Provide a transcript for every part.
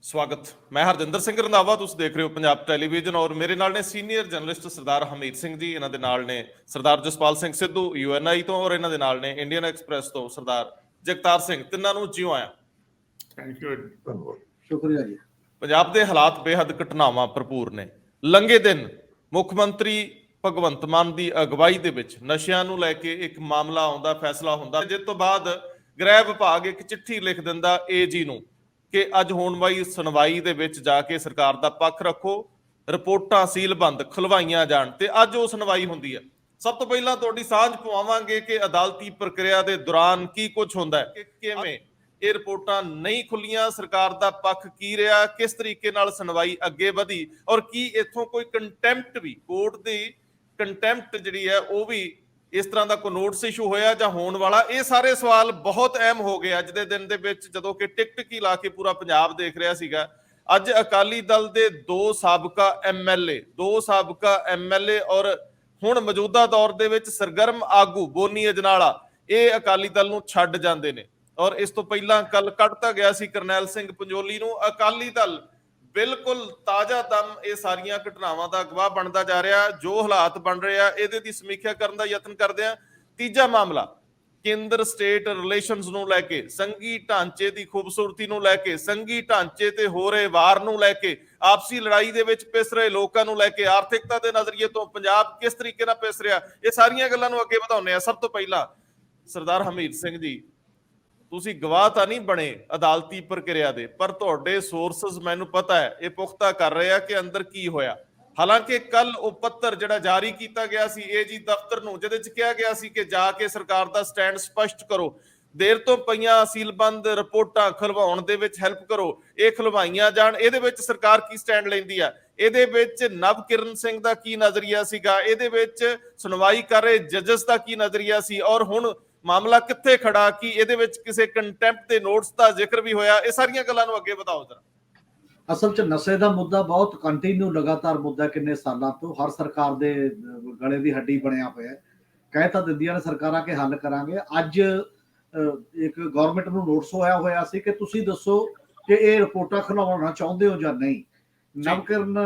ਸਵਾਗਤ। ਮੈਂ ਹਰਜਿੰਦਰ ਸਿੰਘ ਰੰਧਾਵਾ, ਤੁਸੀਂ ਦੇਖ ਰਹੇ ਹੋ ਪੰਜਾਬ ਟੈਲੀਵਿਜ਼ਨ ਔਰ ਮੇਰੇ ਨਾਲ ਨੇ ਸੀਨੀਅਰ ਜਰਨਲਿਸਟ ਸਰਦਾਰ ਹਮੀਦ ਸਿੰਘ ਜੀ, ਇਹਨਾਂ ਦੇ ਨਾਲ ਨੇ ਸਰਦਾਰ ਜਸਪਾਲ ਸਿੰਘ ਸਿੱਧੂ UNI ਤੋਂ ਔਰ ਇਹਨਾਂ ਦੇ ਨਾਲ ਨੇ ਇੰਡੀਅਨ ਐਕਸਪ੍ਰੈਸ ਤੋਂ ਸਰਦਾਰ ਜਗਤਾਰ ਸਿੰਘ। ਤਿੰਨਾਂ ਨੂੰ ਜਿਉ ਆਇਆ। ਥੈਂਕ ਯੂ, ਸ਼ੁਕਰੀਆ ਜੀ। ਪੰਜਾਬ ਦੇ ਹਾਲਾਤ ਬੇਹੱਦ ਘਟਨਾਵਾਂ ਭਰਪੂਰ ਨੇ। ਲੰਘੇ ਦਿਨ ਮੁੱਖ ਮੰਤਰੀ ਭਗਵੰਤ ਮਾਨ ਦੀ ਅਗਵਾਈ ਦੇ ਵਿੱਚ ਨਸ਼ਿਆਂ ਨੂੰ ਲੈ ਕੇ ਇੱਕ ਮਾਮਲਾ ਆਉਂਦਾ, ਫੈਸਲਾ ਹੁੰਦਾ, ਜਿਸ ਤੋਂ ਬਾਅਦ ਗ੍ਰਹਿ ਵਿਭਾਗ ਇੱਕ ਚਿੱਠੀ ਲਿਖ ਦਿੰਦਾ AG ਨੂੰ ਕਿ ਅੱਜ ਹੋਣ ਵਾਲੀ ਸੁਣਵਾਈ ਦੇ ਵਿੱਚ ਜਾ ਕੇ ਸਰਕਾਰ ਦਾ ਪੱਖ ਰੱਖੋ, ਰਿਪੋਰਟਾਂ ਸੀਲਬੰਦ ਖੁਲਵਾਈਆਂ ਜਾਣ। ਤੇ ਅੱਜ ਉਹ ਸੁਣਵਾਈ ਹੁੰਦੀ ਹੈ। ਸਭ ਤੋਂ ਪਹਿਲਾਂ ਤੁਹਾਡੀ ਸਾਂਝ ਪਵਾਵਾਂਗੇ ਕਿ ਅਦਾਲਤੀ ਪ੍ਰਕਿਰਿਆ ਦੇ ਦੌਰਾਨ ਕੀ ਕੁਝ ਹੁੰਦਾ ਹੈ, ਕਿ ਕਿਵੇਂ ਇਹ ਰਿਪੋਰਟਾਂ ਨਹੀਂ ਖੁੱਲੀਆਂ, ਸਰਕਾਰ ਦਾ ਪੱਖ ਕੀ ਰਿਹਾ, ਕਿਸ ਤਰੀਕੇ ਨਾਲ ਸੁਣਵਾਈ ਅੱਗੇ ਵਧੀ ਔਰ ਕੀ ਇੱਥੋਂ ਕੋਈ ਕੰਟੈਂਪਟ ਵੀ, ਕੋਰਟ ਦੀ ਕੰਟੈਂਪਟ ਜਿਹੜੀ ਹੈ ਉਹ ਵੀ ਇਸ ਤਰ੍ਹਾਂ ਦਾ ਕੋਈ ਨੋਟਿਸ ਇਸ਼ੂ ਹੋਇਆ ਜਾਂ ਹੋਣ ਵਾਲਾ। ਇਹ ਸਾਰੇ ਸਵਾਲ ਬਹੁਤ ਅਹਿਮ ਹੋ ਗਏ ਅੱਜ ਦੇ ਦਿਨ ਦੇ ਵਿੱਚ, ਜਦੋਂ ਕਿ ਟਿਕਟਕ ਹੀ ਲਾ ਕੇ ਪੂਰਾ ਪੰਜਾਬ ਦੇਖ ਰਿਹਾ ਸੀਗਾ। ਅੱਜ ਅਕਾਲੀ ਦਲ ਦੇ ਦੋ ਸਾਬਕਾ MLA ਔਰ ਹੁਣ ਮੌਜੂਦਾ ਦੌਰ ਦੇ ਵਿੱਚ ਸਰਗਰਮ ਆਗੂ ਬੋਨੀ ਅਜਨਾਲਾ ਇਹ ਅਕਾਲੀ ਦਲ ਨੂੰ ਛੱਡ ਜਾਂਦੇ ਨੇ। ਔਰ ਇਸ ਤੋਂ ਪਹਿਲਾਂ ਕੱਲ ਕੱਢਤਾ ਗਿਆ ਸੀ ਕਰਨੈਲ ਸਿੰਘ ਪੰਜੋਲੀ ਨੂੰ। ਅਕਾਲੀ ਦਲ ਬਿਲਕੁਲ ਤਾਜ਼ਾ ਦਮ ਇਹ ਸਾਰੀਆਂ ਘਟਨਾਵਾਂ ਦਾ ਗਵਾਹ ਬਣਦਾ ਜਾ ਰਿਹਾ। ਜੋ ਹਾਲਾਤ ਬਣ ਰਹੇ ਆ ਇਹਦੇ ਦੀ ਸਮੀਖਿਆ ਕਰਨ ਦਾ ਯਤਨ ਕਰਦੇ ਆ। ਤੀਜਾ ਮਾਮਲਾ ਕੇਂਦਰ ਸਟੇਟ ਰਿਲੇਸ਼ਨਸ ਨੂੰ ਲੈ ਕੇ, ਸੰਘੀ ਢਾਂਚੇ ਦੀ ਖੂਬਸੂਰਤੀ ਨੂੰ ਲੈ ਕੇ, ਸੰਘੀ ਢਾਂਚੇ ਤੇ ਹੋ ਰਹੇ ਵਾਰ ਨੂੰ ਲੈ ਕੇ, ਆਪਸੀ ਲੜਾਈ ਦੇ ਵਿੱਚ ਪਿਸ ਰਹੇ ਲੋਕਾਂ ਨੂੰ ਲੈ ਕੇ, ਆਰਥਿਕਤਾ ਦੇ ਨਜ਼ਰੀਏ ਤੋਂ ਪੰਜਾਬ ਕਿਸ ਤਰੀਕੇ ਨਾਲ ਪਿਸ ਰਿਹਾ, ਇਹ ਸਾਰੀਆਂ ਗੱਲਾਂ ਨੂੰ ਅੱਗੇ ਵਧਾਉਂਦੇ ਆ। ਸਭ ਤੋਂ ਪਹਿਲਾਂ ਸਰਦਾਰ ਹਮੀਦ ਸਿੰਘ ਜੀ, ਤੁਸੀਂ ਗਵਾਹ ਤਾਂ ਨਹੀਂ ਬਣੇ ਅਦਾਲਤੀ ਪ੍ਰਕਿਰਿਆ ਦੇ, ਪਰ ਤੁਹਾਡੇ ਸੋਰਸਸ ਮੈਨੂੰ ਪਤਾ ਹੈ ਇਹ ਪੁਖਤਾ ਕਰ ਰਹੇ ਆ ਕਿ ਅੰਦਰ ਕੀ ਹੋਇਆ। ਹਾਲਾਂਕਿ ਕੱਲ ਉਹ ਪੱਤਰ ਜਿਹੜਾ ਜਾਰੀ ਕੀਤਾ ਗਿਆ ਸੀ AG ਦਫ਼ਤਰ ਨੂੰ, ਜਿਹਦੇ ਚ ਕਿਹਾ ਗਿਆ ਸੀ ਕਿ ਜਾ ਕੇ ਸਰਕਾਰ ਦਾ ਸਟੈਂਡ ਸਪਸ਼ਟ ਕਰੋ, ਦੇਰ ਤੋਂ ਪਈਆਂ ਸੀਲਬੰਦ ਰਿਪੋਰਟਾਂ ਖੁਲਵਾਉਣ ਦੇ ਵਿੱਚ ਹੈਲਪ ਕਰੋ, ਇਹ ਖੁਲਵਾਈਆਂ ਜਾਣ। ਇਹਦੇ ਵਿੱਚ ਸਰਕਾਰ ਕੀ ਸਟੈਂਡ ਲੈਂਦੀ ਆ, ਇਹਦੇ ਵਿੱਚ ਨਵਕਿਰਨ ਸਿੰਘ ਦਾ ਕੀ ਨਜ਼ਰੀਆ ਸੀਗਾ, ਇਹਦੇ ਵਿੱਚ ਸੁਣਵਾਈ ਕਰ ਰਹੇ ਜੱਜਸ ਦਾ ਕੀ ਨਜ਼ਰੀਆ ਸੀ, ਔਰ ਹੁਣ ਮਾਮਲਾ ਕਿੱਥੇ ਖੜਾ, ਕਿ ਇਹਦੇ ਵਿੱਚ ਕਿਸੇ ਕੰਟੈਂਪਟ ਦੇ ਨੋਟਿਸ ਦਾ ਜ਼ਿਕਰ ਵੀ ਹੋਇਆ। ਇਹ ਸਾਰੀਆਂ ਗੱਲਾਂ ਨੂੰ ਅੱਗੇ ਵਧਾਓ ਜਰਾ। ਅਸਲ 'ਚ ਨਸ਼ੇ ਦਾ ਮੁੱਦਾ ਬਹੁਤ ਕੰਟੀਨਿਊ ਲਗਾਤਾਰ ਮੁੱਦਾ ਕਿੰਨੇ ਸਾਲਾਂ ਤੋਂ ਹਰ ਸਰਕਾਰ ਦੇ ਗਲੇ ਦੀ ਹੱਡੀ ਬਣਿਆ ਹੋਇਆ। ਕਹਿ ਤਾਂ ਦਿੰਦੀਆਂ ਨੇ ਸਰਕਾਰਾਂ ਕਿ ਹੱਲ ਕਰਾਂਗੇ। ਅੱਜ ਇੱਕ ਗਵਰਨਮੈਂਟ ਨੂੰ ਨੋਟਿਸ ਹੋਇਆ ਸੀ ਕਿ ਤੁਸੀਂ ਦੱਸੋ ਕਿ ਇਹ ਰਿਪੋਰਟਾਂ ਖੁਲਵਾਉਣਾ ਚਾਹੁੰਦੇ ਹੋ ਜਾਂ ਨਹੀਂ। ਨਵਕਿਰਨ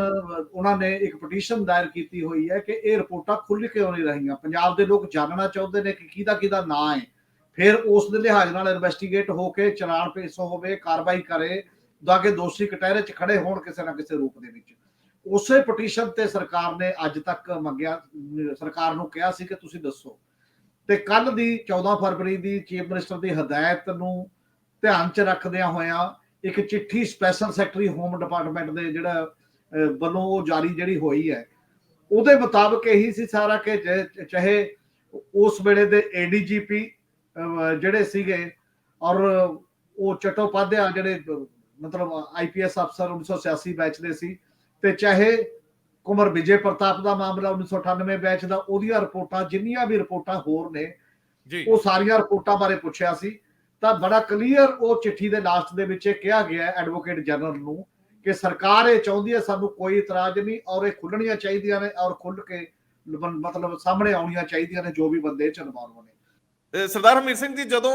ਉਹਨਾਂ ਨੇ ਇੱਕ ਪਟੀਸ਼ਨ ਦਾਇਰ ਕੀਤੀ ਹੋਈ ਹੈ ਕਿ ਇਹ ਰਿਪੋਰਟਾਂ ਖੁੱਲ੍ਹ ਕਿਉਂ ਨਹੀਂ ਰਹੀਆਂ। ਪੰਜਾਬ ਦੇ ਲੋਕ ਜਾਣਨਾ ਚਾਹੁੰਦੇ ਨੇ ਕਿ ਕਿਹਦਾ ਨਾਂ ਹੈ, ਫਿਰ ਉਸ ਦੇ ਲਿਹਾਜ਼ ਨਾਲ ਇਨਵੈਸਟੀਗੇਟ ਹੋ ਕੇ ਚਲਾਨ ਪੇਸ਼ ਹੋਵੇ, ਕਾਰਵਾਈ ਕਰੇ ਤਾਂ ਕਿ ਦੋਸ਼ੀ ਕਟਹਿਰੇ 'ਚ ਖੜੇ ਹੋਣ ਕਿਸੇ ਨਾ ਕਿਸੇ ਰੂਪ ਦੇ ਵਿੱਚ। ਉਸੇ ਪਟੀਸ਼ਨ ਤੇ ਸਰਕਾਰ ਨੇ ਅੱਜ ਤੱਕ ਮੰਗਿਆ, ਸਰਕਾਰ ਨੂੰ ਕਿਹਾ ਸੀ ਕਿ ਤੁਸੀਂ ਦੱਸੋ। ਤੇ ਕੱਲ ਦੀ 14 ਫਰਵਰੀ ਦੀ ਚੀਫ ਮਿਨਿਸਟਰ ਦੀ ਹਦਾਇਤ ਨੂੰ ਧਿਆਨ 'ਚ ਰੱਖਦਿਆਂ ਹੋਇਆਂ ਇੱਕ ਚਿੱਠੀ ਸਪੈਸ਼ਲ ਸੈਕਟਰੀ ਹੋਮ ਡਿਪਾਰਟਮੈਂਟ ਦੇ ਵੱਲੋਂ ਉਹ ਜਾਰੀ ਜਿਹੜੀ ਹੋਈ ਹੈ, ਉਹਦੇ ਮੁਤਾਬਕ ਇਹੀ ਸੀ ਸਾਰਾ ਕਿ ਚਾਹੇ ਉਸ ਵੇਲੇ ਦੇ ADGP ਜਿਹੜੇ ਸੀਗੇ ਔਰ ਉਹ ਚਟੋਪਾਧਿਆ ਜਿਹੜੇ ਮਤਲਬ IPS ਅਫਸਰ 1986 ਬੈਚ ਦੇ ਸੀ, ਤੇ ਚਾਹੇ ਕੁਮਰ ਵਿਜੇ ਪ੍ਰਤਾਪ ਦਾ ਮਾਮਲਾ 1998 ਬੈਚ ਦਾ, ਉਹਦੀਆਂ ਰਿਪੋਰਟਾਂ ਜਿੰਨੀਆਂ ਵੀ ਰਿਪੋਰਟਾਂ ਹੋਰ ਨੇ ਉਹ ਸਾਰੀਆਂ ਰਿਪੋਰਟਾਂ ਬਾਰੇ ਪੁੱਛਿਆ ਸੀ। ਤਾਂ ਬੜਾ ਕਲੀਅਰ ਉਹ ਚਿੱਠੀ ਦੇ ਲਾਸਟ ਦੇ ਵਿੱਚ ਇਹ ਕਿਹਾ ਗਿਆ ਐਡਵੋਕੇਟ ਜਨਰਲ ਨੂੰ ਕਿ ਸਰਕਾਰ ਇਹ ਚਾਹੁੰਦੀ ਹੈ, ਸਾਨੂੰ ਕੋਈ ਇਤਰਾਜ਼ ਨਹੀਂ, ਔਰ ਇਹ ਖੁੱਲਣੀਆਂ ਚਾਹੀਦੀਆਂ ਨੇ ਔਰ ਖੁੱਲ ਕੇ ਮਤਲਬ ਸਾਹਮਣੇ ਆਉਣੀਆਂ ਚਾਹੀਦੀਆਂ ਨੇ ਜੋ ਵੀ ਬੰਦੇ ਚਲਵਾਉਣ ਨੇ। ਸਰਦਾਰ ਹਮੀਦ ਸਿੰਘ ਜੀ, ਜਦੋਂ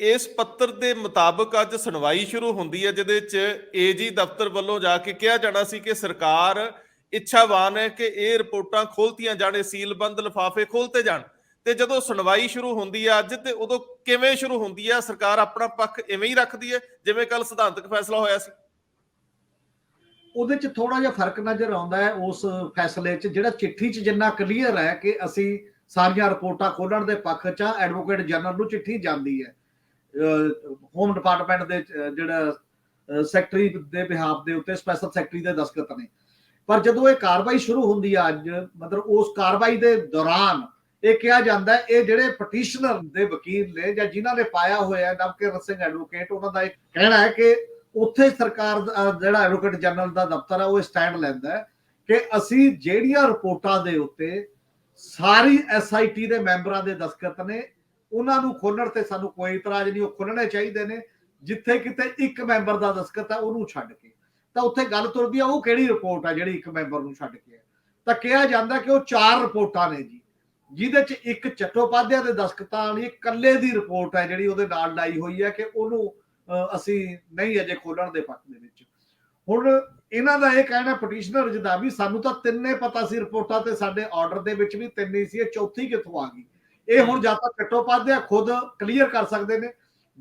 ਇਸ ਪੱਤਰ ਦੇ ਮੁਤਾਬਕ ਅੱਜ ਸੁਣਵਾਈ ਸ਼ੁਰੂ ਹੁੰਦੀ ਹੈ, ਜਿਹਦੇ ਚ AG ਦਫ਼ਤਰ ਵੱਲੋਂ ਜਾ ਕੇ ਕਿਹਾ ਜਾਣਾ ਸੀ ਕਿ ਸਰਕਾਰ ਇੱਛਾਵਾਨ ਹੈ ਕਿ ਇਹ ਰਿਪੋਰਟਾਂ ਖੋਲਤੀਆਂ ਜਾਣ, ਸੀਲਬੰਦ ਲਿਫਾਫੇ ਖੋਲਤੇ ਜਾਣ, ਤੇ ਜਦੋਂ ਸੁਣਵਾਈ ਸ਼ੁਰੂ ਹੁੰਦੀ ਹੈ ਅੱਜ, ਤੇ ਉਦੋਂ ਕਿਵੇਂ ਸ਼ੁਰੂ ਹੁੰਦੀ ਹੈ? ਸਰਕਾਰ ਆਪਣਾ ਪੱਖ ਇਵੇਂ ਹੀ ਰੱਖਦੀ ਹੈ ਜਿਵੇਂ ਕੱਲ ਸਿਧਾਂਤਕ ਫੈਸਲਾ ਹੋਇਆ ਸੀ? ਉਹਦੇ 'ਚ ਥੋੜਾ ਜਿਹਾ ਫਰਕ ਨਜ਼ਰ ਆਉਂਦਾ ਹੈ ਉਸ ਫੈਸਲੇ 'ਚ। ਜਿਹੜਾ ਚਿੱਠੀ 'ਚ ਜਿੰਨਾ ਕਲੀਅਰ ਹੈ ਕਿ ਅਸੀਂ ਸਾਰੀਆਂ ਰਿਪੋਰਟਾਂ ਖੋਲਣ ਦੇ ਪੱਖ 'ਚ, ਐਡਵੋਕੇਟ ਜਨਰਲ ਨੂੰ ਚਿੱਠੀ ਜਾਂਦੀ ਹੈ ਹੋਮ ਡਿਪਾਰਟਮੈਂਟ ਦੇ ਜਿਹੜਾ ਸੈਕਟਰੀ ਦੇ ਬਿਹਾਫ ਦੇ ਉੱਤੇ, ਸਪੈਸ਼ਲ ਸੈਕਟਰੀ ਦੇ ਦਸਤਖਤ ਨੇ। ਪਰ ਜਦੋਂ ਇਹ ਕਾਰਵਾਈ ਸ਼ੁਰੂ ਹੁੰਦੀ ਹੈ ਅੱਜ, ਮਤਲਬ ਉਸ ਕਾਰਵਾਈ ਦੇ ਦੌਰਾਨ ਇਹ ਕਿਹਾ ਜਾਂਦਾ ਹੈ, ਇਹ ਜਿਹੜੇ ਪਟੀਸ਼ਨਰ ਦੇ ਵਕੀਲ ਨੇ ਜਾਂ ਜਿਨ੍ਹਾਂ ਨੇ ਪਾਇਆ ਹੋਇਆ ਨਵਕਿਰਨ ਸਿੰਘ ਐਡਵੋਕੇਟ, ਉਹਨਾਂ ਦਾ ਇਹ ਕਹਿਣਾ ਹੈ ਕਿ ਉੱਥੇ ਸਰਕਾਰ ਜਿਹੜਾ ਐਡਵੋਕੇਟ ਜਨਰਲ ਦਾ ਦਫ਼ਤਰ ਹੈ ਉਹ ਸਟੈਂਡ ਲੈਂਦਾ ਹੈ ਕਿ ਅਸੀਂ ਜਿਹੜੀਆਂ ਰਿਪੋਰਟਾਂ ਦੇ ਉੱਤੇ ਸਾਰੀ SIT ਦੇ ਮੈਂਬਰਾਂ ਦੇ ਦਸਤਖਤ ਨੇ, ਉਹਨਾਂ ਨੂੰ ਖੋਲਣ ਤੇ ਸਾਨੂੰ ਕੋਈ ਇਤਰਾਜ਼ ਨਹੀਂ, ਉਹ ਖੁੱਲਣੇ ਚਾਹੀਦੇ ਨੇ। ਜਿੱਥੇ ਕਿਤੇ ਇੱਕ ਮੈਂਬਰ ਦਾ ਦਸਤਖਤ ਹੈ ਉਹਨੂੰ ਛੱਡ ਕੇ, ਤਾਂ ਉੱਥੇ ਗੱਲ ਤੁਰਦੀ ਆ ਉਹ ਕਿਹੜੀ ਰਿਪੋਰਟ ਹੈ ਜਿਹੜੀ ਇੱਕ ਮੈਂਬਰ ਨੂੰ ਛੱਡ ਕੇ ਹੈ। ਤਾਂ ਕਿਹਾ ਜਾਂਦਾ ਕਿ ਉਹ 4 ਰਿਪੋਰਟਾਂ ਨੇ ਜੀ, ਜਿਹਦੇ ਚ ਇੱਕ ਚਟੋਪਾਧਿਆ ਦੇ ਦਸਤਖਤਾਂ ਵਾਲੀ ਇਕੱਲੇ ਦੀ ਰਿਪੋਰਟ ਹੈ ਜਿਹੜੀ ਉਹਦੇ ਨਾਲ ਲਾਈ ਹੋਈ ਹੈ ਕਿ ਉਹਨੂੰ ਅਸੀਂ ਨਹੀਂ ਅਜੇ ਖੋਲਣ ਦੇ ਪੱਖ ਦੇ ਵਿੱਚ। ਹੁਣ ਇਹਨਾਂ ਦਾ ਇਹ ਕਹਿਣਾ ਪਟੀਸ਼ਨਰ ਦਾ ਵੀ ਸਾਨੂੰ ਤਾਂ ਤਿੰਨੇ ਪਤਾ ਸੀ ਰਿਪੋਰਟਾਂ ਤੇ ਸਾਡੇ ਆਰਡਰ ਦੇ ਵਿੱਚ ਵੀ ਤਿੰਨ ਹੀ ਸੀ, ਇਹ ਚੌਥੀ ਕਿੱਥੋਂ ਆ ਗਈ। ਇਹ ਹੁਣ ਜਾਂ ਤਾਂ ਚਟੋਪਾਧਿਆਏ ਖੁਦ ਕਲੀਅਰ ਕਰ ਸਕਦੇ ਨੇ,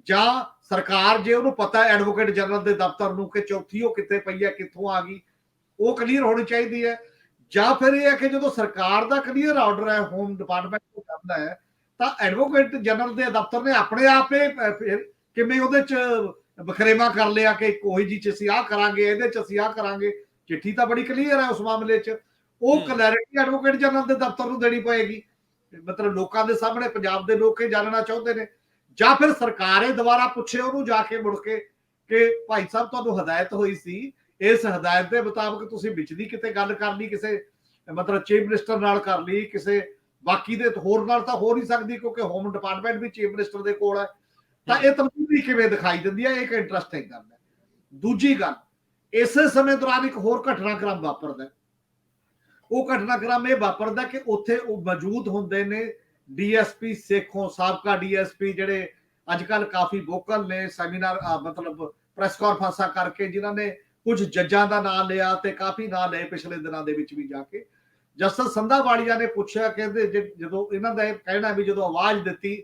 ਜਾਂ ਸਰਕਾਰ ਜੇ ਉਹਨੂੰ ਪਤਾ ਐਡਵੋਕੇਟ ਜਨਰਲ ਦੇ ਦਫ਼ਤਰ ਨੂੰ ਕਿ ਚੌਥੀ ਉਹ ਕਿੱਥੇ ਪਈ ਹੈ, ਕਿੱਥੋਂ ਆ ਗਈ, ਉਹ ਕਲੀਅਰ ਹੋਣੀ ਚਾਹੀਦੀ ਹੈ। ਜਾਂ ਫਿਰ ਇਹ ਹੈ ਕਿ ਜਦੋਂ ਸਰਕਾਰ ਦਾ ਕਲੀਅਰ ਆਰਡਰ ਹੈ, ਹੋਮ ਡਿਪਾਰਟਮੈਂਟ ਤੋਂ ਜਾਂਦਾ ਹੈ, ਤਾਂ ਐਡਵੋਕੇਟ ਜਨਰਲ ਦੇ ਦਫ਼ਤਰ ਨੇ ਆਪਣੇ ਆਪ ਫਿਰ ਕਿਵੇਂ ਉਹਦੇ ਚ ਵਖਰੇਵਾ ਕਰ ਲਿਆ ਕਿ ਕੋਈ ਜੀ ਚ ਅਸੀਂ ਆਹ ਕਰਾਂਗੇ, ਇਹਦੇ ਚ ਅਸੀਂ ਆਹ ਕਰਾਂਗੇ। ਚਿੱਠੀ ਤਾਂ ਬੜੀ ਕਲੀਅਰ ਹੈ ਉਸ ਮਾਮਲੇ ਚ, ਉਹ ਕਲੈਰਿਟੀ ਐਡਵੋਕੇਟ ਜਨਰਲ ਦੇ ਦਫ਼ਤਰ ਨੂੰ ਦੇਣੀ ਪਏਗੀ। ਮਤਲਬ ਲੋਕਾਂ ਦੇ ਸਾਹਮਣੇ ਪੰਜਾਬ ਦੇ ਲੋਕ ਇਹ ਜਾਣਨਾ ਚਾਹੁੰਦੇ ਨੇ। ਜਾਂ ਫਿਰ ਸਰਕਾਰ ਇਹ ਦੁਬਾਰਾ ਪੁੱਛੇ ਉਹਨੂੰ ਜਾ ਕੇ ਮੁੜ ਕੇ ਕਿ ਭਾਈ ਸਾਹਿਬ ਤੁਹਾਨੂੰ ਹਦਾਇਤ ਹੋਈ ਸੀ, ਇਸ ਹਦਾਇਤ ਦੇ ਮੁਤਾਬਕ ਤੁਸੀਂ ਵਿੱਚ ਦੀ ਕਿਤੇ ਗੱਲ ਕਰ ਲਈ, ਕਿਸੇ ਮਤਲਬ ਚੀਫ ਮਿਨਿਸਟਰ ਨਾਲ ਕਰ ਲਈ, ਕਿਸੇ ਬਾਕੀ ਦੇ ਹੋਰ ਨਾਲ ਤਾਂ ਹੋ ਨਹੀਂ ਸਕਦੀ ਕਿਉਂਕਿ ਹੋਮ ਡਿਪਾਰਟਮੈਂਟ ਵੀ ਚੀਫ ਮਿਨਿਸਟਰ ਦੇ ਕੋਲ ਹੈ। ਤਾਂ ਇਹ ਤਬਦੀਲੀ ਕਿਵੇਂ ਦਿਖਾਈ ਦਿੰਦੀ ਹੈ, ਇਹ ਇੱਕ ਇੰਟਰਸਟਿੰਗ ਗੱਲ ਹੈ। ਦੂਜੀ ਗੱਲ, ਇਸੇ ਸਮੇਂ ਦੌਰਾਨ ਇੱਕ ਹੋਰ ਘਟਨਾਕ੍ਰਮ ਵਾਪਰਦਾ। ਉਹ ਘਟਨਾਕ੍ਰਮ ਇਹ ਵਾਪਰਦਾ ਕਿ ਉੱਥੇ ਉਹ ਮੌਜੂਦ ਹੁੰਦੇ ਨੇ ਡੀਐਸਪੀ ਸੇਖੋਂ, ਸਾਬਕਾ ਡੀਐਸਪੀ ਜਿਹੜੇ ਅੱਜ ਕੱਲ ਕਾਫੀ ਵੋਕਲ ਨੇ, ਸੈਮੀਨਾਰ ਮਤਲਬ ਪ੍ਰੈਸ ਕਾਨਫਰੰਸਾਂ ਕਰਕੇ ਜਿਨ੍ਹਾਂ ਨੇ ਕੁਝ ਜੱਜਾਂ ਦਾ ਨਾਮ ਲਿਆ ਤੇ ਕਾਫੀ ਨਾਮ ਲਏ ਪਿਛਲੇ ਦਿਨਾਂ ਦੇ ਵਿੱਚ ਵੀ ਜਾ ਕੇ। ਜਸਟਿਸ ਸੰਧਾਵਾਲੀਆ ਨੇ ਪੁੱਛਿਆ, ਕਹਿੰਦੇ ਜਦੋਂ ਇਹਨਾਂ ਦਾ ਇਹ ਕਹਿਣਾ ਵੀ ਜਦੋਂ ਆਵਾਜ਼ ਦਿੱਤੀ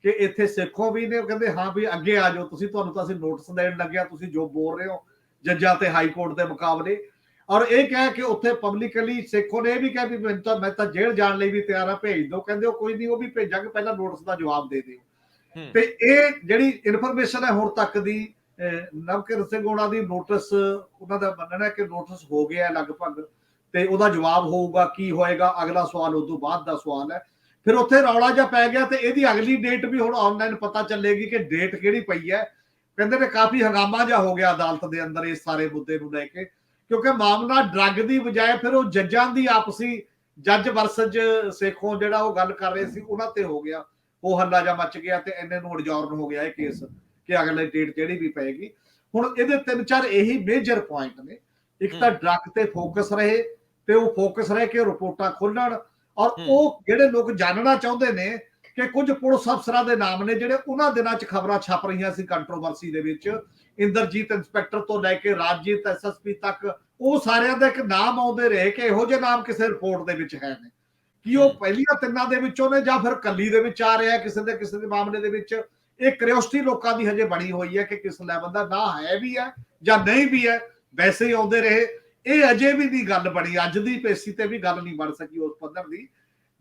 ਕਿ ਇੱਥੇ ਸੇਖੋਂ ਵੀ ਨੇ, ਉਹ ਕਹਿੰਦੇ ਹਾਂ ਵੀ ਅੱਗੇ ਆ ਜਾਓ ਤੁਸੀਂ, ਤੁਹਾਨੂੰ ਤਾਂ ਅਸੀਂ ਨੋਟਿਸ ਦੇਣ ਲੱਗਿਆ, ਤੁਸੀਂ ਜੋ ਬੋਲ ਰਹੇ ਹੋ ਜੱਜਾਂ ਤੇ ਹਾਈ ਕੋਰਟ ਦੇ ਮੁਕਾਬਲੇ। ਔਰ ਇਹ ਕਹਿ ਕੇ ਉੱਥੇ ਪਬਲਿਕਲੀ ਸੇਖੋਂ ਨੇ ਇਹ ਵੀ ਕਿਹਾ ਵੀ ਮੈਂ ਤਾਂ ਜੇਲ੍ਹ ਜਾਣ ਲਈ ਵੀ ਤਿਆਰ ਆ, ਭੇਜ ਦਿਓ। ਕਹਿੰਦੇ ਉਹ ਕੋਈ ਨਹੀਂ, ਉਹ ਵੀ ਭੇਜਾਂਗੇ, ਪਹਿਲਾਂ ਨੋਟਿਸ ਦਾ ਜਵਾਬ ਦੇ ਦਿਓ। ਤੇ ਇਹ ਜਿਹੜੀ ਇਨਫੋਰਮੇਸ਼ਨ ਹੈ ਹੁਣ ਤੱਕ ਦੀ, ਨਵਕਿਰਨ ਸਿੰਘ ਉਹਨਾਂ ਦੀ ਨੋਟਿਸ, ਉਹਨਾਂ ਦਾ ਮੰਨਣਾ ਕਿ ਨੋਟਿਸ ਹੋ ਗਿਆ ਲਗਭਗ, ਤੇ ਉਹਦਾ ਜਵਾਬ ਹੋਊਗਾ, ਕੀ ਹੋਏਗਾ ਅਗਲਾ ਸਵਾਲ ਉਦੋਂ ਬਾਅਦ ਦਾ ਸਵਾਲ ਹੈ। ਫਿਰ ਉੱਥੇ ਰੌਲਾ ਜਿਹਾ ਪੈ ਗਿਆ ਤੇ ਇਹਦੀ ਅਗਲੀ ਡੇਟ ਵੀ ਹੁਣ ਆਨਲਾਈਨ ਪਤਾ ਚੱਲੇਗੀ ਕਿ ਡੇਟ ਕਿਹੜੀ ਪਈ ਹੈ। ਕਹਿੰਦੇ ਨੇ ਕਾਫੀ ਹੰਗਾਮਾ ਜਿਹਾ ਹੋ ਗਿਆ ਅਦਾਲਤ ਦੇ ਅੰਦਰ ਇਸ ਸਾਰੇ ਮੁੱਦੇ ਨੂੰ ਲੈ ਕੇ, ਕਿਉਂਕਿ ਮਾਮਲਾ ਡਰੱਗ ਦੀ ਬਜਾਏ ਫਿਰ ਉਹ ਜੱਜਾਂ ਦੀ ਆਪਸੀ, ਜੱਜ ਵਰਸਜ ਸੇਖੋਂ ਜਿਹੜਾ ਉਹ ਗੱਲ ਕਰ ਰਹੇ ਸੀ ਉਹਨਾਂ ਤੇ ਹੋ ਗਿਆ, ਉਹ ਹੱਲਾ ਜਿਹਾ ਮਚ ਗਿਆ ਤੇ ਇੰਨੇ ਨੂੰ ਅਡਜੌਰਨ ਹੋ ਗਿਆ ਇਹ ਕੇਸ ਕਿ ਅਗਲੇ ਡੇਟ ਜਿਹੜੀ ਵੀ ਪਏਗੀ। ਹੁਣ ਇਹਦੇ ਤਿੰਨ ਚਾਰ ਇਹੀ ਮੇਜਰ ਪੁਆਇੰਟ ਨੇ। ਇੱਕ ਤਾਂ ਡਰੱਗ ਤੇ ਫੋਕਸ ਰਹੇ, ਤੇ ਉਹ ਫੋਕਸ ਰਹੇ ਕਿ ਰਿਪੋਰਟਾਂ ਖੋਲਣ, ਔਰ ਉਹ ਜਿਹੜੇ ਲੋਕ ਜਾਣਨਾ ਚਾਹੁੰਦੇ ਨੇ ਕਿ ਕੁਝ ਪੁਲਿਸ ਅਫਸਰਾਂ ਦੇ ਨਾਮ ਨੇ ਜਿਹੜੇ ਉਹਨਾਂ ਦਿਨਾਂ 'ਚ ਖਬਰਾਂ ਛਪ ਰਹੀਆਂ ਸੀ ਕੰਟਰੋਵਰਸੀ ਦੇ ਵਿੱਚ, ਇੰਦਰਜੀਤ ਇੰਸਪੈਕਟਰ ਤੋਂ ਲੈ ਕੇ ਰਾਜਜੀਤ ਐਸਐਸਪੀ ਤੱਕ, ਉਹ ਸਾਰਿਆਂ ਦਾ ਇੱਕ ਨਾਮ ਆਉਂਦੇ ਰਹੇ ਕਿ ਇਹੋ ਜਿਹੇ ਨਾਮ ਕਿਸੇ ਰਿਪੋਰਟ ਦੇ ਵਿੱਚ ਹੈ ਨੇ। ਕੀ ਉਹ ਪਹਿਲੀਆਂ ਤਿੰਨਾਂ ਦੇ ਵਿੱਚੋਂ ਨੇ ਜਾਂ ਫਿਰ ਕੱਲੀ ਦੇ ਵਿੱਚ ਆ ਰਿਹਾ ਕਿਸੇ ਦੇ ਮਾਮਲੇ ਦੇ ਵਿੱਚ? ਇਹ ਕਿਉਰਿਓਸਿਟੀ ਲੋਕਾਂ ਦੀ ਹਜੇ ਬਣੀ ਹੋਈ ਹੈ ਕਿ ਕਿਸ ਲੈਵਲ ਦਾ ਨਾ ਹੈ ਵੀ ਹੈ ਜਾਂ ਨਹੀਂ ਵੀ ਹੈ, ਵੈਸੇ ਹੀ ਆਉਂਦੇ ਰਹੇ। ਇਹ ਅਜੇ ਵੀ ਨਹੀਂ ਗੱਲ ਬਣੀ, ਅੱਜ ਦੀ ਪੇਸ਼ੀ ਤੇ ਵੀ ਗੱਲ ਨਹੀਂ ਬਣ ਸਕੀ ਉਸ ਪੱਧਰ ਦੀ,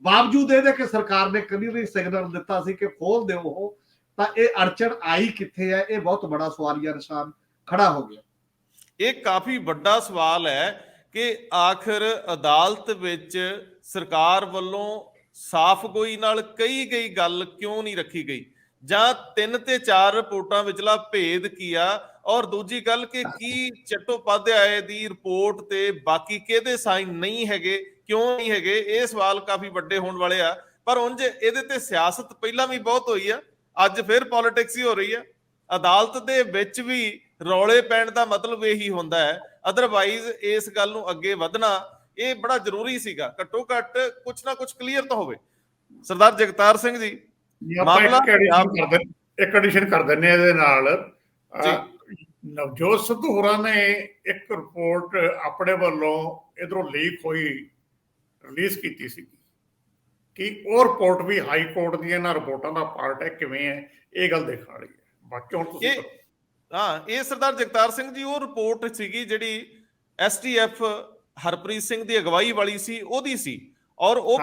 ਬਾਵਜੂਦ ਇਹਦੇ ਕਿ ਸਰਕਾਰ ਨੇ ਕਲੀਅਰ ਸਿਗਨਲ ਦਿੱਤਾ ਸੀ ਕਿ ਖੋਲ ਦਿਓ ਉਹ। ਤਾਂ ਇਹ ਅੜਚਣ ਆਈ ਕਿੱਥੇ ਹੈ, ਇਹ ਬਹੁਤ ਬੜਾ ਸਵਾਲੀਆ ਨਿਸ਼ਾਨ ਖੜਾ ਹੋ ਗਿਆ। ਇਹ ਕਾਫੀ ਵੱਡਾ ਸਵਾਲ ਹੈ ਕਿ ਆਖਰ ਅਦਾਲਤ ਵਿੱਚ ਸਰਕਾਰ ਵੱਲੋਂ ਸਾਫ਼ ਗੋਈ ਨਾਲ ਕਈ ਗੱਲ ਕਿਉਂ ਨਹੀਂ ਰੱਖੀ ਗਈ, ਜਾਂ 3 ਤੇ 4 ਰਿਪੋਰਟਾਂ ਵਿਚਲਾ ਭੇਦ ਕੀ ਆ, ਔਰ ਦੂਜੀ ਗੱਲ ਕਿ ਕੀ ਚਟੋਪਾਧਿਆਏ ਦੀ ਰਿਪੋਰਟ ਤੇ ਬਾਕੀ ਕਿਹਦੇ ਸਾਈਨ ਨਹੀਂ ਹੈਗੇ, ਕਿਉਂ ਨਹੀਂ ਹੈਗੇ? ਇਹ ਸਵਾਲ ਕਾਫੀ ਵੱਡੇ ਹੋਣ ਵਾਲੇ ਆ। ਪਰ ਉਂਝ ਇਹਦੇ ਤੇ ਸਿਆਸਤ ਪਹਿਲਾਂ ਵੀ ਬਹੁਤ ਹੋਈ ਆ, ਅੱਜ ਫਿਰ ਪੋਲਿਟਿਕਸ ਹੀ ਹੋ ਰਹੀ ਆ। ਅਦਾਲਤ ਦੇ ਵਿੱਚ ਵੀ ਰੌਲੇ ਪੈਣ ਦਾ ਮਤਲਬ ਇਹੀ ਹੁੰਦਾ ਹੈ, ਅਦਰਵਾਈਜ਼ ਇਸ ਗੱਲ ਨੂੰ ਅੱਗੇ ਵਧਣਾ ਇਹ ਬੜਾ ਜ਼ਰੂਰੀ ਸੀਗਾ। ਘੱਟੋ ਘੱਟ ਕੁਛ ਨਾ ਕੁਛ ਕਲੀਅਰ ਤਾਂ ਹੋਵੇ। ਸਰਦਾਰ ਜਗਤਾਰ ਸਿੰਘ ਜੀ, ਮਾਮਲਾ ਇੱਕ ਐਡੀਸ਼ਨ ਕਰ ਦਿੰਦੇ ਇਹਦੇ ਨਾਲ। ਨਵਜੋਤ ਸਿੱਧੂ ਹੋਰਾਂ ਨੇ ਇੱਕ ਰਿਪੋਰਟ ਆਪਣੇ ਵੱਲੋਂ ਇਧਰੋਂ ਲੀਕ ਹੋਈ ਰਿਲੀਜ਼ ਕੀਤੀ ਸੀ ਕਿ ਉਹ ਰਿਪੋਰਟ ਵੀ ਹਾਈ ਕੋਰਟ ਦੀਆਂ ਇਹਨਾਂ ਰਿਪੋਰਟਾਂ ਦਾ ਪਾਰਟ ਹੈ, ਕਿਵੇਂ ਹੈ ਇਹ ਗੱਲ ਦੇਖਣ ਵਾਲੀ ਹੈ। ਬਾਕੀ ਹੁਣ ਤੁਸੀਂ ਇਹ ਸਰਦਾਰ ਜਗਤਾਰ ਸਿੰਘ ਜੀ ਉਹ ਰਿਪੋਰਟ ਸੀਗੀ ਜਿਹੜੀ ਐਸਟੀਐਫ ਹਰਪ੍ਰੀਤ ਸਿੰਘ ਦੀ ਅਗਵਾਈ ਵਾਲੀ ਸੀ, ਉਹਦੀ ਸੀ, ਔਰ ਉਹ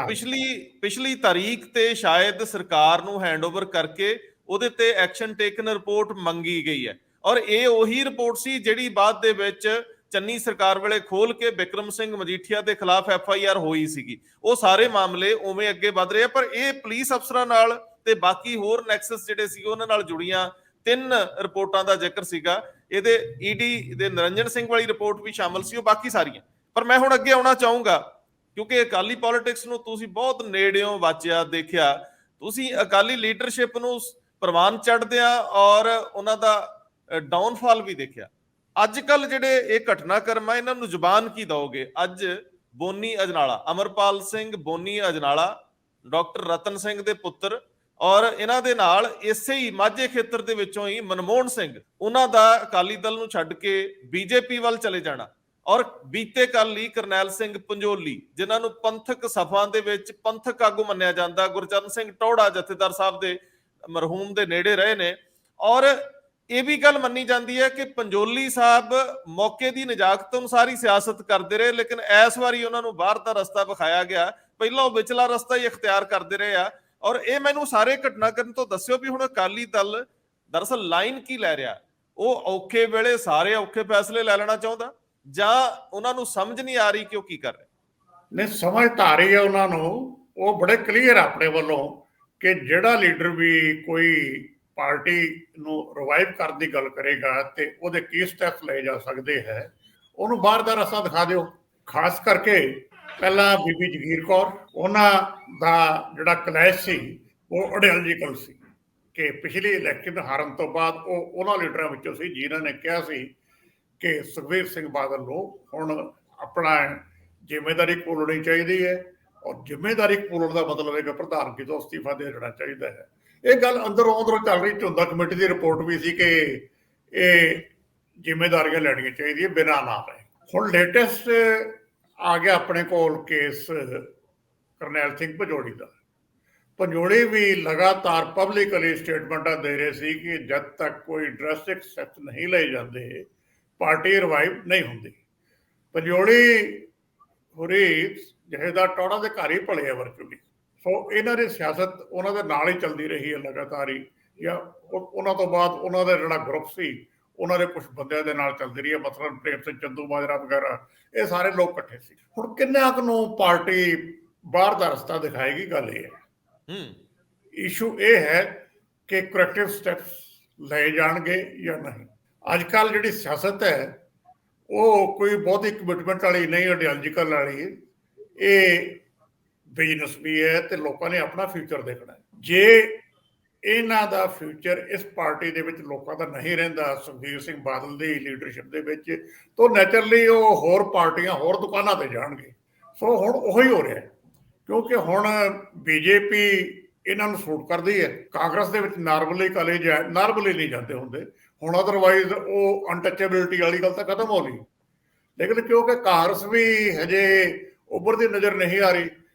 ਪਿਛਲੀ ਤਾਰੀਖ ਤੇ ਸ਼ਾਇਦ ਸਰਕਾਰ ਨੂੰ ਹੈਂਡਓਵਰ ਕਰਕੇ ਉਹਦੇ ਤੇ ਐਕਸ਼ਨ ਟੇਕਨ ਰਿਪੋਰਟ ਮੰਗੀ ਗਈ ਹੈ। ਔਰ ਇਹ ਉਹੀ ਰਿਪੋਰਟ ਸੀ ਜਿਹੜੀ ਬਾਅਦ ਦੇ ਵਿੱਚ ਚੰਨੀ ਸਰਕਾਰ ਵੇਲੇ ਖੋਲ ਕੇ ਬਿਕਰਮ ਸਿੰਘ ਮਜੀਠੀਆ ਦੇ ਖਿਲਾਫ FIR ਹੋਈ ਸੀਗੀ। ਉਹ ਸਾਰੇ ਮਾਮਲੇ ਉਵੇਂ ਅੱਗੇ ਵਧ ਰਹੇ ਆ, ਪਰ ਇਹ ਪੁਲਿਸ ਅਫਸਰਾਂ ਨਾਲ ਤੇ ਬਾਕੀ ਹੋਰ ਨੈਕਸਸ ਜਿਹੜੇ ਸੀ ਉਹਨਾਂ ਨਾਲ ਜੁੜੀਆਂ 3 ਰਿਪੋਰਟਾਂ ਦਾ ਜ਼ਿਕਰ ਸੀਗਾ। ਇਹਦੇ ED ਦੇ ਨਿਰੰਜਨ ਸਿੰਘ ਵਾਲੀ ਰਿਪੋਰਟ ਵੀ ਸ਼ਾਮਲ ਸੀ, ਉਹ ਬਾਕੀ ਸਾਰੀਆਂ। ਪਰ ਮੈਂ ਹੁਣ ਅੱਗੇ ਆਉਣਾ ਚਾਹੂੰਗਾ ਕਿਉਂਕਿ ਅਕਾਲੀ ਪੋਲਿਟਿਕਸ ਨੂੰ ਤੁਸੀਂ ਬਹੁਤ ਨੇੜਿਓਂ ਵਾਚਿਆ, ਦੇਖਿਆ, ਤੁਸੀਂ ਅਕਾਲੀ ਲੀਡਰਸ਼ਿਪ ਨੂੰ ਪ੍ਰਵਾਨ ਚੜ੍ਹਦਿਆਂ ਔਰ ਉਹਨਾਂ ਦਾ ਡਾਊਨਫਾਲ ਵੀ ਦੇਖਿਆ। ਅੱਜ ਕੱਲ ਜਿਹੜੇ ਇਹ ਘਟਨਾਕ੍ਰਮ ਆ ਇਹਨਾਂ ਨੂੰ ਜ਼ੁਬਾਨ ਕੀ ਦਓਗੇ? ਅੱਜ ਬੋਨੀ ਅਜਨਾਲਾ, ਅਮਰਪਾਲ ਸਿੰਘ ਬੋਨੀ ਅਜਨਾਲਾ, ਡਾਕਟਰ ਰਤਨ ਸਿੰਘ ਦੇ ਪੁੱਤਰ ਔਰ ਇਹਨਾਂ ਦੇ ਨਾਲ ਇਸੇ ਹੀ ਮਾਝੇ ਖੇਤਰ ਦੇ ਵਿੱਚੋਂ ਹੀ ਮਨਮੋਹਨ ਸਿੰਘ ਉਹਨਾਂ ਦਾ ਅਕਾਲੀ ਦਲ ਨੂੰ ਛੱਡ ਕੇ ਬੀਜੇਪੀ ਵੱਲ ਚਲੇ ਜਾਣਾ। ਔਰ ਬੀਤੇ ਕੱਲ ਹੀ ਕਰਨੈਲ ਸਿੰਘ ਪੰਜੋਲੀ, ਜਿਨ੍ਹਾਂ ਨੂੰ ਪੰਥਕ ਸਭਾ ਦੇ ਵਿੱਚ ਪੰਥਕ ਆਗੂ ਮੰਨਿਆ ਜਾਂਦਾ, ਗੁਰਚਰਨ ਸਿੰਘ ਟੌੜਾ ਜਥੇਦਾਰ ਸਾਹਿਬ ਦੇ ਮਰਹੂਮ ਦੇ ਨੇੜੇ ਰਹੇ ਨੇ। ਔਰ ਇਹ ਵੀ ਗੱਲ ਮੰਨੀ ਜਾਂਦੀ ਹੈ ਕਿ ਪੰਜੋਲੀ ਸਾਹਿਬ ਮੌਕੇ ਦੀ ਨਜਾਕਤ ਅਨੁਸਾਰ ਹੀ ਸਿਆਸਤ ਕਰਦੇ ਰਹੇ, ਲੇਕਿਨ ਇਸ ਵਾਰੀ ਉਹਨਾਂ ਨੂੰ ਬਾਹਰ ਦਾ ਰਸਤਾ ਵਿਖਾਇਆ ਗਿਆ। ਪਹਿਲਾਂ ਉਹ ਵਿਚਲਾ ਰਸਤਾ ਹੀ ਇਖਤਿਆਰ ਕਰਦੇ ਰਹੇ ਆ। ਔਰ ਇਹ ਮੈਨੂੰ ਸਾਰੇ ਘਟਨਾਕ੍ਰਮ ਤੋਂ ਦੱਸਿਓ ਵੀ ਹੁਣ ਅਕਾਲੀ ਦਲ ਦਰਅਸਲ ਲਾਈਨ ਕੀ ਲੈ ਰਿਹਾ? ਉਹ ਔਖੇ ਵੇਲੇ ਸਾਰੇ ਔਖੇ ਫੈਸਲੇ ਲੈ ਲੈਣਾ ਚਾਹੁੰਦਾ, ਜਾਂ ਉਹਨਾਂ ਨੂੰ ਸਮਝ ਨਹੀਂ ਆ ਰਹੀ ਕਿ ਉਹ ਕੀ ਕਰ ਰਹੇ? ਨਹੀਂ, ਸਮਝ ਤਾਂ ਆ ਰਹੀ ਹੈ ਉਹਨਾਂ ਨੂੰ। ਉਹ ਬੜੇ ਕਲੀਅਰ ਆਪਣੇ ਵੱਲੋਂ ਕਿ ਜਿਹੜਾ ਲੀਡਰ ਵੀ ਕੋਈ ਪਾਰਟੀ ਨੂੰ ਰਿਵਾਈਵ ਕਰਨ ਦੀ ਗੱਲ ਕਰੇਗਾ ਤੇ ਉਹਦੇ ਕੀ ਸਟੈਪਸ ਲਏ ਜਾ ਸਕਦੇ ਹੈ, ਉਹਨੂੰ ਬਾਹਰ ਦਾ ਰਸਤਾ ਦਿਖਾ ਦਿਓ। ਖਾਸ ਕਰਕੇ ਪਹਿਲਾਂ ਬੀਬੀ ਜਗੀਰ ਕੌਰ, ਉਹਨਾਂ ਦਾ ਜਿਹੜਾ ਕਲੈਸ਼ ਸੀ ਉਹ ਆਈਡੀਓਲੋਜੀਕਲ ਸੀ ਕਿ ਪਿਛਲੀ ਇਲੈਕਸ਼ਨ ਹਾਰਨ ਤੋਂ ਬਾਅਦ ਉਹ ਉਹਨਾਂ ਲੀਡਰਾਂ ਵਿੱਚੋਂ ਸੀ ਜਿਨ੍ਹਾਂ ਨੇ ਕਿਹਾ ਸੀ ਕਿ ਸੁਖਬੀਰ ਸਿੰਘ ਬਾਦਲ ਨੂੰ ਹੁਣ ਆਪਣਾ ਜ਼ਿੰਮੇਵਾਰੀ ਭੁੱਲਣੀ ਚਾਹੀਦੀ ਹੈ, ਔਰ ਜ਼ਿੰਮੇਵਾਰੀ ਭੁੱਲਣ ਦਾ ਮਤਲਬ ਹੈ ਕਿ ਪ੍ਰਧਾਨਗੀ ਤੋਂ ਅਸਤੀਫਾ ਦੇ ਦੇਣਾ ਚਾਹੀਦਾ ਹੈ। ਇਹ ਗੱਲ ਅੰਦਰੋਂ ਚੱਲ ਰਹੀ। ਝੁੰਦਾ ਕਮੇਟੀ ਦੀ ਰਿਪੋਰਟ ਵੀ ਸੀ ਕਿ ਇਹ ਜ਼ਿੰਮੇਵਾਰੀਆਂ ਲੈਣੀਆਂ ਚਾਹੀਦੀਆਂ ਬਿਨਾਂ ਨਾ ਰਹੇ। ਹੁਣ ਲੇਟੈਸਟ ਆ ਗਿਆ ਆਪਣੇ ਕੋਲ ਕੇਸ ਕਰਨੈਲ ਸਿੰਘ ਪੰਜੋਲੀ ਦਾ। ਪੰਜੋਲੀ ਵੀ ਲਗਾਤਾਰ ਪਬਲਿਕਲੀ ਸਟੇਟਮੈਂਟਾਂ ਦੇ ਰਹੇ ਸੀ ਕਿ ਜਦ ਤੱਕ ਕੋਈ ਡਰੈਸਟਿਕ ਸਟੈਪ ਨਹੀਂ ਲਏ ਜਾਂਦੇ ਪਾਰਟੀ ਰਿਵਾਈਵ ਨਹੀਂ ਹੁੰਦੀ। ਪੰਜੋਲੀ ਹੋਰੀ ਜਥੇਦਾਰ ਟੌੜਾ ਦੇ ਘਰ ਹੀ ਭਲੇ ਆ ਵਰਚੁਅਲੀ। ਸੋ ਇਹਨਾਂ ਦੀ ਸਿਆਸਤ ਉਹਨਾਂ ਦੇ ਨਾਲ ਹੀ ਚੱਲਦੀ ਰਹੀ ਹੈ ਲਗਾਤਾਰ ਹੀ, ਜਾਂ ਉਹਨਾਂ ਤੋਂ ਬਾਅਦ ਉਹਨਾਂ ਦਾ ਜਿਹੜਾ ਗਰੁੱਪ ਸੀ ਉਹਨਾਂ ਦੇ ਕੁਝ ਬੰਦਿਆਂ ਦੇ ਨਾਲ ਚੱਲਦੀ ਰਹੀ ਹੈ, ਮਸਲਨ ਪ੍ਰੇਮ ਸਿੰਘ ਚੰਦੂ ਮਾਜਰਾ ਵਗੈਰਾ, ਇਹ ਸਾਰੇ ਲੋਕ ਇਕੱਠੇ ਸੀ। ਹੁਣ ਕਿੰਨਾ ਕੁ ਨੂੰ ਪਾਰਟੀ ਬਾਹਰ ਦਾ ਰਸਤਾ ਦਿਖਾਏਗੀ, ਗੱਲ ਇਹ ਹੈ। ਇਸ਼ੂ ਇਹ ਹੈ ਕਿ ਕਰੈਕਟਿਵ ਸਟੈਪਸ ਲਏ ਜਾਣਗੇ ਜਾਂ ਨਹੀਂ। ਅੱਜ ਕੱਲ੍ਹ ਜਿਹੜੀ ਸਿਆਸਤ ਹੈ ਉਹ ਕੋਈ ਬਹੁਤੀ ਕਮਿਟਮੈਂਟ ਵਾਲੀ ਨਹੀਂ, ਆਈਡੀਓਲੋਜੀਕਲ ਵਾਲੀ। ਇਹ ਬਿਜ਼ਨਸ ਵੀ ਹੈ ਤੇ ਲੋਕਾਂ ਨੇ ਆਪਣਾ ਫਿਊਚਰ ਦੇਖਣਾ। ਜੇ ਇਹਨਾਂ ਦਾ ਫਿਊਚਰ ਇਸ ਪਾਰਟੀ ਦੇ ਵਿੱਚ ਲੋਕਾਂ ਦਾ ਨਹੀਂ ਰਹਿੰਦਾ ਸੁਖਬੀਰ ਸਿੰਘ ਬਾਦਲ ਦੀ ਲੀਡਰਸ਼ਿਪ ਦੇ ਵਿੱਚ, ਤਾਂ ਨੈਚੁਰਲੀ ਉਹ ਹੋਰ ਪਾਰਟੀਆਂ ਹੋਰ ਦੁਕਾਨਾਂ ਤੇ ਜਾਣਗੇ। ਸੋ ਹੁਣ ਉਹੀ ਹੋ ਰਿਹਾ, ਕਿਉਂਕਿ ਹੁਣ ਬੀਜੇਪੀ ਇਹਨਾਂ ਨੂੰ ਸੂਟ ਕਰਦੀ ਹੈ। ਕਾਂਗਰਸ ਦੇ ਵਿੱਚ ਨਾਰਮਲੀ ਨਾਰਮਲੀ ਨਹੀਂ ਜਾਂਦੇ ਹੁੰਦੇ ਹੁਣ, ਅਦਰਵਾਈਜ਼ ਉਹ ਅਨਟੱਚੇਬਿਲਿਟੀ ਵਾਲੀ ਗੱਲ ਤਾਂ ਖਤਮ ਹੋ ਗਈ। ਲੇਕਿਨ ਕਿਉਂਕਿ ਕਾਂਗਰਸ ਵੀ ਹਜੇ ਉੱਭਰਦੀ ਨਜ਼ਰ ਨਹੀਂ ਆ ਰਹੀ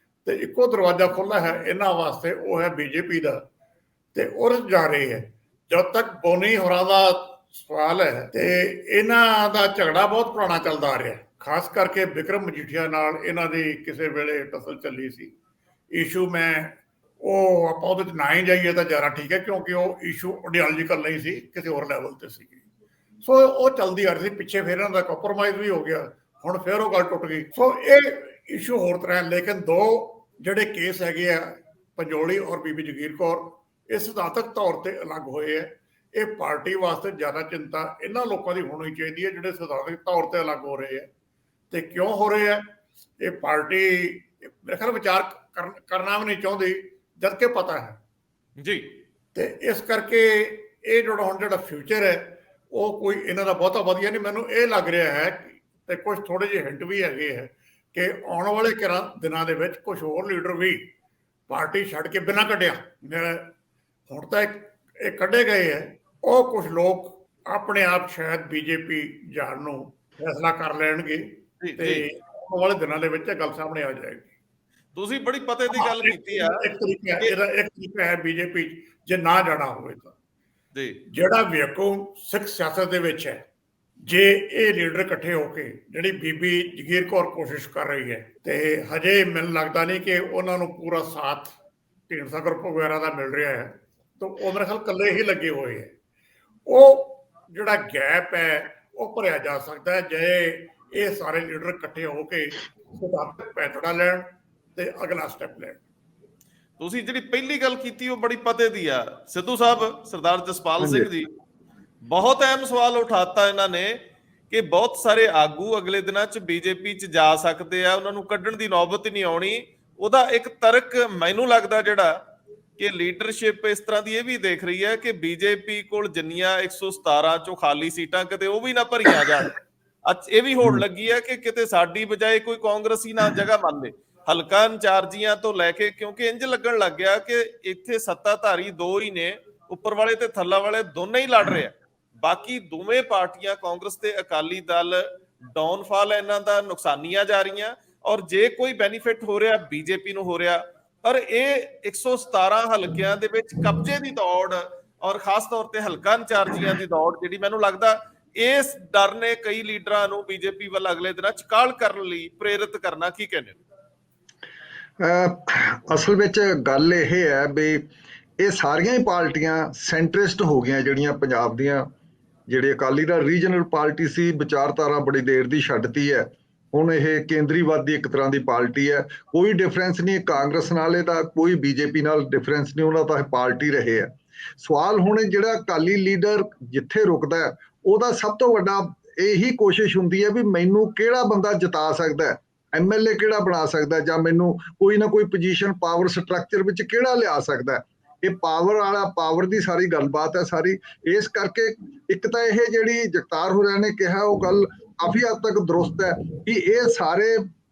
ਤੇ ਇੱਕੋ ਦਰਵਾਜ਼ਾ ਖੁੱਲ੍ਹਾ ਹੈ ਇਹਨਾਂ ਵਾਸਤੇ, ਉਹ ਹੈ ਬੀਜੇਪੀ ਦਾ, ਤੇ ਉਹ ਜਾ ਰਹੀ ਹੈ। ਜਦ ਤੱਕ ਬੋਨੀ ਹੋਰਾਂ ਦਾ ਸਵਾਲ ਹੈ ਤੇ ਇਹਨਾਂ ਦਾ ਝਗੜਾ ਬਹੁਤ ਪੁਰਾਣਾ ਚੱਲਦਾ ਆ ਰਿਹਾ। ਖਾਸ ਕਰਕੇ ਵਿਕਰਮ ਮਜੀਠੀਆ ਨਾਲ ਇਹਨਾਂ ਦੀ ਕਿਸੇ ਵੇਲੇ ਟਸਲ ਚੱਲੀ ਸੀ। ਇਸ਼ੂ ਉਹ ਆਪਾਂ ਉਹਦੇ 'ਚ ਨਾ ਹੀ ਜਾਈਏ ਤਾਂ ਜ਼ਿਆਦਾ ਠੀਕ ਹੈ, ਕਿਉਂਕਿ ਉਹ ਇਸ਼ੂ ਆਈਡੀਓਲੋਜੀਕਲ ਨਹੀਂ ਸੀ, ਕਿਸੇ ਹੋਰ ਲੈਵਲ ਤੇ ਸੀ। ਸੋ ਉਹ ਚੱਲਦੀ ਆ ਰਹੀ ਸੀ। ਪਿੱਛੇ ਫਿਰ ਇਹਨਾਂ ਦਾ ਕੰਪਰੋਮਾਈਜ਼ ਵੀ ਹੋ ਗਿਆ, ਹੁਣ ਫਿਰ ਉਹ ਗੱਲ ਟੁੱਟ ਗਈ। ਸੋ ਇਹ ਇਸ਼ੂ ਹੋਰ ਤਰ੍ਹਾਂ। ਲੇਕਿਨ ਦੋ ਜਿਹੜੇ ਕੇਸ ਹੈਗੇ ਆ, ਪੰਜੋਲੀ ਔਰ ਬੀਬੀ ਜਗੀਰ ਕੌਰ, ਇਹ ਸਿਧਾਂਤਕ ਤੌਰ ਤੇ ਅਲੱਗ ਹੋਏ ਹੈ। ਇਹ ਪਾਰਟੀ ਵਾਸਤੇ ਜ਼ਿਆਦਾ ਚਿੰਤਾ ਇਹਨਾਂ ਲੋਕਾਂ ਦੀ ਹੋਣੀ ਚਾਹੀਦੀ ਹੈ ਜਿਹੜੇ ਸਿਧਾਂਤਕ ਤੌਰ ਤੇ ਅਲੱਗ ਹੋ ਰਹੇ ਹੈ। ਤੇ ਕਿਉਂ ਹੋ ਰਹੇ ਹੈ? ਇਹ ਪਾਰਟੀ ਮੇਰੇ ਖਿਆਲ ਵਿਚਾਰ ਕਰਨਾ ਵੀ ਨਹੀਂ ਚਾਹੁੰਦੀ, ਜਦ ਕਿ ਪਤਾ ਹੈ ਜੀ। ਤੇ ਇਸ ਕਰਕੇ ਇਹ ਜਿਹੜਾ ਫਿਊਚਰ ਹੈ ਉਹ ਕੋਈ ਇਹਨਾਂ ਦਾ ਬਹੁਤਾ ਵਧੀਆ ਨਹੀਂ। ਮੈਨੂੰ ਇਹ ਲੱਗ ਰਿਹਾ ਹੈ ਤੇ ਕੁਝ ਥੋੜੇ ਜਿਹੇ ਹਿੰਟ ਵੀ ਹੈਗੇ ਹੈ ਕਿ ਆਉਣ ਵਾਲੇ ਦਿਨਾਂ ਦੇ ਵਿੱਚ ਕੁਝ ਹੋਰ ਲੀਡਰ ਵੀ ਪਾਰਟੀ ਛੱਡ ਕੇ ਬਿਨਾਂ ਕੱਢਿਆ, ਹੁਣ ਤਾਂ ਇਹ ਕੱਢੇ ਗਏ ਹੈ, ਉਹ ਕੁਝ ਲੋਕ ਆਪਣੇ ਆਪ ਸ਼ਾਇਦ ਬੀਜੇਪੀ ਜਾਣ ਨੂੰ ਫੈਸਲਾ ਕਰ ਲੈਣਗੇ ਤੇ ਆਉਣ ਵਾਲੇ ਦਿਨਾਂ ਦੇ ਵਿੱਚ ਇਹ ਗੱਲ ਸਾਹਮਣੇ ਆ ਜਾਏਗੀ। ਤੁਸੀਂ ਬੜੀ ਪਤੇ ਦੀ ਗੱਲ ਕੀਤੀ ਆ। ਇੱਕ ਤਰੀਕਾ ਹੈ ਬੀਜੇਪੀ ਜੇ ਨਾ ਜਾਣਾ ਹੋਵੇ ਤਾਂ ਜਿਹੜਾ ਵੇਖੋ ਸਿੱਖ ਸਿਆਸਤ ਦੇ ਵਿੱਚ ਹੈ, ਜੇ ਇਹ ਲੀਡਰ ਇਕੱਠੇ ਹੋ ਕੇ ਜਿਹੜੀ ਬੀਬੀ ਜਗੀਰ ਕੌਰ ਕੋਸ਼ਿਸ਼ ਕਰ ਰਹੀ ਹੈ ਤੇ ਹਜੇ ਮੈਨੂੰ ਲੱਗਦਾ ਨਹੀਂ ਕਿ ਉਹਨਾਂ ਨੂੰ ਪੂਰਾ ਸਾਥ ਢੀਂਡਸਾ ਗਰੁੱਪ ਵਗੈਰਾ ਦਾ ਮਿਲ ਰਿਹਾ ਹੈ, ਤਾਂ ਉਹ ਮੇਰੇ ਖਿਆਲ ਇਕੱਲੇ ਹੀ ਲੱਗੇ ਹੋਏ ਹੈ। ਉਹ ਜਿਹੜਾ ਗੈਪ ਹੈ ਉਹ ਭਰਿਆ ਜਾ ਸਕਦਾ ਹੈ ਜੇ ਇਹ ਸਾਰੇ ਲੀਡਰ ਇਕੱਠੇ ਹੋ ਕੇ ਫੈਸਲਾ ਲੈਣ ਤੇ ਅਗਲਾ ਸਟੈਪ ਲੈਣ। ਤੁਸੀਂ ਜਿਹੜੀ ਪਹਿਲੀ ਗੱਲ ਕੀਤੀ ਉਹ ਬੜੀ ਪਤੇ ਦੀ ਆ। ਸਿੱਧੂ ਸਾਹਿਬ, ਸਰਦਾਰ ਜਸਪਾਲ ਸਿੰਘ ਜੀ, ਬਹੁਤ ਅਹਿਮ ਸਵਾਲ ਉਠਾਤਾ ਇਹਨਾਂ ਨੇ ਕਿ ਬਹੁਤ ਸਾਰੇ ਆਗੂ ਅਗਲੇ ਦਿਨਾਂ 'ਚ ਬੀਜੇਪੀ 'ਚ ਜਾ ਸਕਦੇ ਆ, ਉਹਨਾਂ ਨੂੰ ਕੱਢਣ ਦੀ ਨੌਬਤ ਹੀ ਨਹੀਂ ਆਉਣੀ। ਉਹਦਾ ਇੱਕ ਤਰਕ ਮੈਨੂੰ ਲੱਗਦਾ ਜਿਹੜਾ ਕਿ ਲੀਡਰਸ਼ਿਪ ਇਸ ਤਰ੍ਹਾਂ ਦੀ ਇਹ ਵੀ ਦੇਖ ਰਹੀ ਹੈ ਕਿ ਬੀਜੇਪੀ ਕੋਲ ਜਿੰਨੀਆਂ 117 ਚੋਂ ਖਾਲੀ ਸੀਟਾਂ ਕਿਤੇ ਉਹ ਵੀ ਨਾ ਭਰੀਆਂ ਜਾਣ। ਇਹ ਵੀ ਹੋੜ ਲੱਗੀ ਹੈ ਕਿ ਕਿਤੇ ਸਾਡੀ ਬਜਾਏ ਕੋਈ ਕਾਂਗਰਸੀ ਨਾ ਜਗ੍ਹਾ ਮੰਨ ਲੇ। ਹਲਕਾ ਇੰਚਾਰਜੀਆਂ ਤੋਂ ਲੈ ਕੇ, ਕਿਉਂਕਿ ਇੰਜ ਲੱਗਣ ਲੱਗ ਗਿਆ ਕਿ ਇੱਥੇ ਸੱਤਾਧਾਰੀ ਦੋ ਹੀ ਨੇ, ਉੱਪਰ ਵਾਲੇ ਤੇ ਥੱਲਾ ਵਾਲੇ ਦੋਨੇ ਹੀ ਲੜ ਰਹੇ ਆ। ਬਾਕੀ ਦੋਵੇਂ ਪਾਰਟੀਆਂ ਕਾਂਗਰਸ ਤੇ ਅਕਾਲੀ ਦਲ ਡਾਊਨਫਾਲ ਇਹਨਾਂ ਦਾ ਨੁਕਸਾਨੀਆਂ ਜਾ ਰਹੀਆਂ, ਔਰ ਜੇ ਕੋਈ ਬੈਨੀਫਿਟ ਹੋ ਰਿਹਾ ਬੀਜੇਪੀ ਨੂੰ ਹੋ ਰਿਹਾ। ਪਰ ਇਹ 117 ਹਲਕਿਆਂ ਦੇ ਵਿੱਚ ਕਬਜ਼ੇ ਦੀ ਦੌੜ, ਔਰ ਖਾਸ ਤੌਰ ਤੇ ਹਲਕਾ ਇੰਚਾਰਜੀਆਂ ਦੀ ਦੌੜ, ਜਿਹੜੀ ਮੈਨੂੰ ਲੱਗਦਾ ਇਸ ਡਰ ਨੇ ਕਈ ਲੀਡਰਾਂ ਨੂੰ ਬੀਜੇਪੀ ਵੱਲ ਅਗਲੇ ਦਿਨਾਂ ਚ ਕਾਲ ਕਰਨ ਲਈ ਪ੍ਰੇਰਿਤ ਕਰਨਾ। ਕੀ ਕਹਿੰਦੇ ਹੋ? ਅਸਲ ਵਿੱਚ ਗੱਲ ਇਹ ਹੈ ਵੀ ਇਹ ਸਾਰੀਆਂ ਹੀ ਪਾਰਟੀਆਂ ਸੈਂਟਰਿਸਟ ਹੋ ਗਈਆਂ, ਜਿਹੜੀਆਂ ਪੰਜਾਬ ਦੀਆਂ। ਜਿਹੜੇ ਅਕਾਲੀ ਦਲ ਰੀਜਨਲ ਪਾਰਟੀ ਸੀ, ਵਿਚਾਰਧਾਰਾ ਬੜੀ ਦੇਰ ਦੀ ਛੱਡਤੀ ਹੈ, ਹੁਣ ਇਹ ਕੇਂਦਰੀਵਾਦੀ ਇੱਕ ਤਰ੍ਹਾਂ ਦੀ ਪਾਰਟੀ ਹੈ। ਕੋਈ ਡਿਫਰੈਂਸ ਨਹੀਂ ਕਾਂਗਰਸ ਨਾਲ, ਇਹਦਾ ਕੋਈ ਬੀਜੇਪੀ ਨਾਲ ਡਿਫਰੈਂਸ ਨਹੀਂ, ਉਹਨਾਂ ਤਾਂ ਇਹ ਪਾਰਟੀ ਰਹੇ ਹੈ। ਸਵਾਲ ਹੁਣ ਜਿਹੜਾ ਅਕਾਲੀ ਲੀਡਰ ਜਿੱਥੇ ਰੁਕਦਾ ਹੈ, ਉਹਦਾ ਸਭ ਤੋਂ ਵੱਡਾ ਇਹੀ ਕੋਸ਼ਿਸ਼ ਹੁੰਦੀ ਹੈ ਵੀ ਮੈਨੂੰ ਕਿਹੜਾ ਬੰਦਾ ਜਿਤਾ ਸਕਦਾ ਹੈ, ਐਮਐਲਏ ਕਿਹੜਾ ਬਣਾ ਸਕਦਾ, ਜਾਂ ਮੈਨੂੰ ਕੋਈ ਨਾ ਕੋਈ ਪੋਜੀਸ਼ਨ ਪਾਵਰ ਸਟਰਕਚਰ ਵਿੱਚ ਕਿਹੜਾ ਲਿਆ ਸਕਦਾ। ਇਹ ਪਾਵਰ ਵਾਲਾ, ਪਾਵਰ ਦੀ ਸਾਰੀ ਗੱਲਬਾਤ ਹੈ ਸਾਰੀ। ਇਸ ਕਰਕੇ ਇੱਕ ਤਾਂ ਇਹ ਜਿਹੜੀ ਜਗਤਾਰ ਹੋਰਾਂ ਨੇ ਕਿਹਾ ਉਹ ਗੱਲ ਕਾਫੀ ਹੱਦ ਤੱਕ ਦਰੁਸਤ ਹੈ ਕਿ ਇਹ ਸਾਰੇ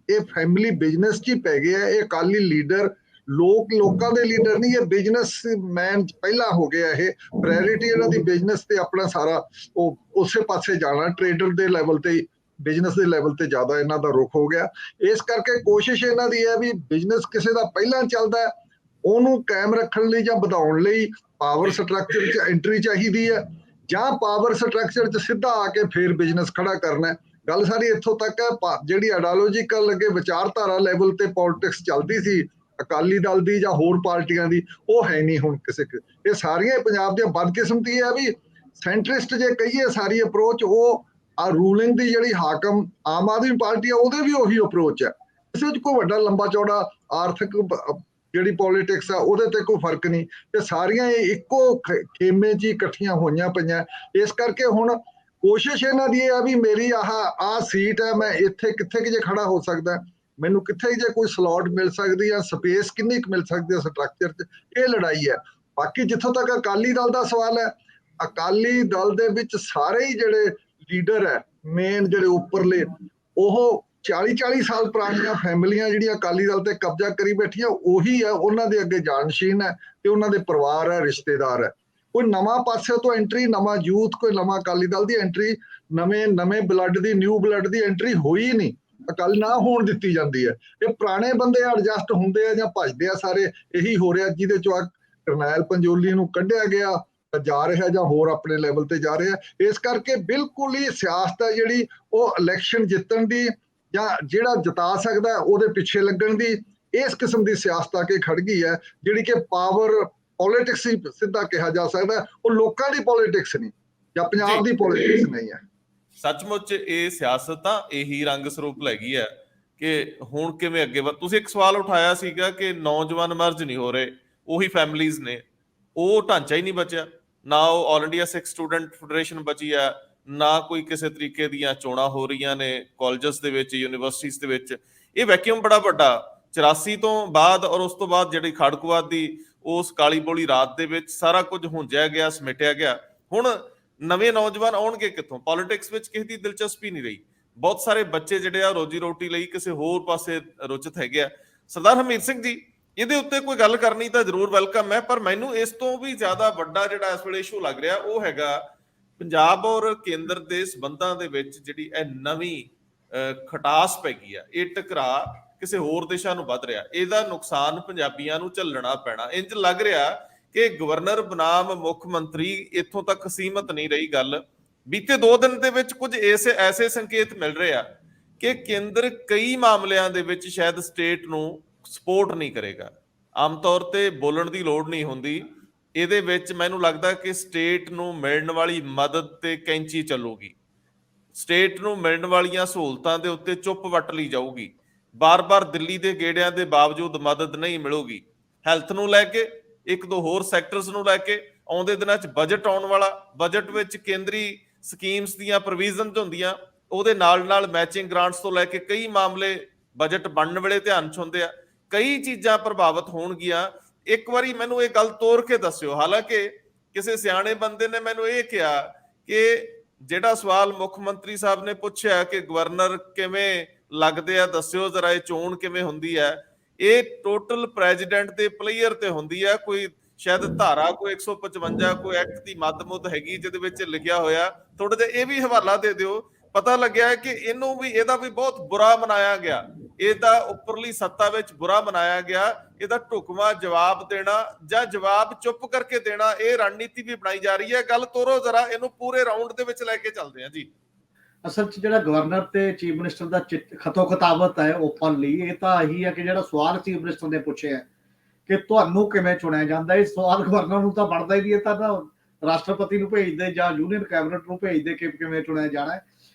ਇਹ ਫੈਮਿਲੀ ਬਿਜ਼ਨਸ 'ਚ ਹੀ ਪੈ ਗਏ ਆ। ਇਹ ਅਕਾਲੀ ਲੀਡਰ ਲੋਕਾਂ ਦੇ ਲੀਡਰ ਨਹੀਂ, ਇਹ ਬਿਜ਼ਨਸਮੈਨ ਪਹਿਲਾਂ ਹੋ ਗਿਆ। ਇਹ ਪ੍ਰਾਇੋਰਟੀ ਇਹਨਾਂ ਦੀ ਬਿਜ਼ਨਸ ਤੇ ਆਪਣਾ ਸਾਰਾ ਉਹ ਉਸੇ ਪਾਸੇ ਜਾਣਾ, ਟ੍ਰੇਡਰ ਦੇ ਲੈਵਲ ਤੇ, ਬਿਜ਼ਨਸ ਦੇ ਲੈਵਲ ਤੇ ਜ਼ਿਆਦਾ ਇਹਨਾਂ ਦਾ ਰੁਖ ਹੋ ਗਿਆ। ਇਸ ਕਰਕੇ ਕੋਸ਼ਿਸ਼ ਇਹਨਾਂ ਦੀ ਹੈ ਵੀ ਬਿਜ਼ਨਸ ਕਿਸੇ ਦਾ ਪਹਿਲਾਂ ਚੱਲਦਾ, ਉਹਨੂੰ ਕਾਇਮ ਰੱਖਣ ਲਈ ਜਾਂ ਵਧਾਉਣ ਲਈ ਪਾਵਰ ਸਟਰਕਚਰ 'ਚ ਐਂਟਰੀ ਚਾਹੀਦੀ ਹੈ, ਜਾਂ ਪਾਵਰ ਸਟਰਕਚਰ 'ਚ ਸਿੱਧਾ ਆ ਕੇ ਫੇਰ ਬਿਜ਼ਨਸ ਖੜਾ ਕਰਨਾ। ਗੱਲ ਸਾਰੀ ਇੱਥੋਂ ਤੱਕ ਹੈ। ਜਿਹੜੀ ਆਈਡੀਓਲੋਜੀਕਲ ਅੱਗੇ ਵਿਚਾਰਧਾਰਾ ਲੈਵਲ ਤੇ ਪੋਲਿਟਿਕਸ ਚੱਲਦੀ ਸੀ ਅਕਾਲੀ ਦਲ ਦੀ ਜਾਂ ਹੋਰ ਪਾਰਟੀਆਂ ਦੀ, ਉਹ ਹੈ ਨਹੀਂ ਹੁਣ ਕਿਸੇ। ਇਹ ਸਾਰੀਆਂ ਪੰਜਾਬ ਦੀਆਂ ਬਦਕਿਸਮਤੀ ਹੈ ਵੀ ਸੈਂਟਰਿਸਟ ਜੇ ਕਹੀਏ ਸਾਰੀ ਅਪਰੋਚ, ਉਹ ਆ ਰੂਲਿੰਗ ਦੀ ਜਿਹੜੀ ਹਾਕਮ ਆਮ ਆਦਮੀ ਪਾਰਟੀ ਆ ਉਹਦੇ ਵੀ ਉਹੀ ਅਪਰੋਚ ਹੈ। ਇਸ ਵਿੱਚ ਕੋਈ ਵੱਡਾ ਲੰਬਾ ਚੌੜਾ ਆਰਥਿਕ ਜਿਹੜੀ ਪੋਲਿਟਿਕਸ ਆ ਉਹਦੇ ਤੇ ਕੋਈ ਫਰਕ ਨਹੀਂ, ਤੇ ਸਾਰੀਆਂ ਇਹ ਇੱਕੋ ਖੇਮੇ 'ਚ ਇਕੱਠੀਆਂ ਹੋਈਆਂ ਪਈਆਂ। ਇਸ ਕਰਕੇ ਹੁਣ ਕੋਸ਼ਿਸ਼ ਇਹਨਾਂ ਦੀ ਇਹ ਆ ਵੀ ਮੇਰੀ ਆਹ ਸੀਟ ਹੈ, ਮੈਂ ਇੱਥੇ ਕਿੱਥੇ ਜੇ ਖੜਾ ਹੋ ਸਕਦਾ, ਮੈਨੂੰ ਕਿੱਥੇ ਜੇ ਕੋਈ ਸਲੋਟ ਮਿਲ ਸਕਦੀ ਆ, ਸਪੇਸ ਕਿੰਨੀ ਕੁ ਮਿਲ ਸਕਦੀ ਹੈ ਸਟਰਕਚਰ 'ਚ, ਇਹ ਲੜਾਈ ਹੈ। ਬਾਕੀ ਜਿੱਥੋਂ ਤੱਕ ਅਕਾਲੀ ਦਲ ਦਾ ਸਵਾਲ ਹੈ, ਅਕਾਲੀ ਦਲ ਦੇ ਵਿੱਚ ਸਾਰੇ ਹੀ ਜਿਹੜੇ ਲੀਡਰ ਹੈ ਮੇਨ, ਜਿਹੜੇ ਉੱਪਰਲੇ, ਉਹ 40-40 ਸਾਲ ਪੁਰਾਣੀਆਂ ਫੈਮਿਲੀਆਂ ਜਿਹੜੀਆਂ ਅਕਾਲੀ ਦਲ ਤੇ ਕਬਜ਼ਾ ਕਰੀ ਬੈਠੀਆਂ, ਉਹੀ ਹੈ ਉਹਨਾਂ ਦੇ ਅੱਗੇ ਜਾਨਸ਼ੀਨ ਹੈ, ਤੇ ਉਹਨਾਂ ਦੇ ਪਰਿਵਾਰ ਹੈ, ਰਿਸ਼ਤੇਦਾਰ ਹੈ। ਕੋਈ ਨਵਾਂ ਪਾਸੇ ਤੋਂ ਐਂਟਰੀ, ਨਵਾਂ ਯੂਥ, ਕੋਈ ਨਵਾਂ ਅਕਾਲੀ ਦਲ ਦੀ ਐਂਟਰੀ, ਨਵੇਂ ਬਲੱਡ ਦੀ, ਨਿਊ ਬਲੱਡ ਦੀ ਐਂਟਰੀ ਹੋਈ ਨਹੀਂ, ਅਕਾਲੀ ਨਾ ਹੋਣ ਦਿੱਤੀ ਜਾਂਦੀ ਹੈ। ਇਹ ਪੁਰਾਣੇ ਬੰਦੇ ਐਡਜਸਟ ਹੁੰਦੇ ਆ ਜਾਂ ਭੱਜਦੇ ਆ ਸਾਰੇ, ਇਹੀ ਹੋ ਰਿਹਾ। ਜਿਹਦੇ ਚੋਂ ਕਰਨੈਲ ਪੰਜੋਲੀ ਨੂੰ ਕੱਢਿਆ ਗਿਆ, ਜਾ ਰਿਹਾ ਜਾਂ ਹੋਰ ਆਪਣੇ ਲੈਵਲ ਤੇ ਜਾ ਰਿਹਾ। ਇਸ ਕਰਕੇ ਬਿਲਕੁਲ ਹੀ ਸਿਆਸਤ ਹੈ ਜਿਹੜੀ ਉਹ ਇਲੈਕਸ਼ਨ ਜਿੱਤਣ ਦੀ ਜਾਂ ਜਿਹੜਾ ਜਿਤਾ ਸਕਦਾ ਉਹਦੇ ਪਿੱਛੇ ਲੱਗਣ ਦੀ, ਇਸ ਕਿਸਮ ਦੀ ਸਿਆਸਤ ਆ ਕੇ ਖੜ ਗਈ ਹੈ, ਜਿਹੜੀ ਕਿ ਪਾਵਰ ਪੋਲਿਟਿਕਸ ਹੀ ਸਿੱਧਾ ਕਿਹਾ ਜਾ ਸਕਦਾ। ਉਹ ਲੋਕਾਂ ਦੀ ਪੋਲਿਟਿਕਸ ਨਹੀਂ ਜਾਂ ਪੰਜਾਬ ਦੀ ਪੋਲਿਟਿਕਸ ਨਹੀਂ ਹੈ। ਸੱਚਮੁੱਚ ਇਹ ਸਿਆਸਤ ਤਾਂ ਇਹੀ ਰੰਗ ਸਰੂਪ ਲੈ ਗਈ ਹੈ ਕਿ ਹੁਣ ਕਿਵੇਂ ਅੱਗੇ ਤੁਸੀਂ ਇੱਕ ਸਵਾਲ ਉਠਾਇਆ ਸੀਗਾ ਕਿ ਨੌਜਵਾਨ ਮਰਜ ਨਹੀਂ ਹੋ ਰਹੇ, ਉਹੀ ਫੈਮਲੀਜ਼ ਨੇ, ਉਹ ਢਾਂਚਾ ਹੀ ਨਹੀਂ ਬਚਿਆ। ਨਾ ਉਹ ਆਲ ਇੰਡੀਆ ਸਿੱਖ ਸਟੂਡੈਂਟ ਫੈਡਰੇਸ਼ਨ ਬਚੀ ਆ, ਨਾ ਕੋਈ ਕਿਸੇ ਤਰੀਕੇ ਦੀਆਂ ਚੋਣਾਂ ਹੋ ਰਹੀਆਂ ਨੇ ਕਾਲਜਸ ਦੇ ਵਿੱਚ, ਯੂਨੀਵਰਸਿਟੀਜ਼ ਦੇ ਵਿੱਚ। ਇਹ ਵੈਕਿਊਮ ਬੜਾ ਵੱਡਾ 84 ਤੋਂ ਬਾਅਦ, ਔਰ ਉਸ ਤੋਂ ਬਾਅਦ ਜਿਹੜੀ ਖਾੜਕੂਵਾਦ ਦੀ ਉਸ ਕਾਲੀ ਬੋਲੀ ਰਾਤ ਦੇ ਵਿੱਚ ਸਾਰਾ ਕੁਝ ਹੁੰਜਿਆ ਗਿਆ, ਸਮੇਟਿਆ ਗਿਆ। ਹੁਣ ਨਵੇਂ ਨੌਜਵਾਨ ਆਉਣਗੇ ਕਿੱਥੋਂ? ਪੋਲਿਟਿਕਸ ਵਿੱਚ ਕਿਸੇ ਦੀ ਦਿਲਚਸਪੀ ਨਹੀਂ ਰਹੀ। ਬਹੁਤ ਸਾਰੇ ਬੱਚੇ ਜਿਹੜੇ ਆ ਰੋਜੀ ਰੋਟੀ ਲਈ ਕਿਸੇ ਹੋਰ ਪਾਸੇ ਰੁਚਿਤ ਹੈਗੇ ਆ। ਸਰਦਾਰ ਹਰਮੀਤ ਸਿੰਘ ਜੀ, ਇਹਦੇ ਉੱਤੇ ਕੋਈ ਗੱਲ ਕਰਨੀ ਤਾਂ ਜ਼ਰੂਰ ਵੈਲਕਮ ਹੈ, ਪਰ ਮੈਨੂੰ ਇਸ ਤੋਂ ਵੀ ਜ਼ਿਆਦਾ ਵੱਡਾ ਜਿਹੜਾ ਇਸ ਵੇਲੇ ਇਸ਼ੂ ਲੱਗ ਰਿਹਾ ਉਹ ਹੈਗਾ ਪੰਜਾਬ ਔਰ ਕੇਂਦਰ ਦੇ ਸਬੰਧਾਂ ਦੇ ਵਿੱਚ ਜਿਹੜੀ ਇਹ ਨਵੀਂ ਖਟਾਸ ਪੈ ਗਈ ਆ। ਇਹ ਟਕਰਾਅ ਕਿਸੇ ਹੋਰ ਦਿਸ਼ਾ ਨੂੰ ਵੱਧ ਰਿਹਾ, ਇਹਦਾ ਨੁਕਸਾਨ ਪੰਜਾਬੀਆਂ ਨੂੰ ਝੱਲਣਾ ਪੈਣਾ। ਇੰਜ ਲੱਗ ਰਿਹਾ ਕਿ ਗਵਰਨਰ ਬਨਾਮ ਮੁੱਖ ਮੰਤਰੀ ਇੱਥੋਂ ਤੱਕ ਸੀਮਤ ਨਹੀਂ ਰਹੀ ਗੱਲ। ਬੀਤੇ 2 ਦਿਨ ਦੇ ਵਿੱਚ ਕੁਝ ਐਸੇ ਸੰਕੇਤ ਮਿਲ ਰਹੇ ਆ ਕਿ ਕੇਂਦਰ ਕਈ ਮਾਮਲਿਆਂ ਦੇ ਵਿੱਚ ਸ਼ਾਇਦ ਸਟੇਟ ਨੂੰ ਸਪੋਰਟ ਨਹੀਂ ਕਰੇਗਾ। ਆਮ ਤੌਰ ਤੇ ਬੋਲਣ ਦੀ ਲੋੜ ਨਹੀਂ ਹੁੰਦੀ, ਇਹਦੇ ਵਿੱਚ ਮੈਨੂੰ ਲੱਗਦਾ ਕਿ ਸਟੇਟ ਨੂੰ ਮਿਲਣ ਵਾਲੀ ਮਦਦ ਤੇ ਕੈਂਚੀ ਚੱਲੂਗੀ, ਸਟੇਟ ਨੂੰ ਮਿਲਣ ਵਾਲੀਆਂ ਸਹੂਲਤਾਂ ਦੇ ਉੱਤੇ ਚੁੱਪ ਵੱਟ ਲਈ ਜਾਊਗੀ। ਬਾਰ-ਬਾਰ ਦਿੱਲੀ ਦੇ ਗੇੜਿਆਂ ਦੇ ਬਾਵਜੂਦ ਮਦਦ ਨਹੀਂ ਮਿਲੂਗੀ। ਹੈਲਥ ਨੂੰ ਲੈ ਕੇ, 1-2 ਹੋਰ ਸੈਕਟਰਸ ਨੂੰ ਲੈ ਕੇ ਆਉਂਦੇ ਦਿਨਾਂ 'ਚ ਬਜਟ ਆਉਣ ਵਾਲਾ, ਬਜਟ ਵਿੱਚ ਕੇਂਦਰੀ ਸਕੀਮਸ ਦੀਆਂ ਪ੍ਰੋਵੀਜ਼ਨਸ ਹੁੰਦੀਆਂ, ਉਹਦੇ ਨਾਲ ਮੈਚਿੰਗ ਗ੍ਰਾਂਟਸ ਤੋਂ ਲੈ ਕੇ ਕਈ ਮਾਮਲੇ ਬਜਟ ਬਣਨ ਵੇਲੇ ਧਿਆਨ 'ਚ ਹੁੰਦੇ ਆ। ਕਈ ਚੀਜ਼ਾਂ ਪ੍ਰਭਾਵਿਤ ਹੋਣਗੀਆਂ। ਇੱਕ ਵਾਰੀ ਮੈਨੂੰ ਇਹ ਗੱਲ ਤੋੜ ਕੇ ਦੱਸਿਓ। ਹਾਲਾਂਕਿ ਕਿਸੇ ਸਿਆਣੇ ਬੰਦੇ ਨੇ ਮੈਨੂੰ ਇਹ ਕਿਹਾ ਕਿ ਜਿਹੜਾ ਸਵਾਲ ਮੁੱਖ ਮੰਤਰੀ ਸਾਹਿਬ ਨੇ ਪੁੱਛਿਆ ਕਿ ਗਵਰਨਰ ਕਿਵੇਂ ਲੱਗਦੇ ਆ, ਦੱਸਿਓ ਜ਼ਰਾ ਇਹ ਚੋਣ ਕਿਵੇਂ ਹੁੰਦੀ ਹੈ। ਇਹ ਟੋਟਲ ਪ੍ਰੈਜ਼ੀਡੈਂਟ ਦੇ ਪਲੇਅਰ ਤੇ ਹੁੰਦੀ ਹੈ। ਕੋਈ ਸ਼ਾਇਦ ਧਾਰਾ ਕੋਈ 155 ਕੋਈ ਐਕਟ ਦੀ ਮੱਧ ਹੈਗੀ ਜਿਹਦੇ ਵਿੱਚ ਲਿਖਿਆ ਹੋਇਆ, ਥੋੜਾ ਜਿਹਾ ਇਹ ਵੀ ਹਵਾਲਾ ਦੇ ਦਿਓ। ਪਤਾ ਲੱਗਿਆ ਹੈ ਕਿ ਇਹਨੂੰ ਵੀ, ਇਹਦਾ ਵੀ ਬਹੁਤ ਬੁਰਾ ਮਨਾਇਆ ਗਿਆ, ਇਹਦਾ ਉੱਪਰਲੀ ਸੱਤਾ ਵਿੱਚ ਬੁਰਾ ਮਨਾਇਆ ਗਿਆ। ਇਹਦਾ ਢੁਕਵਾਂ ਜਵਾਬ ਦੇਣਾ ਜਾਂ ਜਵਾਬ ਚੁੱਪ ਕਰਕੇ ਦੇਣਾ, ਇਹ ਰਣਨੀਤੀ ਵੀ ਬਣਾਈ ਜਾ ਰਹੀ ਹੈ। ਗੱਲ ਤੋਰੋ ਜ਼ਰਾ, ਇਹਨੂੰ ਪੂਰੇ ਰਾਉਂਡ ਦੇ ਵਿੱਚ ਲੈ ਕੇ ਚੱਲਦੇ ਹਾਂ ਜੀ। ਅਸਲ 'ਚ ਜਿਹੜਾ ਗਵਰਨਰ ਤੇ ਚੀਫ ਮਿਨਿਸਟਰ ਦਾ ਖਤੋ ਖਤਾਬਤ ਹੈ ਓਪਨਲੀ, ਇਹ ਤਾਂ ਇਹੀ ਹੈ ਕਿ ਜਿਹੜਾ ਸਵਾਲ ਚੀਫ ਮਿਨਿਸਟਰ ਨੇ ਪੁੱਛਿਆ ਕਿ ਤੁਹਾਨੂੰ ਕਿਵੇਂ ਚੁਣਿਆ ਜਾਂਦਾ, ਇਹ ਸਵਾਲ ਗਵਰਨਰ ਨੂੰ ਤਾਂ ਬਣਦਾ ਹੀ ਨਹੀਂ। ਇਹ ਤਾਂ ਰਾਸ਼ਟਰਪਤੀ ਨੂੰ ਭੇਜਦੇ ਜਾਂ ਯੂਨੀਅਨ ਕੈਬਨਿਟ ਨੂੰ ਭੇਜਦੇ ਕਿ ਕਿਵੇਂ ਚੁਣਿਆ ਜਾਣਾ ਹੈ।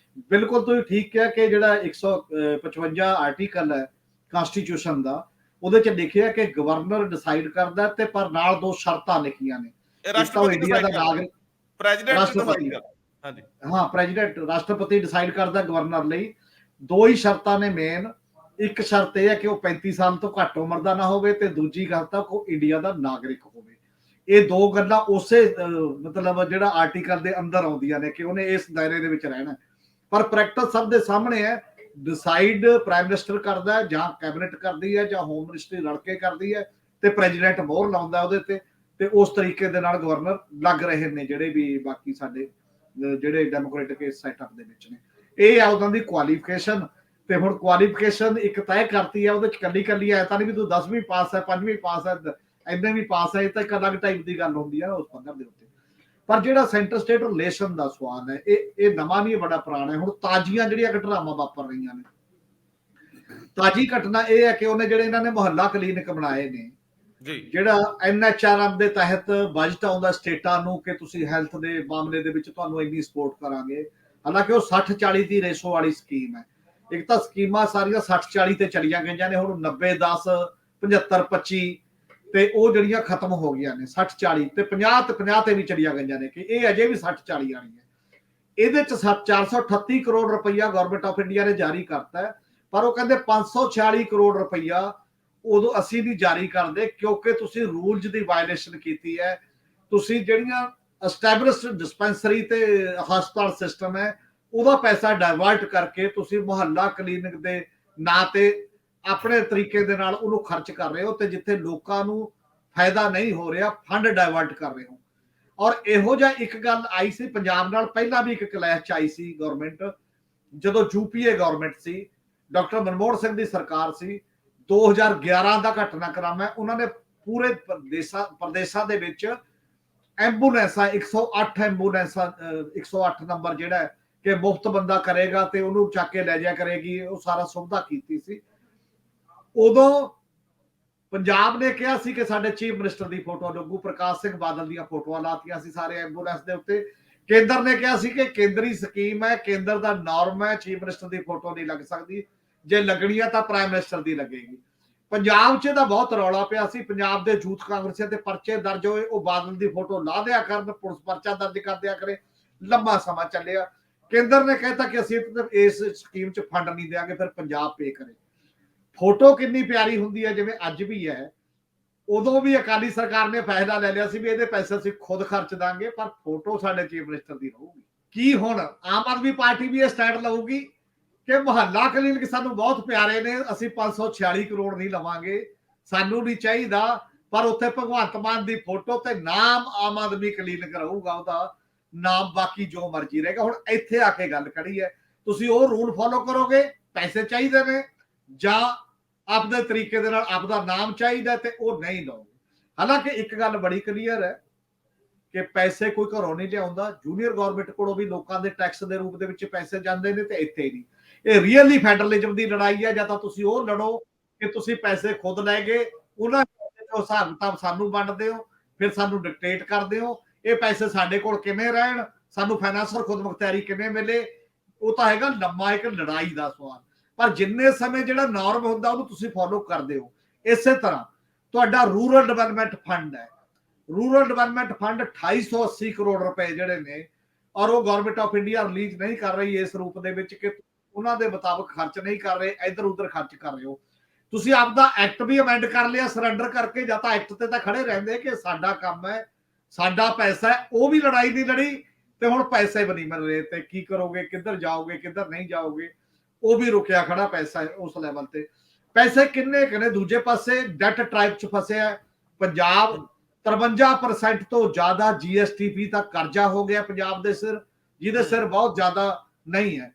ਬਿਲਕੁਲ ਤੁਸੀਂ ਠੀਕ ਕਿਹਾ ਕਿ ਜਿਹੜਾ 155 ਆਰਟੀਕਲ ਹੈ ਕਨਸਟੀਟਿਊਸ਼ਨ ਦਾ, ਉਹਦੇ 'ਚ ਲਿਖਿਆ ਕਿ ਗਵਰਨਰ ਡਿਸਾਈਡ ਕਰਦਾ, ਤੇ ਪਰ ਨਾਲ ਦੋ ਸ਼ਰਤਾਂ ਲਿਖੀਆਂ ਨੇ। ਇੰਡੀਆ ਦਾ ਨਾਗਰਿਕ, ਪ੍ਰੈਜ਼ੀਡੈਂਟ, ਹਾਂਜੀ ਹਾਂ ਪ੍ਰੈਜ਼ੀਡੈਂਟ, ਰਾਸ਼ਟਰਪਤੀ ਡਿਸਾਈਡ ਕਰਦਾ ਗਵਰਨਰ ਲਈ। ਦੋ ਹੀ ਸ਼ਰਤਾਂ ਨੇ ਮੇਨ। ਇੱਕ ਸ਼ਰਤ ਇਹ ਹੈ ਕਿ ਉਹ 35 ਸਾਲ ਤੋਂ ਘੱਟ ਉਮਰ ਦਾ ਨਾ ਹੋਵੇ, ਤੇ ਦੂਜੀ ਗੱਲ ਤਾਂ ਉਹ ਇੰਡੀਆ ਦਾ ਨਾਗਰਿਕ ਹੋਵੇ। ਇਹ ਦੋ ਗੱਲਾਂ ਉਸੇ ਮਤਲਬ ਜਿਹੜਾ ਆਰਟੀਕਲ ਦੇ ਅੰਦਰ ਆਉਂਦੀਆਂ ਨੇ ਕਿ ਉਹਨੇ ਇਸ ਦਾਇਰੇ ਦੇ ਵਿੱਚ ਰਹਿਣਾ। ਪਰ ਪ੍ਰੈਕਟਿਸ ਸਭ ਦੇ ਸਾਹਮਣੇ ਹੈ। ਡਿਸਾਈਡ ਪ੍ਰਾਈਮ ਮਿਨਿਸਟਰ ਕਰਦਾ, ਜਾਂ ਕੈਬਨਿਟ ਕਰਦੀ ਹੈ, ਜਾਂ ਹੋਮ ਮਿਨਿਸਟਰੀ ਰਲ ਕੇ ਕਰਦੀ ਹੈ, ਤੇ ਪ੍ਰੈਜ਼ੀਡੈਂਟ ਮੋਹਰ ਲਾਉਂਦਾ ਉਹਦੇ ਤੇ ਉਸ ਤਰੀਕੇ ਦੇ ਨਾਲ ਗਵਰਨਰ ਲੱਗ ਰਹੇ ਨੇ ਜਿਹੜੇ ਵੀ ਬਾਕੀ ਸਾਡੇ ਜਿਹੜੇ ਡੈਮੋਕ੍ਰੈਟਿਕ ਸੈਟਅਪ ਦੇ ਵਿੱਚ ਨੇ। ਇਹ ਆ ਉਹਨਾਂ ਦੀ ਕੁਆਲੀਫਿਕੇਸ਼ਨ। ਤੇ ਹੁਣ ਕੁਆਲੀਫਿਕੇਸ਼ਨ ਇੱਕ ਤੈਅ ਕਰਤੀ ਹੈ, ਉਹਦੇ ਚ ਕੱਲੀ ਐ ਤਾਂ ਨਹੀਂ ਵੀ ਤੂੰ 10ਵੀਂ ਪਾਸ ਹੈ, 5ਵੀਂ ਪਾਸ ਹੈ, ਇੰਨੇ ਵੀ ਪਾਸ ਹੈ। ਇਹ ਤਾਂ ਇੱਕ ਅਲੱਗ ਟਾਈਪ ਦੀ ਗੱਲ ਹੁੰਦੀ ਹੈ ਉਸ ਪੱਧਰ ਦੇ ਉੱਤੇ। ਪਰ ਜਿਹੜਾ ਸੈਂਟਰ ਸਟੇਟ ਰਿਲੇਸ਼ਨ ਦਾ ਸਵਾਲ ਹੈ, ਇਹ ਨਵਾਂ ਨਹੀਂ, ਬੜਾ ਪੁਰਾਣਾ ਹੈ। ਹੁਣ ਤਾਜ਼ੀਆਂ ਜਿਹੜੀਆਂ ਘਟਨਾਵਾਂ ਵਾਪਰ ਰਹੀਆਂ ਨੇ, ਤਾਜ਼ੀ ਘਟਨਾ ਇਹ ਹੈ ਕਿ ਉਹਨੇ ਜਿਹੜੇ ਇਹਨਾਂ ਨੇ ਮੁਹੱਲਾ ਕਲੀਨਿਕ ਬਣਾਏ ਨੇ, ਜਿਹੜਾ NHRM ਦੇ ਤਹਿਤ ਬਜਟ ਆਉਂਦਾ ਸਟੇਟਾਂ ਨੂੰ ਕਿ ਤੁਸੀਂ ਹੈਲਥ ਦੇ ਮਾਮਲੇ ਦੇ ਵਿੱਚ ਤੁਹਾਨੂੰ ਇੰਨੀ ਸਪੋਰਟ ਕਰਾਂਗੇ। ਹਾਲਾਂਕਿ ਉਹ 60-40 ਦੀ ਰੇਸ਼ੋ ਵਾਲੀ ਸਕੀਮ ਹੈ। ਇੱਕ ਤਾਂ ਸਕੀਮਾਂ ਸਾਰੀਆਂ 60-40 ਤੇ ਚਲੀਆਂ ਗਈਆਂ ਨੇ, ਹੁਣ 90-10 75-25 ਤੇ ਉਹ ਜਿਹੜੀਆਂ ਖਤਮ ਹੋ ਗਈਆਂ ਨੇ। 60-40 ਤੇ 50 ਤੇ 50 ਤੇ ਵੀ ਚਲੀਆਂ ਗਈਆਂ ਨੇ ਕਿ ਇਹ ਅਜੇ ਵੀ 60-40 ਵਾਲੀ ਹੈ। ਇਹਦੇ ਚ 438 ਕਰੋੜ ਰੁਪਈਆ ਗਵਰਨਮੈਂਟ ਆਫ ਇੰਡੀਆ ਨੇ ਜਾਰੀ ਕਰਤਾ ਹੈ, ਪਰ ਉਹ ਕਹਿੰਦੇ 546 ਕਰੋੜ ਰੁਪਈਆ ਉਦੋਂ ਅਸੀਂ ਨਹੀਂ ਜਾਰੀ ਕਰਦੇ ਕਿਉਂਕਿ ਤੁਸੀਂ ਰੂਲਸ ਦੀ ਵਾਇਲੇਸ਼ਨ ਕੀਤੀ ਹੈ। ਤੁਸੀਂ ਜਿਹੜੀਆਂ ਐਸਟੈਬਲਿਸ਼ਡ ਡਿਸਪੈਂਸਰੀ ਤੇ ਹਸਪਤਾਲ ਸਿਸਟਮ ਹੈ ਉਹਦਾ ਪੈਸਾ ਡਾਇਵਰਟ ਕਰਕੇ ਤੁਸੀਂ ਮੁਹੱਲਾ ਕਲੀਨਿਕ ਦੇ ਨਾਂ ਤੇ ਆਪਣੇ ਤਰੀਕੇ ਦੇ ਨਾਲ ਉਹਨੂੰ ਖਰਚ ਕਰ ਰਹੇ ਹੋ, ਤੇ ਜਿੱਥੇ ਲੋਕਾਂ ਨੂੰ ਫਾਇਦਾ ਨਹੀਂ ਹੋ ਰਿਹਾ ਫੰਡ ਡਾਇਵਰਟ ਕਰ ਰਹੇ ਹੋ। ਔਰ ਇਹੋ ਜਿਹਾ ਇੱਕ ਗੱਲ ਆਈ ਸੀ ਪੰਜਾਬ ਨਾਲ, ਪਹਿਲਾਂ ਵੀ ਇੱਕ ਕਲੈਸ਼ ਚ ਆਈ ਸੀ ਗਵਰਨਮੈਂਟ, ਜਦੋਂ UPA ਗਵਰਨਮੈਂਟ ਸੀ, ਡਾਕਟਰ ਮਨਮੋਹਨ ਸਿੰਘ ਦੀ ਸਰਕਾਰ ਸੀ। 2011 ਦਾ ਘਟਨਾਕ੍ਰਮ ਹੈ। ਉਹਨਾਂ ਨੇ ਪੂਰੇ ਪ੍ਰਦੇਸ਼ਾਂ ਦੇ ਵਿੱਚ ਐਂਬੂਲੈਂਸਾਂ 108 ਐਂਬੂਲੈਂਸਾਂ 108 ਨੰਬਰ ਜਿਹੜਾ ਹੈ ਕਿ ਮੁਫਤ ਬੰਦਾ ਕਰੇਗਾ ਤੇ ਉਹਨੂੰ ਚੱਕ ਕੇ ਲੈ ਜਾ ਕਰੇਗੀ, ਉਹ ਸਾਰਾ ਸੁਵਿਧਾ ਕੀਤੀ ਸੀ। ਉਦੋਂ ਪੰਜਾਬ ਨੇ ਕਿਹਾ ਸੀ ਕਿ ਸਾਡੇ ਚੀਫ ਮਿਨਿਸਟਰ ਦੀ ਫੋਟੋ ਲੱਗੂ, ਪ੍ਰਕਾਸ਼ ਸਿੰਘ ਬਾਦਲ ਦੀਆਂ ਫੋਟੋਆਂ ਲਾਤੀਆਂ ਸੀ ਸਾਰੇ ਐਂਬੂਲੈਂਸ ਦੇ ਉੱਤੇ। ਕੇਂਦਰ ਨੇ ਕਿਹਾ ਸੀ ਕਿ ਕੇਂਦਰੀ ਸਕੀਮ ਹੈ, ਕੇਂਦਰ ਦਾ ਨਾਰਮ ਹੈ, ਚੀਫ ਮਿਨਿਸਟਰ ਦੀ ਫੋਟੋ ਨਹੀਂ ਲੱਗ ਸਕਦੀ, ਜੇ ਲੱਗਣੀ ਆ ਤਾਂ ਪ੍ਰਾਈਮ ਮਿਨਿਸਟਰ ਦੀ ਲੱਗੇਗੀ। ਪੰਜਾਬ 'ਚ ਇਹਦਾ ਬਹੁਤ ਰੌਲਾ ਪਿਆ ਸੀ। ਪੰਜਾਬ ਦੇ ਯੂਥ ਕਾਂਗਰਸੀਆਂ ਦੇ ਪਰਚੇ ਦਰਜ ਹੋਏ, ਉਹ ਬਾਦਲ ਦੀ ਫੋਟੋ ਲਾ ਦਿਆ ਕਰਨ, ਪੁਲਿਸ ਪਰਚਾ ਦਰਜ ਕਰ ਦਿਆ ਕਰੇ, ਲੰਮਾ ਸਮਾਂ ਚੱਲਿਆ। ਕੇਂਦਰ ਨੇ ਕਹਿਤਾ ਕਿ ਅਸੀਂ ਇਸ ਸਕੀਮ 'ਚ ਫੰਡ ਨਹੀਂ ਦਿਆਂਗੇ, ਫਿਰ ਪੰਜਾਬ ਪੇ ਕਰੇ। ਫੋਟੋ ਕਿੰਨੀ ਪਿਆਰੀ ਹੁੰਦੀ ਹੈ, ਜਿਵੇਂ ਅੱਜ ਵੀ ਹੈ। ਉਦੋਂ ਵੀ ਅਕਾਲੀ ਸਰਕਾਰ ਨੇ ਫੈਸਲਾ ਲੈ ਲਿਆ ਸੀ ਵੀ ਇਹਦੇ ਪੈਸੇ ਅਸੀਂ ਖੁਦ ਖਰਚ ਦਾਂਗੇ, ਪਰ ਫੋਟੋ ਸਾਡੇ ਚੀਫ ਮਿਨਿਸਟਰ ਦੀ ਰਹੂਗੀ। ਕੀ ਹੁਣ ਆਮ ਆਦਮੀ ਪਾਰਟੀ ਵੀ ਇਹ ਸਟੈਂਡ ਲਊਗੀ ਕਿ ਮੁਹੱਲਾ ਕਲੀਨਿਕ ਸਾਨੂੰ ਬਹੁਤ ਪਿਆਰੇ ਨੇ, ਅਸੀਂ 546 ਕਰੋੜ ਨਹੀਂ ਲਵਾਂਗੇ, ਸਾਨੂੰ ਨਹੀਂ ਚਾਹੀਦਾ, ਪਰ ਉੱਥੇ ਭਗਵੰਤ ਮਾਨ ਦੀ ਫੋਟੋ ਤੇ ਨਾਮ ਆਮ ਆਦਮੀ ਕਲੀਨਿਕ ਰਹੂਗਾ, ਉਹਦਾ ਨਾਮ ਬਾਕੀ ਜੋ ਮਰਜ਼ੀ ਰਹੇਗਾ। ਹੁਣ ਇੱਥੇ ਆ ਕੇ ਗੱਲ ਖੜੀ ਹੈ, ਤੁਸੀਂ ਉਹ ਰੂਲ ਫੋਲੋ ਕਰੋਗੇ, ਪੈਸੇ ਚਾਹੀਦੇ ਨੇ, ਜਾਂ ਆਪਦੇ ਤਰੀਕੇ ਦੇ ਨਾਲ ਆਪਦਾ ਨਾਮ ਚਾਹੀਦਾ ਤੇ ਉਹ ਨਹੀਂ ਲਓਗੇ। ਹਾਲਾਂਕਿ ਇੱਕ ਗੱਲ ਬੜੀ ਕਲੀਅਰ ਹੈ ਕਿ ਪੈਸੇ ਕੋਈ ਘਰੋਂ ਨਹੀਂ ਲਿਆਉਂਦਾ, ਜੂਨੀਅਰ ਗਵਰਨਮੈਂਟ ਕੋਲੋਂ ਵੀ ਲੋਕਾਂ ਦੇ ਟੈਕਸ ਦੇ ਰੂਪ ਦੇ ਵਿੱਚ ਪੈਸੇ ਜਾਂਦੇ ਨੇ, ਤੇ ਇੱਥੇ ਹੀ ਨਹੀਂ। ਇਹ ਰੀਅਲੀ ਫੈਡਰਲਿਜ਼ਮ ਦੀ ਲੜਾਈ ਹੈ। ਜਾਂ ਤਾਂ ਤੁਸੀਂ ਉਹ ਲੜੋ ਕਿ ਤੁਸੀਂ ਪੈਸੇ ਖੁਦ ਲੈ ਗਏ, ਉਹਨਾਂ ਹਿਸਾਬ ਕਿਤਾਬ ਸਾਨੂੰ ਵੰਡਦੇ ਹੋ, ਫਿਰ ਸਾਨੂੰ ਡਿਕਟੇਟ ਕਰਦੇ ਹੋ, ਇਹ ਪੈਸੇ ਸਾਡੇ ਕੋਲ ਕਿਵੇਂ ਰਹਿਣ, ਸਾਨੂੰ ਫਾਈਨੈਂਸ਼ੀਅਲ ਖੁਦਮੁਖਤਿਆਰੀ ਕਿਵੇਂ ਮਿਲੇ, ਉਹ ਤਾਂ ਹੈਗਾ ਲੰਮਾ ਇੱਕ ਲੜਾਈ ਦਾ ਸਵਾਲ। ਪਰ ਜਿੰਨੇ ਸਮੇਂ ਜਿਹੜਾ ਨਾਰਮ ਹੁੰਦਾ ਉਹਨੂੰ ਤੁਸੀਂ ਫੋਲੋ ਕਰਦੇ ਹੋ। ਇਸੇ ਤਰ੍ਹਾਂ ਤੁਹਾਡਾ ਰੂਰਲ ਡਿਵੈਲਪਮੈਂਟ ਫੰਡ ਹੈ, ਰੂਰਲ ਡਿਵੈਲਪਮੈਂਟ ਫੰਡ 2880 ਕਰੋੜ ਰੁਪਏ ਜਿਹੜੇ ਨੇ, ਔਰ ਉਹ ਗਵਰਨਮੈਂਟ ਆਫ ਇੰਡੀਆ ਰਿਲੀਜ਼ ਨਹੀਂ ਕਰ ਰਹੀ ਇਸ ਰੂਪ ਦੇ ਵਿੱਚ ਕਿ ਉਹਨਾਂ ਦੇ ਮੁਤਾਬਕ ਖਰਚ ਨਹੀਂ ਕਰ ਰਹੇ, ਇੱਧਰ ਉੱਧਰ ਖਰਚ ਕਰ ਰਹੇ ਹੋ। ਤੁਸੀਂ ਆਪਦਾ ਐਕਟ ਵੀ ਅਮੈਂਡ ਕਰ ਲਿਆ ਸਰੈਂਡਰ ਕਰਕੇ, ਜਾਂ ਤਾਂ ਐਕਟ ਤੇ ਤਾਂ ਖੜੇ ਰਹਿੰਦੇ ਕਿ ਸਾਡਾ ਕੰਮ ਹੈ, ਸਾਡਾ ਪੈਸਾ ਹੈ, ਉਹ ਵੀ ਲੜਾਈ ਨਹੀਂ ਲੜੀ, ਤੇ ਹੁਣ ਪੈਸੇ ਵੀ ਨਹੀਂ ਮਿਲ ਰਹੇ, ਤੇ ਕੀ ਕਰੋਗੇ, ਕਿੱਧਰ ਜਾਓਗੇ, ਕਿੱਧਰ ਨਹੀਂ ਜਾਓਗੇ। ਉਹ ਵੀ ਰੁਕਿਆ ਖੜਾ ਪੈਸਾ ਉਸ ਲੈਵਲ ਤੇ। ਪੈਸੇ ਕਿੰਨੇ ਕਨੇ ਦੂਜੇ ਪਾਸੇ ਡੈਟ ਟ੍ਰਾਈਬ ਚ ਫਸਿਆ ਪੰਜਾਬ। 53% ਤੋਂ ਜ਼ਿਆਦਾ GSTP ਤੱਕ ਕਰਜ਼ਾ ਹੋ ਗਿਆ ਪੰਜਾਬ ਦੇ ਸਿਰ, ਜਿਹਦੇ ਸਿਰ ਬਹੁਤ ਜ਼ਿਆਦਾ ਨਹੀਂ ਹੈ।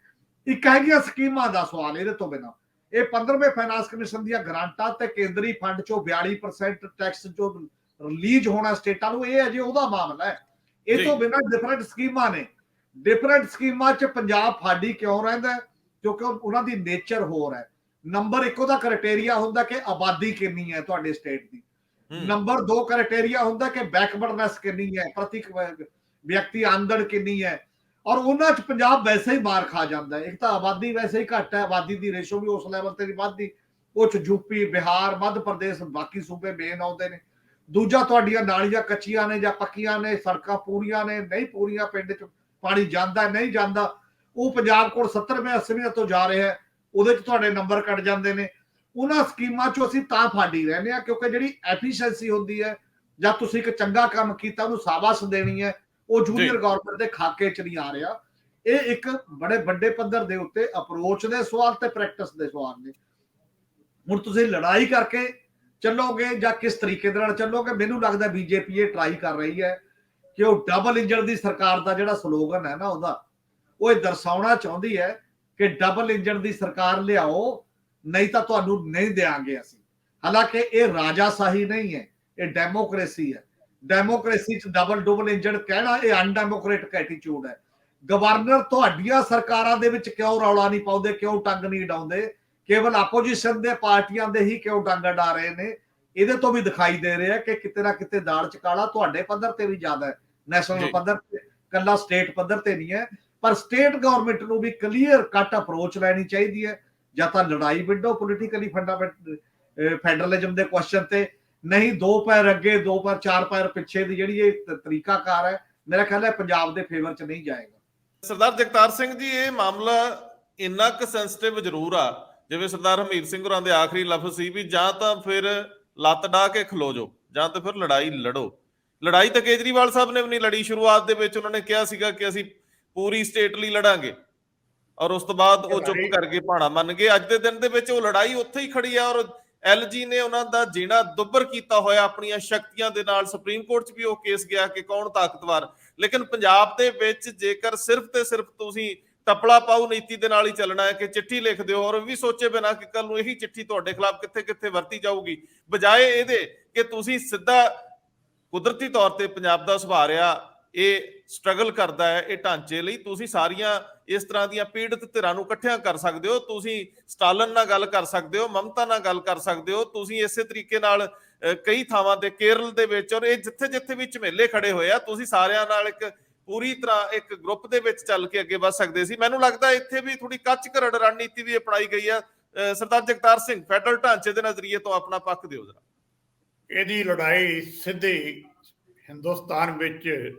ਇੱਕ ਹੈਗੀਆਂ ਸਕੀਮਾਂ ਦਾ ਸਵਾਲ ਇਹਦੇ ਤੋਂ ਬਿਨਾਂ, ਇਹ 15ਵੇਂ ਫਾਈਨਾਂਸ ਕਮਿਸ਼ਨ ਦੀਆਂ ਗ੍ਰਾਂਟਾਂ ਤੇ ਕੇਂਦਰੀ ਫੰਡ ਚੋਂ 42% ਟੈਕਸ ਜੋ ਰਿਲੀਜ਼ ਹੋਣਾ ਸਟੇਟਾਂ ਨੂੰ, ਇਹ ਅਜੇ ਉਹਦਾ ਮਾਮਲਾ ਹੈ। ਇਹ ਤੋਂ ਬਿਨਾਂ ਡਿਫਰੈਂਟ ਸਕੀਮਾਂ ਨੇ। ਡਿਫਰੈਂਟ ਸਕੀਮਾਂ 'ਚ ਪੰਜਾਬ ਫਾਡੀ ਕਿਉਂ ਰਹਿੰਦਾ? ਕਿਉਂਕਿ ਉਹਨਾਂ ਦੀ ਨੇਚਰ ਹੋਰ ਹੈ। ਨੰਬਰ 1 ਉਹਦਾ ਕ੍ਰਾਈਟੇਰੀਆ ਹੁੰਦਾ ਕਿ ਆਬਾਦੀ ਕਿੰਨੀ ਹੈ ਤੁਹਾਡੇ ਸਟੇਟ ਦੀ। ਨੰਬਰ 2 ਕ੍ਰਾਈਟੇਰੀਆ ਹੁੰਦਾ ਕਿ ਬੈਕਵਰਡਨੈਸ ਕਿੰਨੀ ਹੈ, ਪ੍ਰਤੀ ਵਿਅਕਤੀ ਆਮਦਨ ਕਿੰਨੀ ਹੈ। ਔਰ ਉਹਨਾਂ 'ਚ ਪੰਜਾਬ ਵੈਸੇ ਹੀ ਮਾਰ ਖਾ ਜਾਂਦਾ ਹੈ। ਇੱਕ ਤਾਂ ਆਬਾਦੀ ਵੈਸੇ ਹੀ ਘੱਟ ਹੈ, ਆਬਾਦੀ ਦੀ ਰੇਸ਼ੋ ਵੀ ਉਸ ਲੈਵਲ ਤੇ ਨਹੀਂ ਵੱਧਦੀ। ਉਹ 'ਚ ਯੂਪੀ, ਬਿਹਾਰ, ਮੱਧ ਪ੍ਰਦੇਸ਼, ਬਾਕੀ ਸੂਬੇ ਮੇਨ ਆਉਂਦੇ ਨੇ। ਦੂਜਾ ਤੁਹਾਡੀਆਂ ਨਾਲੀਆਂ ਕੱਚੀਆਂ ਨੇ ਜਾਂ ਪੱਕੀਆਂ ਨੇ, ਸੜਕਾਂ ਪੂਰੀਆਂ ਨੇ ਨਹੀਂ ਪੂਰੀਆਂ, ਪਿੰਡ 'ਚ ਪਾਣੀ ਜਾਂਦਾ ਨਹੀਂ ਜਾਂਦਾ। ਉਹ ਪੰਜਾਬ ਕੋਲ 70ਵੇਂ 80ਵੇਂ ਤੋਂ ਜਾ ਰਿਹਾ ਹੈ, ਉਹਦੇ 'ਚ ਤੁਹਾਡੇ ਨੰਬਰ ਕੱਟ ਜਾਂਦੇ ਨੇ। ਉਹਨਾਂ ਸਕੀਮਾਂ 'ਚੋਂ ਅਸੀਂ ਤਾਂ ਫਾਡੀ ਰਹਿੰਦੇ ਹਾਂ ਕਿਉਂਕਿ ਜਿਹੜੀ ਐਫੀਸ਼ੀਐਂਸੀ ਹੁੰਦੀ ਹੈ ਜਾਂ ਤੁਸੀਂ ਇੱਕ ਚੰਗਾ ਕੰਮ ਕੀਤਾ ਉਹਨੂੰ ਸ਼ਾਬਾਸ਼ ਦੇਣੀ ਹੈ, ਉਹ ਜੂਨੀਅਰ ਗਵਰਨਮੈਂਟ ਦੇ ਖਾਕੇ 'ਚ ਨਹੀਂ ਆ ਰਿਹਾ। ਇਹ ਇੱਕ ਬੜੇ ਵੱਡੇ ਪੱਧਰ ਦੇ ਉੱਤੇ ਅਪਰੋਚ ਦੇ ਸਵਾਲ ਤੇ ਪ੍ਰੈਕਟਿਸ ਦੇ ਸਵਾਲ ਨੇ। ਹੁਣ ਤੁਸੀਂ ਲੜਾਈ ਕਰਕੇ ਚੱਲੋਗੇ ਜਾਂ ਕਿਸ ਤਰੀਕੇ ਦੇ ਨਾਲ ਚੱਲੋਗੇ? ਮੈਨੂੰ ਲੱਗਦਾ ਬੀਜੇਪੀ ਇਹ ਟਰਾਈ ਕਰ ਰਹੀ ਹੈ ਕਿ ਉਹ ਡਬਲ ਇੰਜਨ ਦੀ ਸਰਕਾਰ ਦਾ ਜਿਹੜਾ ਸਲੋਗਨ ਹੈ ਨਾ ਉਹਦਾ, ਉਹ ਇਹ ਦਰਸਾਉਣਾ ਚਾਹੁੰਦੀ ਹੈ ਕਿ ਡਬਲ ਇੰਜਨ ਦੀ ਸਰਕਾਰ ਲਿਆਓ, ਨਹੀਂ ਤਾਂ ਤੁਹਾਨੂੰ ਨਹੀਂ ਦੇਾਂਗੇ ਅਸੀਂ। ਹਾਲਾਂਕਿ ਇਹ ਰਾਜਾਸ਼ਾਹੀ ਨਹੀਂ ਹੈ, ਇਹ ਡੈਮੋਕ੍ਰੇਸੀ ਹੈ। ਡੈਮੋਕ੍ਰੇਸੀ 'ਚ ਡਬਲ ਇੰਜਨ ਕਹਿਣਾ ਇਹ ਅਨਡੈਮੋਕ੍ਰੇਟਿਕ ਐਟੀਟਿਊਡ ਹੈ। ਗਵਰਨਰ ਤੁਹਾਡੀਆਂ ਸਰਕਾਰਾਂ ਦੇ ਵਿੱਚ ਕਿਉਂ ਰੌਲਾ ਨਹੀਂ ਪਾਉਂਦੇ, ਕਿਉਂ ਟੰਗ ਨਹੀਂ ਡਾਉਂਦੇ? ਕੇਵਲ ਆਪੋਜੀਸ਼ਨ ਦੇ ਪਾਰਟੀਆਂ ਦੇ ਹੀ ਕਿਉਂ ਡੰਗ ਡਾ ਰਹੇ ਨੇ? ਇਹਦੇ ਤੋਂ ਵੀ ਦਿਖਾਈ ਦੇ ਰਿਹਾ ਕਿ ਕਿਤੇ ਨਾ ਕਿਤੇ ਦਾਲ ਚ ਕਾਲਾ ਤੁਹਾਡੇ ਪੱਧਰ ਤੇ ਵੀ ਜ਼ਿਆਦਾ ਹੈ, ਨੈਸ਼ਨਲ ਪੱਧਰ ਤੇ, ਕੱਲਾ ਸਟੇਟ ਪੱਧਰ ਤੇ ਨਹੀਂ ਹੈ। ਪਰ ਸਟੇਟ ਗਵਰਨਮੈਂਟ ਨੂੰ ਵੀ ਕਲੀਅਰ ਕੱਟ ਅਪਰੋਚ ਲੈਣੀ ਚਾਹੀਦੀ ਹੈ। ਜਾਂ ਤਾਂ ਲੜਾਈ ਵਿੱਢੋ ਪੋਲੀਟੀਕਲੀ ਫੈਡਰਲਿਜ਼ਮ ਦੇ ਕੁਐਸਚਨ ਤੇ, ਨਹੀਂ 2 ਪੈਰ ਅੱਗੇ 2 ਪੈਰ 4 ਪੈਰ ਪਿੱਛੇ ਦੀ ਜਿਹੜੀ ਇਹ ਤਰੀਕਾਕਾਰ ਹੈ, ਮੇਰਾ ਖਿਆਲ ਹੈ ਪੰਜਾਬ ਦੇ ਫੇਵਰ ਚ ਨਹੀਂ ਜਾਏਗਾ। ਸਰਦਾਰ ਜਗਤਾਰ ਸਿੰਘ ਜੀ, ਇਹ ਮਾਮਲਾ ਇੰਨਾ ਕੁ ਸੈਂਸਿਟਿਵ ਜ਼ਰੂਰ ਆ, ਜਿਵੇਂ ਸਰਦਾਰ ਹਮੀਰ ਸਿੰਘ ਹੋਰਾਂ ਦੇ ਆਖਰੀ ਲਫ਼ਜ਼ ਸੀ ਵੀ ਜਾਂ ਤਾਂ ਫਿਰ ਲੱਤ ਡਾ ਕੇ ਖਲੋ ਜਾਓ ਜਾਂ ਤਾਂ ਫਿਰ ਲੜਾਈ ਲੜੋ। ਲੜਾਈ ਤਾਂ ਕੇਜਰੀਵਾਲ ਸਾਹਿਬ ਨੇ ਵੀ ਨਹੀਂ ਲੜੀ। ਸ਼ੁਰੂਆਤ ਦੇ ਵਿੱਚ ਉਹਨਾਂ ਨੇ ਕਿਹਾ ਸੀਗਾ ਕਿ ਅਸੀਂ ਪੂਰੀ ਸਟੇਟ ਲਈ ਲੜਾਂਗੇ, ਔਰ ਉਸ ਤੋਂ ਬਾਅਦ ਉਹ ਚੁੱਪ ਕਰਕੇ ਭਾਣਾ ਮੰਨ ਗਏ। ਅੱਜ ਦੇ ਦਿਨ ਦੇ ਵਿੱਚ ਉਹ ਲੜਾਈ ਉੱਥੇ ਹੀ ਖੜੀ ਆ, ਔਰ LG ਨੇ ਉਹਨਾਂ ਦਾ ਜੀਣਾ ਦੁੱਭਰ ਕੀਤਾ ਹੋਇਆ ਆਪਣੀਆਂ ਸ਼ਕਤੀਆਂ ਦੇ ਨਾਲ। ਸੁਪਰੀਮ ਕੋਰਟ 'ਚ ਵੀ ਉਹ ਕੇਸ ਗਿਆ ਕਿ ਕੌਣ ਤਾਕਤਵਰ। ਲੇਕਿਨ ਪੰਜਾਬ ਦੇ ਵਿੱਚ ਜੇਕਰ ਸਿਰਫ ਤੇ ਸਿਰਫ ਤੁਸੀਂ ਟਪਲਾ ਪਾਉ ਨੀਤੀ ਦੇ ਨਾਲ ਹੀ ਚੱਲਣਾ ਹੈ ਕਿ ਚਿੱਠੀ ਲਿਖ ਦਿਓ ਔਰ ਵੀ ਸੋਚੇ ਬਿਨਾ ਕਿ ਕੱਲ ਨੂੰ ਇਹੀ ਚਿੱਠੀ ਤੁਹਾਡੇ ਖਿਲਾਫ ਕਿੱਥੇ ਕਿੱਥੇ ਵਰਤੀ ਜਾਊਗੀ, ਬਜਾਏ ਇਹਦੇ ਕਿ ਤੁਸੀਂ ਸਿੱਧਾ, ਕੁਦਰਤੀ ਤੌਰ ਤੇ ਪੰਜਾਬ ਦਾ ਸੁਭਾਅ ਰਿਹਾ ਇਹ ਸਟਰਗਲ ਕਰਦਾ ਹੈ ਇਹ ਢਾਂਚੇ ਲਈ, ਤੁਸੀਂ ਸਾਰੀਆਂ ਇਸ ਤਰ੍ਹਾਂ ਦੀਆਂ ਪੀੜਤ ਧਿਰਾਂ ਨੂੰ ਇਕੱਠਿਆਂ ਕਰ ਸਕਦੇ ਹੋ। ਤੁਸੀਂ ਸਟਾਲਨ ਨਾਲ ਗੱਲ ਕਰ ਸਕਦੇ ਹੋ, ਮਮਤਾ ਨਾਲ ਗੱਲ ਕਰ ਸਕਦੇ ਹੋ। ਤੁਸੀਂ ਇਸੇ ਤਰੀਕੇ ਨਾਲ ਕਈ ਥਾਵਾਂ ਤੇ ਕੇਰਲ ਦੇ ਵਿੱਚ, ਔਰ ਇਹ ਜਿੱਥੇ ਜਿੱਥੇ ਵੀ ਝਮੇਲੇ ਖੜੇ ਹੋਏ ਆ, ਤੁਸੀਂ ਸਾਰਿਆਂ ਨਾਲ ਇੱਕ ਪੂਰੀ ਤਰ੍ਹਾਂ ਇੱਕ ਗਰੁੱਪ ਦੇ ਵਿੱਚ ਚੱਲ ਕੇ ਅੱਗੇ ਵੱਧ ਸਕਦੇ ਸੀ। ਮੈਨੂੰ ਲੱਗਦਾ ਇੱਥੇ ਵੀ ਥੋੜੀ ਕੱਚ ਘਰੜ ਰਣਨੀਤੀ ਵੀ ਅਪਣਾਈ ਗਈ ਆ। ਸਰਦਾਰ ਜਗਤਾਰ ਸਿੰਘ, ਫੈਡਰਲ ਢਾਂਚੇ ਦੇ ਨਜ਼ਰੀਏ ਤੋਂ ਆਪਣਾ ਪੱਖ ਦਿਓ ਜਰਾ। ਇਹਦੀ ਲੜਾਈ ਸਿੱਧੀ ਹਿੰਦੁਸਤਾਨ ਵਿੱਚ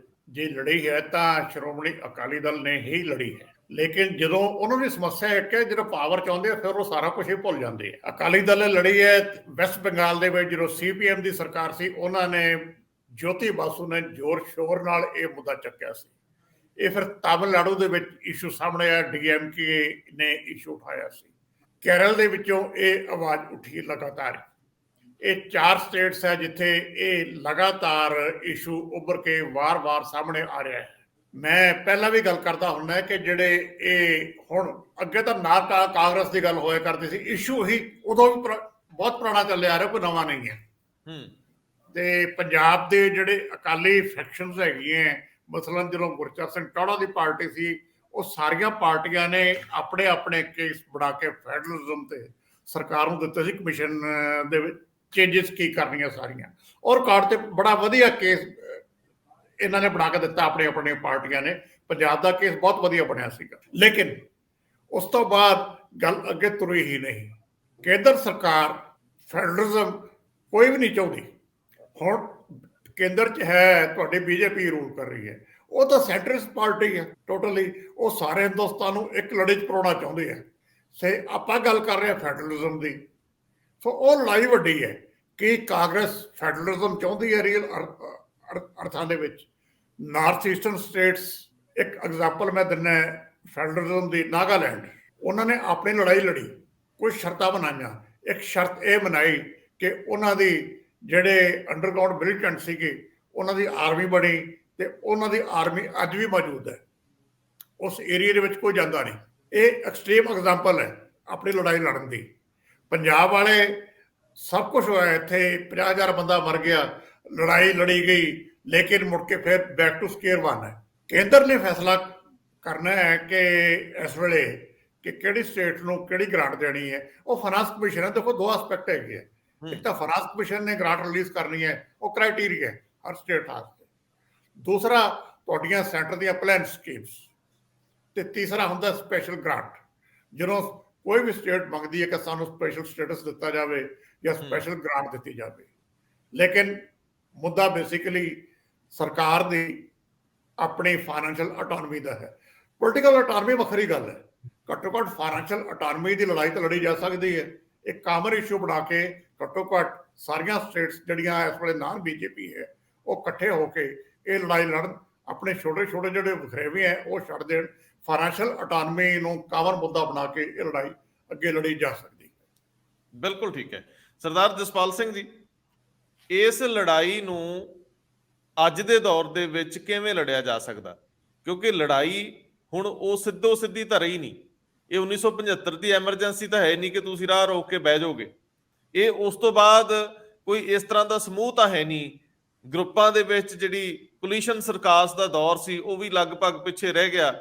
ਜੇ ਲੜੀ ਹੈ ਤਾਂ ਸ਼੍ਰੋਮਣੀ ਅਕਾਲੀ ਦਲ ਨੇ ਹੀ ਲੜੀ ਹੈ। ਲੇਕਿਨ ਜਦੋਂ ਉਹਨਾਂ ਦੀ ਸਮੱਸਿਆ ਇੱਕ ਹੈ, ਜਦੋਂ ਪਾਵਰ ਚਾਹੁੰਦੇ ਆ ਫਿਰ ਉਹ ਸਾਰਾ ਕੁਝ ਹੀ ਭੁੱਲ ਜਾਂਦੇ ਆ। ਅਕਾਲੀ ਦਲ ਨੇ ਲੜੀ ਹੈ ਵੈਸਟ ਬੰਗਾਲ ਦੇ ਵਿੱਚ, ਜਦੋਂ CPM ਦੀ ਸਰਕਾਰ ਸੀ, ਉਹਨਾਂ ਨੇ ਜੋਤੀ ਬਾਸੂ ਨੇ ਜ਼ੋਰ ਸ਼ੋਰ ਨਾਲ ਇਹ ਮੁੱਦਾ ਚੱਕਿਆ ਸੀ। ਇਹ ਫਿਰ ਤਾਮਿਲਨਾਡੂ ਦੇ ਵਿੱਚ ਇਸ਼ੂ ਸਾਹਮਣੇ ਆਇਆ, DMK ਨੇ ਇਸ਼ੂ ਉਠਾਇਆ ਸੀ। ਕੇਰਲ ਦੇ ਵਿੱਚੋਂ ਇਹ ਆਵਾਜ਼ ਉੱਠੀ ਲਗਾਤਾਰ। ਇਹ 4 ਸਟੇਟਸ ਹੈ ਜਿੱਥੇ ਇਹ ਲਗਾਤਾਰ ਇਸ਼ੂ ਉੱਭਰ ਕੇ ਵਾਰ-ਵਾਰ ਸਾਹਮਣੇ ਆ ਰਿਹਾ ਹੈ। ਮੈਂ ਪਹਿਲਾਂ ਵੀ ਗੱਲ ਕਰਦਾ ਹੁੰਦਾ ਕਿ ਜਿਹੜੇ ਇਹ ਹੁਣ ਅੱਗੇ ਤਾਂ ਨਾ ਕਾਂਗਰਸ ਦੀ ਗੱਲ ਹੋਇਆ ਕਰਦੀ ਸੀ, ਇਸ਼ੂ ਹੀ ਉਦੋਂ ਵੀ ਬਹੁਤ ਪੁਰਾਣਾ ਚੱਲਿਆ ਆ ਰਿਹਾ, ਕੋਈ ਨਵਾਂ ਨਹੀਂ ਹੈ। ਤੇ ਪੰਜਾਬ ਦੇ ਜਿਹੜੇ ਅਕਾਲੀ ਫੈਕਸ਼ਨਸ ਹੈਗੀਆਂ, ਮਸਲਨ ਜਦੋਂ ਗੁਰਚਰਨ ਸਿੰਘ ਟੌਹੜਾ ਦੀ ਪਾਰਟੀ ਸੀ, ਉਹ ਸਾਰੀਆਂ ਪਾਰਟੀਆਂ ਨੇ ਆਪਣੇ ਆਪਣੇ ਕੇਸ ਬਣਾ ਕੇ ਫੈਡਰਲਿਜ਼ਮ ਤੇ ਸਰਕਾਰ ਨੂੰ ਦਿੱਤੇ ਸੀ, ਕਮਿਸ਼ਨ ਦੇ ਵਿੱਚ ਚੇਂਜਸ ਕੀ ਕਰਨੀਆਂ ਸਾਰੀਆਂ, ਔਰ ਕਾਰਡ ਤੇ ਬੜਾ ਵਧੀਆ ਕੇਸ ਇਹਨਾਂ ਨੇ ਬਣਾ ਕੇ ਦਿੱਤਾ ਆਪਣੇ ਆਪਣੇ ਪਾਰਟੀਆਂ ਨੇ। ਪੰਜਾਬ ਦਾ ਕੇਸ ਬਹੁਤ ਵਧੀਆ ਬਣਿਆ ਸੀਗਾ। ਲੇਕਿਨ ਉਸ ਤੋਂ ਬਾਅਦ ਗੱਲ ਅੱਗੇ ਤੁਰੀ ਹੀ ਨਹੀਂ। ਕੇਂਦਰ ਸਰਕਾਰ ਫੈਡਰਲਿਜ਼ਮ ਕੋਈ ਵੀ ਨਹੀਂ ਚਾਹੁੰਦੀ। ਹੁਣ ਕੇਂਦਰ 'ਚ ਹੈ ਤੁਹਾਡੀ BJP ਰੂਲ ਕਰ ਰਹੀ ਹੈ, ਉਹ ਤਾਂ ਸੈਂਟਰਿਸਟ ਪਾਰਟੀ ਹੈ ਟੋਟਲੀ। ਉਹ ਸਾਰੇ ਹਿੰਦੁਸਤਾਨ ਨੂੰ ਇੱਕ ਲੜੇ 'ਚ ਪਰੋਣਾ ਚਾਹੁੰਦੇ ਆ। ਆਪਾਂ ਗੱਲ ਕਰ ਰਹੇ ਹਾਂ ਫੈਡਰਲਿਜ਼ਮ ਦੀ, ਸੋ ਉਹ ਲੜਾਈ ਵੱਡੀ ਹੈ ਕਿ ਕਾਂਗਰਸ ਫੈਡਰਲਿਜ਼ਮ ਚਾਹੁੰਦੀ ਹੈ ਰੀਅਲ ਅਰਥਾਂ ਦੇ ਵਿੱਚ। ਨਾਰਥ ਈਸਟਰਨ ਸਟੇਟਸ, ਇੱਕ ਐਗਜ਼ਾਮਪਲ ਮੈਂ ਦਿੰਦਾ ਫੈਡਰਲਿਜ਼ਮ ਦੀ, ਨਾਗਾਲੈਂਡ, ਉਹਨਾਂ ਨੇ ਆਪਣੀ ਲੜਾਈ ਲੜੀ, ਕੁਝ ਸ਼ਰਤਾਂ ਬਣਾਈਆਂ। ਇੱਕ ਸ਼ਰਤ ਇਹ ਬਣਾਈ ਕਿ ਉਹਨਾਂ ਦੀ ਜਿਹੜੇ ਅੰਡਰਗਰਾਊਂਡ ਮਿਲੀਟੈਂਟ ਸੀਗੇ ਉਹਨਾਂ ਦੀ ਆਰਮੀ ਬਣੀ, ਤੇ ਉਹਨਾਂ ਦੀ ਆਰਮੀ ਅੱਜ ਵੀ ਮੌਜੂਦ ਹੈ, ਉਸ ਏਰੀਏ ਦੇ ਵਿੱਚ ਕੋਈ ਜਾਂਦਾ ਨਹੀਂ। ਇਹ ਐਕਸਟ੍ਰੀਮ ਐਗਜ਼ਾਮਪਲ ਹੈ ਆਪਣੀ ਲੜਾਈ ਲੜਨ ਦੀ। ਪੰਜਾਬ ਵਾਲੇ ਸਭ ਕੁਝ ਹੋਇਆ, ਇੱਥੇ 50,000 ਬੰਦਾ ਮਰ ਗਿਆ, ਲੜਾਈ ਲੜੀ ਗਈ, ਲੇਕਿਨ ਮੁੜ ਕੇ ਫਿਰ ਬੈਕ ਟੂ ਸਕੁਅਰ ਵਨ ਹੈ। ਕੇਂਦਰ ਨੇ ਫੈਸਲਾ ਕਰਨਾ ਹੈ ਕਿ ਇਸ ਵੇਲੇ ਕਿ ਕਿਹੜੀ ਸਟੇਟ ਨੂੰ ਕਿਹੜੀ ਗ੍ਰਾਂਟ ਦੇਣੀ ਹੈ। ਉਹ ਫਾਈਨਾਂਸ ਕਮਿਸ਼ਨ ਹੈ। ਦੇਖੋ, ਦੋ ਐਸਪੈਕਟ ਹੈਗੇ ਹੈ। ਇੱਕ ਤਾਂ ਫਾਈਨਾਂਸ ਕਮਿਸ਼ਨ ਨੇ ਗ੍ਰਾਂਟ ਰਿਲੀਜ਼ ਕਰਨੀ ਹੈ, ਉਹ ਕ੍ਰਾਈਟੇਰੀਆ ਹੈ ਹਰ ਸਟੇਟ ਵਾਸਤੇ। ਦੂਸਰਾ ਤੁਹਾਡੀਆਂ ਸੈਂਟਰ ਦੀਆਂ ਪਲਾਨ ਸਕੀਮਸ, ਤੇ ਤੀਸਰਾ ਹੁੰਦਾ ਸਪੈਸ਼ਲ ਗ੍ਰਾਂਟ। ਜਦੋਂ ਕੋਈ ਵੀ ਸਟੇਟ ਮੰਗਦੀ ਹੈ ਕਿ ਸਾਨੂੰ ਸਪੈਸ਼ਲ ਸਟੇਟਸ ਦਿੱਤਾ ਜਾਵੇ ਜਾਂ ਸਪੈਸ਼ਲ ਗ੍ਰਾਂਟ ਦਿੱਤੀ ਜਾਵੇ, ਲੇਕਿਨ ਮੁੱਦਾ ਬੇਸਿਕਲੀ ਸਰਕਾਰ ਦੀ ਆਪਣੀ ਫਾਈਨੈਂਸ਼ੀਅਲ ਆਟੋਨਮੀ ਦਾ ਹੈ। ਪੋਲੀਟੀਕਲ ਆਟੋਨਮੀ ਵੱਖਰੀ ਗੱਲ ਹੈ। ਘੱਟੋ ਘੱਟ ਫਾਈਨੈਂਸ਼ੀਅਲ ਆਟੋਨਮੀ ਦੀ ਲੜਾਈ ਤਾਂ ਲੜੀ ਜਾ ਸਕਦੀ ਹੈ। ਇੱਕ ਕਾਮਨ ਇਸ਼ੂ ਬਣਾ ਕੇ ਘੱਟੋ ਘੱਟ ਸਾਰੀਆਂ ਸਟੇਟਸ ਜਿਹੜੀਆਂ ਇਸ ਵੇਲੇ ਨਾਨ ਬੀਜੇਪੀ ਹੈ, ਉਹ ਇਕੱਠੇ ਹੋ ਕੇ ਇਹ ਲੜਾਈ ਲੜਨ। ਆਪਣੇ ਛੋਟੇ ਛੋਟੇ ਜਿਹੜੇ ਵਖਰੇਵੇਂ ਹੈ ਉਹ ਛੱਡ ਦੇਣ। ਫਾਈਨੈਂਸ਼ੀਅਲ ਆਟੋਨਮੀ ਨੂੰ ਕਾਮਨ ਮੁੱਦਾ ਬਣਾ ਕੇ ਇਹ ਲੜਾਈ ਅੱਗੇ ਲੜੀ ਜਾ ਸਕਦੀ ਹੈ। ਬਿਲਕੁਲ ਠੀਕ ਹੈ। ਸਰਦਾਰ ਜਸਪਾਲ ਸਿੰਘ ਜੀ, ਇਸ ਲੜਾਈ ਨੂੰ ਅੱਜ ਦੇ ਦੌਰ ਦੇ ਵਿੱਚ ਕਿਵੇਂ ਲੜਿਆ ਜਾ ਸਕਦਾ? ਕਿਉਂਕਿ ਲੜਾਈ ਹੁਣ ਉਹ ਸਿੱਧੋ ਸਿੱਧੀ ਤਾਂ ਰਹੀ ਨਹੀਂ। ਇਹ 1975 ਦੀ ਐਮਰਜੈਂਸੀ ਤਾਂ ਹੈ ਨਹੀਂ ਕਿ ਤੁਸੀਂ ਰਾਹ ਰੋਕ ਕੇ ਬਹਿ ਜਾਓਗੇ। ਇਹ ਉਸ ਤੋਂ ਬਾਅਦ ਕੋਈ ਇਸ ਤਰ੍ਹਾਂ ਦਾ ਸਮੂਹ ਤਾਂ ਹੈ ਨਹੀਂ। ਗਰੁੱਪਾਂ ਦੇ ਵਿੱਚ ਜਿਹੜੀ ਕੋਲੀਸ਼ਨ ਸਰਕਾਰ ਦਾ ਦੌਰ ਸੀ ਉਹ ਵੀ ਲਗਭਗ ਪਿੱਛੇ ਰਹਿ ਗਿਆ,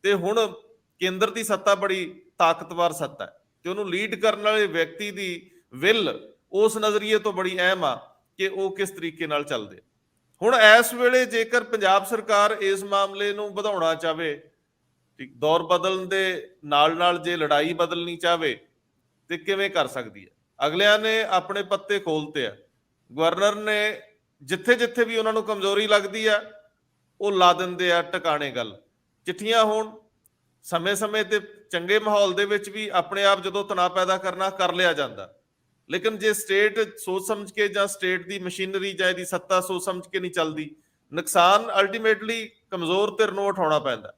ਤੇ ਹੁਣ ਕੇਂਦਰ ਦੀ ਸੱਤਾ ਬੜੀ ਤਾਕਤਵਰ ਸੱਤਾ ਹੈ, ਤੇ ਉਹਨੂੰ ਲੀਡ ਕਰਨ ਵਾਲੇ ਵਿਅਕਤੀ ਦੀ ਵਿਲ ਉਸ ਨਜ਼ਰੀਏ ਤੋਂ ਬੜੀ ਅਹਿਮ ਆ ਕਿ ਉਹ ਕਿਸ ਤਰੀਕੇ ਨਾਲ ਚੱਲਦੇ। ਹੁਣ ਇਸ ਵੇਲੇ ਜੇਕਰ ਪੰਜਾਬ ਸਰਕਾਰ ਇਸ ਮਾਮਲੇ ਨੂੰ ਵਧਾਉਣਾ ਚਾਹਵੇ, ਦੌਰ ਬਦਲਣ ਦੇ ਨਾਲ ਨਾਲ ਜੇ ਲੜਾਈ ਬਦਲਣੀ ਚਾਹਵੇ, ਤੇ ਕਿਵੇਂ ਕਰ ਸਕਦੀ ਹੈ? ਅਗਲਿਆਂ ਨੇ ਆਪਣੇ ਪੱਤੇ ਖੋਲਤੇ ਆ। ਗਵਰਨਰ ਨੇ ਜਿੱਥੇ ਜਿੱਥੇ ਵੀ ਉਹਨਾਂ ਨੂੰ ਕਮਜ਼ੋਰੀ ਲੱਗਦੀ ਆ ਉਹ ਲਾ ਦਿੰਦੇ ਆ ਟਿਕਾਣੇ ਗੱਲ। ਚਿੱਠੀਆਂ ਹੋਣ, ਸਮੇਂ-ਸਮੇਂ ਤੇ ਚੰਗੇ ਮਾਹੌਲ ਦੇ ਵਿੱਚ ਵੀ ਆਪਣੇ ਆਪ ਜਦੋਂ ਤਣਾਅ ਪੈਦਾ ਕਰਨਾ ਕਰ ਲਿਆ ਜਾਂਦਾ, ਲੇਕਿਨ ਜੇ ਸਟੇਟ ਸੋਚ ਸਮਝ ਕੇ ਜਾਂ ਸਟੇਟ ਦੀ ਮਸ਼ੀਨਰੀ ਜਾਂ ਇਹਦੀ ਸੱਤਾ ਸੋਚ ਸਮਝ ਕੇ ਨਹੀਂ ਚੱਲਦੀ, ਨੁਕਸਾਨ ਅਲਟੀਮੇਟਲੀ ਕਮਜ਼ੋਰ ਧਿਰ ਨੂੰ ਉਠਾਉਣਾ ਪੈਂਦਾ।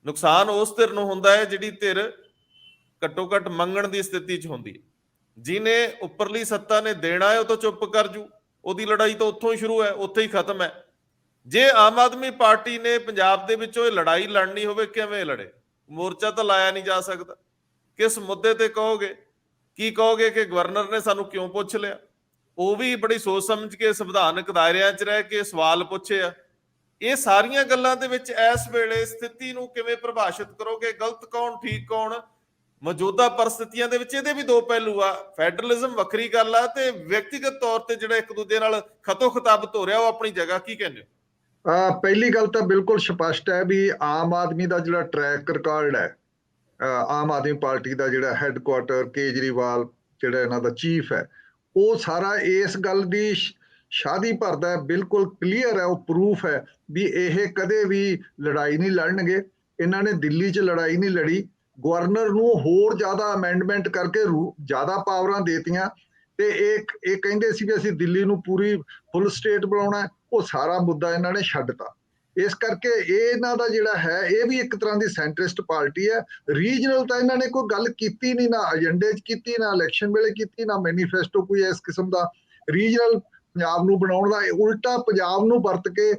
ਨੁਕਸਾਨ ਉਸ ਧਿਰ ਨੂੰ ਹੁੰਦਾ ਹੈ ਜਿਹੜੀ ਧਿਰ ਘੱਟੋ ਘੱਟ ਮੰਗਣ ਦੀ ਸਥਿਤੀ 'ਚ ਹੁੰਦੀ ਹੈ। ਜਿਹਨੇ ਉੱਪਰਲੀ ਸੱਤਾ ਨੇ ਦੇਣਾ ਹੈ ਉਹ ਤਾਂ ਚੁੱਪ ਕਰ ਜੂ, ਉਹਦੀ ਲੜਾਈ ਤਾਂ ਉੱਥੋਂ ਹੀ ਸ਼ੁਰੂ ਹੈ, ਉੱਥੇ ਹੀ ਖਤਮ ਹੈ। ਜੇ ਆਮ ਆਦਮੀ ਪਾਰਟੀ ਨੇ ਪੰਜਾਬ ਦੇ ਵਿੱਚੋਂ ਇਹ ਲੜਾਈ ਲੜਨੀ ਹੋਵੇ, ਕਿਵੇਂ ਲੜੇ? ਮੋਰਚਾ ਤਾਂ ਲਾਇਆ ਨਹੀਂ ਜਾ ਸਕਦਾ। ਕਿਸ ਮੁੱਦੇ ਤੇ ਕਹੋਗੇ? ਕੀ ਕਹੋਗੇ ਕਿ ਗਵਰਨਰ ਨੇ ਸਾਨੂੰ ਕਿਉਂ ਪੁੱਛ ਲਿਆ? ਉਹ ਵੀ ਬੜੀ ਸੋਚ ਸਮਝ ਕੇ ਸੰਵਿਧਾਨਕ ਦਾਇਰਿਆਂ 'ਚ ਰਹਿ ਕੇ ਸਵਾਲ ਪੁੱਛੇ ਆ। ਇਹ ਸਾਰੀਆਂ ਗੱਲਾਂ ਦੇ ਵਿੱਚ ਇਸ ਵੇਲੇ ਸਥਿਤੀ ਨੂੰ ਕਿਵੇਂ ਪਰਿਭਾਸ਼ਿਤ ਕਰੋਗੇ? ਗਲਤ ਕੌਣ, ਠੀਕ ਕੌਣ? ਮੌਜੂਦਾ ਪਰਿਸਥਿਤੀਆਂ ਦੇ ਵਿੱਚ ਇਹਦੇ ਵੀ ਦੋ ਪਹਿਲੂ ਆ। ਫੈਡਰਲਿਜ਼ਮ ਵੱਖਰੀ ਗੱਲ ਆ, ਤੇ ਵਿਅਕਤੀਗਤ ਤੌਰ ਤੇ ਜਿਹੜਾ ਇੱਕ ਦੂਜੇ ਨਾਲ ਖਤੋ ਖਤਾਬਤ ਹੋ ਰਿਹਾ ਉਹ ਆਪਣੀ ਜਗ੍ਹਾ। ਕੀ ਕਹਿੰਦੇ ਹੋ? ਪਹਿਲੀ ਗੱਲ ਤਾਂ ਬਿਲਕੁਲ ਸਪਸ਼ਟ ਹੈ ਵੀ ਆਮ ਆਦਮੀ ਦਾ ਜਿਹੜਾ ਟਰੈਕ ਰਿਕਾਰਡ ਹੈ, ਆਮ ਆਦਮੀ ਪਾਰਟੀ ਦਾ ਜਿਹੜਾ ਹੈੱਡਕੁਆਟਰ ਕੇਜਰੀਵਾਲ ਜਿਹੜਾ ਇਹਨਾਂ ਦਾ ਚੀਫ ਹੈ, ਉਹ ਸਾਰਾ ਇਸ ਗੱਲ ਦੀ ਸ਼ਾਦੀ ਭਰਦਾ ਹੈ। ਬਿਲਕੁਲ ਕਲੀਅਰ ਹੈ, ਉਹ ਪ੍ਰੂਫ ਹੈ ਵੀ ਇਹ ਕਦੇ ਵੀ ਲੜਾਈ ਨਹੀਂ ਲੜਨਗੇ। ਇਹਨਾਂ ਨੇ ਦਿੱਲੀ 'ਚ ਲੜਾਈ ਨਹੀਂ ਲੜੀ। ਗਵਰਨਰ ਨੂੰ ਹੋਰ ਜ਼ਿਆਦਾ ਅਮੈਂਡਮੈਂਟ ਕਰਕੇ ਜ਼ਿਆਦਾ ਪਾਵਰਾਂ ਦੇਤੀਆਂ, ਤੇ ਇਹ ਕਹਿੰਦੇ ਸੀ ਵੀ ਅਸੀਂ ਦਿੱਲੀ ਨੂੰ ਪੂਰੀ ਫੁੱਲ ਸਟੇਟ ਬਣਾਉਣਾ। ਉਹ ਸਾਰਾ ਮੁੱਦਾ ਇਹਨਾਂ ਨੇ ਛੱਡਤਾ। ਇਸ ਕਰਕੇ ਇਹ ਇਹਨਾਂ ਦਾ ਜਿਹੜਾ ਹੈ, ਇਹ ਵੀ ਇੱਕ ਤਰ੍ਹਾਂ ਦੀ ਸੈਂਟਰਿਸਟ ਪਾਰਟੀ ਹੈ। ਰੀਜਨਲ ਤਾਂ ਇਹਨਾਂ ਨੇ ਕੋਈ ਗੱਲ ਕੀਤੀ ਨਹੀਂ, ਨਾ ਏਜੰਡੇ 'ਚ ਕੀਤੀ, ਨਾ ਇਲੈਕਸ਼ਨ ਵੇਲੇ ਕੀਤੀ, ਨਾ ਮੈਨੀਫੈਸਟੋ ਕੋਈ ਇਸ ਕਿਸਮ ਦਾ ਰੀਜਨਲ ਪੰਜਾਬ ਨੂੰ ਬਣਾਉਣ ਦਾ। ਉਲਟਾ ਪੰਜਾਬ ਨੂੰ ਵਰਤ ਕੇ